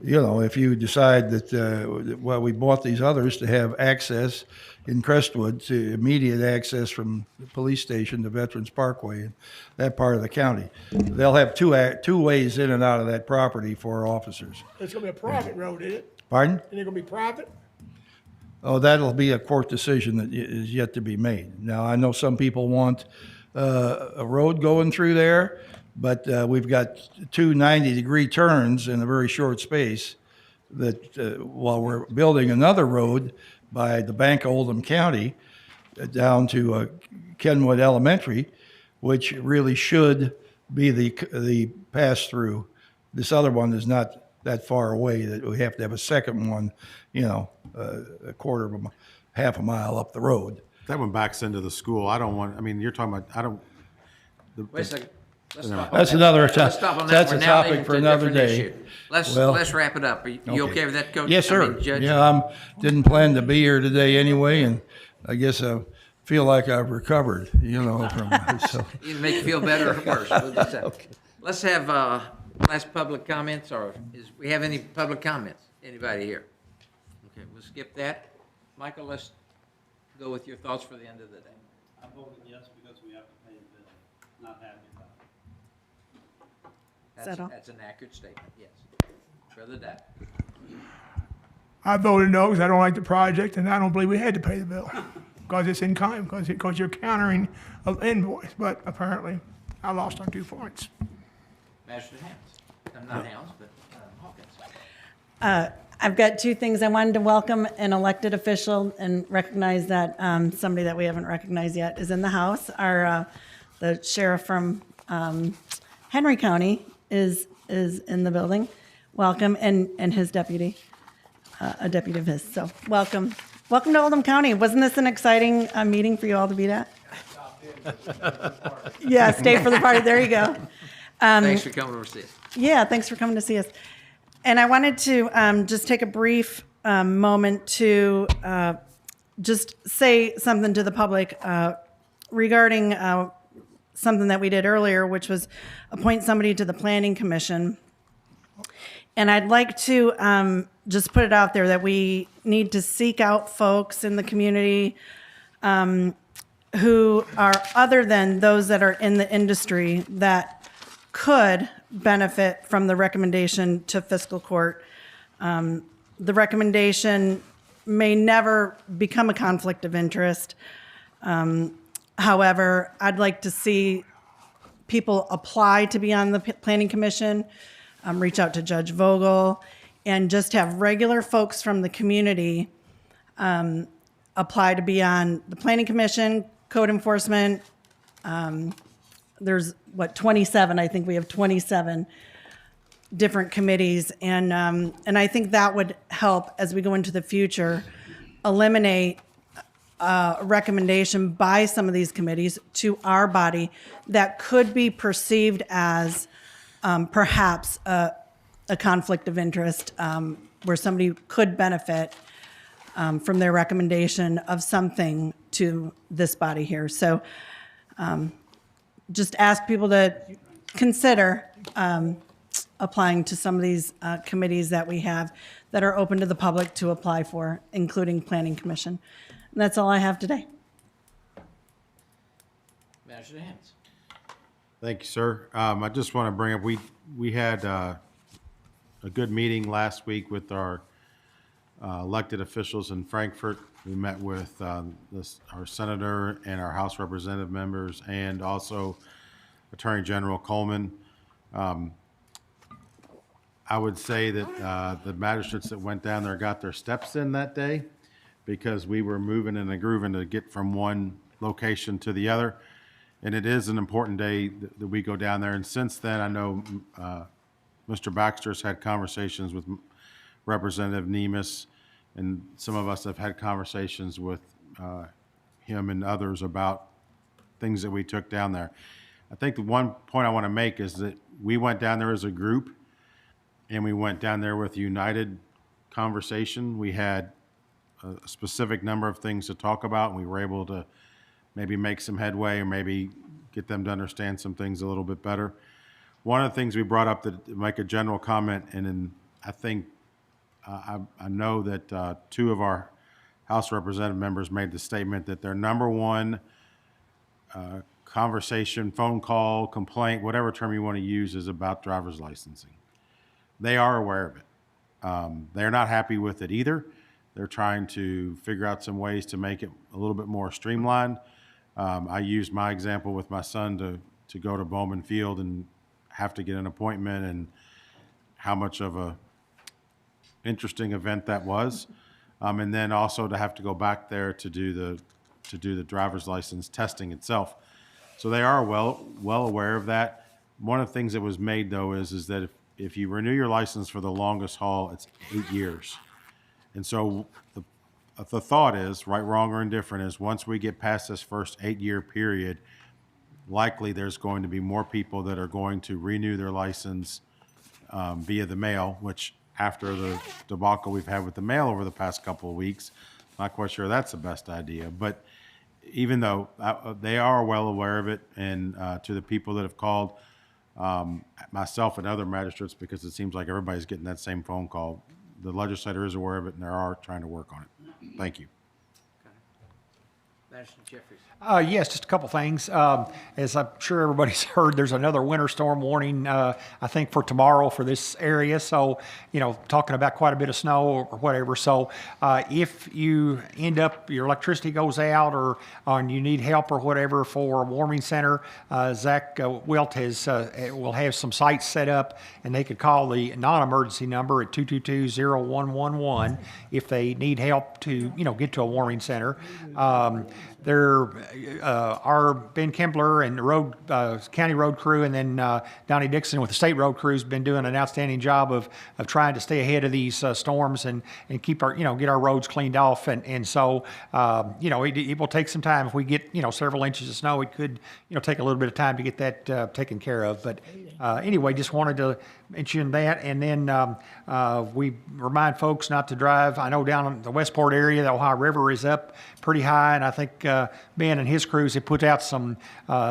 [SPEAKER 17] If you decide that, we bought these others to have access in Crestwood to immediate access from the police station to Veterans Parkway and that part of the county. They'll have two ways in and out of that property for officers.
[SPEAKER 2] It's gonna be a private road, is it?
[SPEAKER 17] Pardon?
[SPEAKER 2] And it's gonna be private?
[SPEAKER 17] Oh, that'll be a court decision that is yet to be made. Now, I know some people want a road going through there, but we've got two 90-degree turns in a very short space that while we're building another road by the bank of Oldham County down to Kenwood Elementary, which really should be the pass-through. This other one is not that far away that we have to have a second one, a quarter of half a mile up the road.
[SPEAKER 4] That one backs into the school. You're talking about,
[SPEAKER 1] Wait a second. Let's stop on
[SPEAKER 17] That's
[SPEAKER 1] that.
[SPEAKER 17] another
[SPEAKER 1] Let's stop on that.
[SPEAKER 17] that's
[SPEAKER 1] We're
[SPEAKER 17] a
[SPEAKER 1] now
[SPEAKER 17] topic
[SPEAKER 1] into
[SPEAKER 17] for
[SPEAKER 1] a
[SPEAKER 17] another
[SPEAKER 1] different
[SPEAKER 17] day.
[SPEAKER 1] issue. Let's
[SPEAKER 17] Well,
[SPEAKER 1] wrap it up. Are you okay with that, Coach?
[SPEAKER 17] Yes, sir.
[SPEAKER 1] Judge?
[SPEAKER 17] Yeah, didn't plan to be here today anyway, and I guess I feel like I've recovered, from so.
[SPEAKER 1] Either make you feel better or worse. We'll just let's have last public comments, or we have any public comments? Anybody here? Okay, we'll skip that. Michael, let's go with your thoughts for the end of the day.
[SPEAKER 5] I voted yes because we have to pay the bill. Not happy about it.
[SPEAKER 10] Is that all?
[SPEAKER 1] That's an accurate statement, yes. Brother Dad.
[SPEAKER 2] I voted no because I don't like the project and I don't believe we had to pay the bill. Because it's in kind, because you're countering an invoice, but apparently I lost on 2 points.
[SPEAKER 1] Master Hams. Not Hams, but Hawkins.
[SPEAKER 10] I've got two things. I wanted to welcome an elected official and recognize that somebody that we haven't recognized yet is in the house. The sheriff from Henry County is in the building. Welcome, and his deputy, a deputy of his. So welcome. Welcome to Oldham County. Wasn't this an exciting meeting for you all to be at? Yeah, stay for the party. There you go.
[SPEAKER 1] Thanks for coming over to see us.
[SPEAKER 10] Yeah, thanks for coming to see us. And I wanted to just take a brief moment to just say something to the public regarding something that we did earlier, which was appoint somebody to the Planning Commission. And I'd like to just put it out there that we need to seek out folks in the community who are other than those that are in the industry that could benefit from the recommendation to fiscal court. The recommendation may never become a conflict of interest. However, I'd like to see people apply to be on the Planning Commission, reach out to Judge Vogel, and just have regular folks from the community apply to be on the Planning Commission, Code Enforcement. There's, 27? I think we have 27 different committees. And I think that would help as we go into the future, eliminate a recommendation by some of these committees to our body that could be perceived as perhaps a conflict of interest, where somebody could benefit from their recommendation of something to this body here. So just ask people to consider applying to some of these committees that we have that are open to the public to apply for, including Planning Commission. And that's all I have today.
[SPEAKER 1] Matters at hand.
[SPEAKER 4] Thank you, sir. I just want to bring up, we had a good meeting last week with our elected officials in Frankfurt. We met with our senator and our House representative members, and also Attorney General Coleman. I would say that the magistrates that went down there got their steps in that day, because we were moving and grooving to get from one location to the other. And it is an important day that we go down there. And since then, I know Mr. Baxter's had conversations with Representative Nemes, and some of us have had conversations with him and others about things that we took down there. I think the one point I want to make is that we went down there as a group, and we went down there with united conversation. We had a specific number of things to talk about, and we were able to maybe make some headway, or maybe get them to understand some things a little bit better. One of the things we brought up, to make a general comment, and then I think I know that two of our House representative members made the statement that their number one conversation, phone call, complaint, whatever term you want to use, is about driver's licensing. They are aware of it. They're not happy with it either. They're trying to figure out some ways to make it a little bit more streamlined. I used my example with my son to go to Bowman Field and have to get an appointment, and how much of a interesting event that was. And then also to have to go back there to do the driver's license testing itself. So they are well aware of that. One of the things that was made, though, is that if you renew your license for the longest haul, it's 8 years. And so the thought is, right, wrong, or indifferent, is once we get past this first 8-year period, likely there's going to be more people that are going to renew their license via the mail, which, after the debacle we've had with the mail over the past couple of weeks, not quite sure that's the best idea. But even though they are well aware of it, and to the people that have called, myself and other magistrates, because it seems like everybody's getting that same phone call, the legislator is aware of it, and they are trying to work on it. Thank you.
[SPEAKER 1] Magistrate Jeffries.
[SPEAKER 14] Yes, just a couple things. As I'm sure everybody's heard, there's another winter storm warning, I think, for tomorrow for this area. So, talking about quite a bit of snow or whatever. So, if you end up, your electricity goes out, or you need help or whatever for a warming center, Zach Wilt will have some sites set up, and they could call the non-emergency number at 222-0111 if they need help to, get to a warming center. Our Ben Kempler and the county road crew, and then Donnie Dixon with the state road crew, has been doing an outstanding job of trying to stay ahead of these storms and keep our, get our roads cleaned off. And so, it will take some time. If we get, several inches of snow, it could, take a little bit of time to get that taken care of. But anyway, just wanted to mention that. And then we remind folks not to drive. I know down in the Westport area, the Ohio River is up pretty high, and I think Ben and his crews have put out some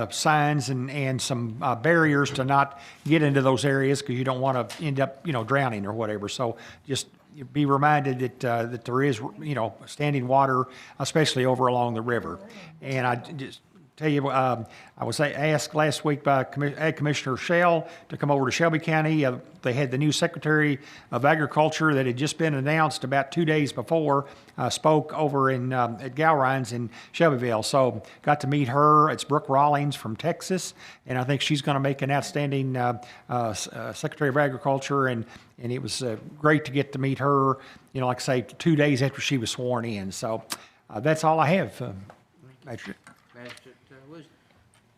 [SPEAKER 14] signs and some barriers to not get into those areas, because you don't want to end up, drowning or whatever. So just be reminded that there is, standing water, especially over along the river. And I just tell you, I was asked last week by Ag Commissioner Shell to come over to Shelby County. They had the new Secretary of Agriculture that had just been announced about 2 days before, spoke over at Gowrines in Shelbyville. So got to meet her. It's Brooke Rawlings from Texas, and I think she's going to make an outstanding Secretary of Agriculture. And it was great to get to meet her, like I say, 2 days after she was sworn in. So that's all I have, Magistrate.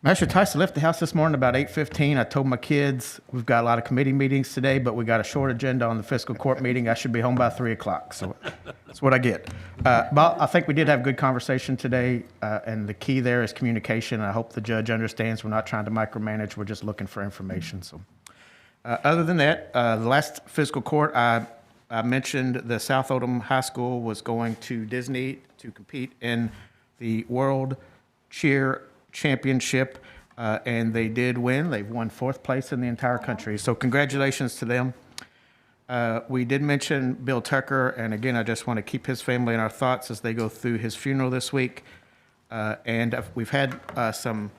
[SPEAKER 6] Magistrate Tyson left the house this morning about 8:15. I told my kids, we've got a lot of committee meetings today, but we got a short agenda on the fiscal court meeting. I should be home by 3 o'clock, so that's what I get. But I think we did have a good conversation today, and the key there is communication. I hope the judge understands we're not trying to micromanage, we're just looking for information. So, other than that, the last fiscal court, I mentioned the South Oldham High School was going to Disney to compete in the World Cheer Championship, and they did win. They've won 4th place in the entire country. So congratulations to them. We did mention Bill Tucker, and again, I just want to keep his family in our thoughts as they go through his funeral this week. And we've had some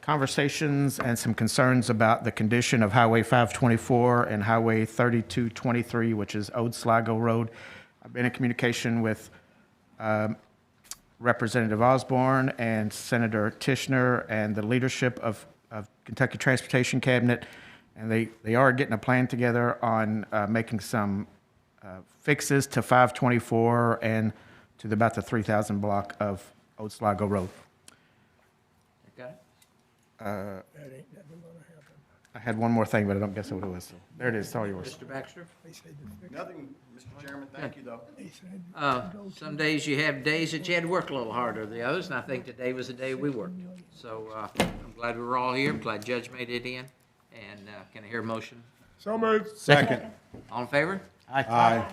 [SPEAKER 6] conversations and some concerns about the condition of Highway 524 and Highway 3223, which is Old Sligo Road. I've been in communication with Representative Osborne and Senator Tishner and the leadership of Kentucky Transportation Cabinet, and they are getting a plan together on making some fixes to 524 and to about the 3000 block of Old Sligo Road.
[SPEAKER 1] Okay.
[SPEAKER 6] I had one more thing, but I don't guess what it was. So there it is. It's all yours.
[SPEAKER 1] Mr. Baxter?
[SPEAKER 12] Nothing, Mr. Chairman, thank you, though.
[SPEAKER 1] Some days you have days that you had to work a little harder than the others, and I think today was the day we worked. So I'm glad we were all here. I'm glad Judge made it in. And can I hear a motion?
[SPEAKER 2] So moved.
[SPEAKER 4] Second.
[SPEAKER 1] All in favor?
[SPEAKER 4] Aye.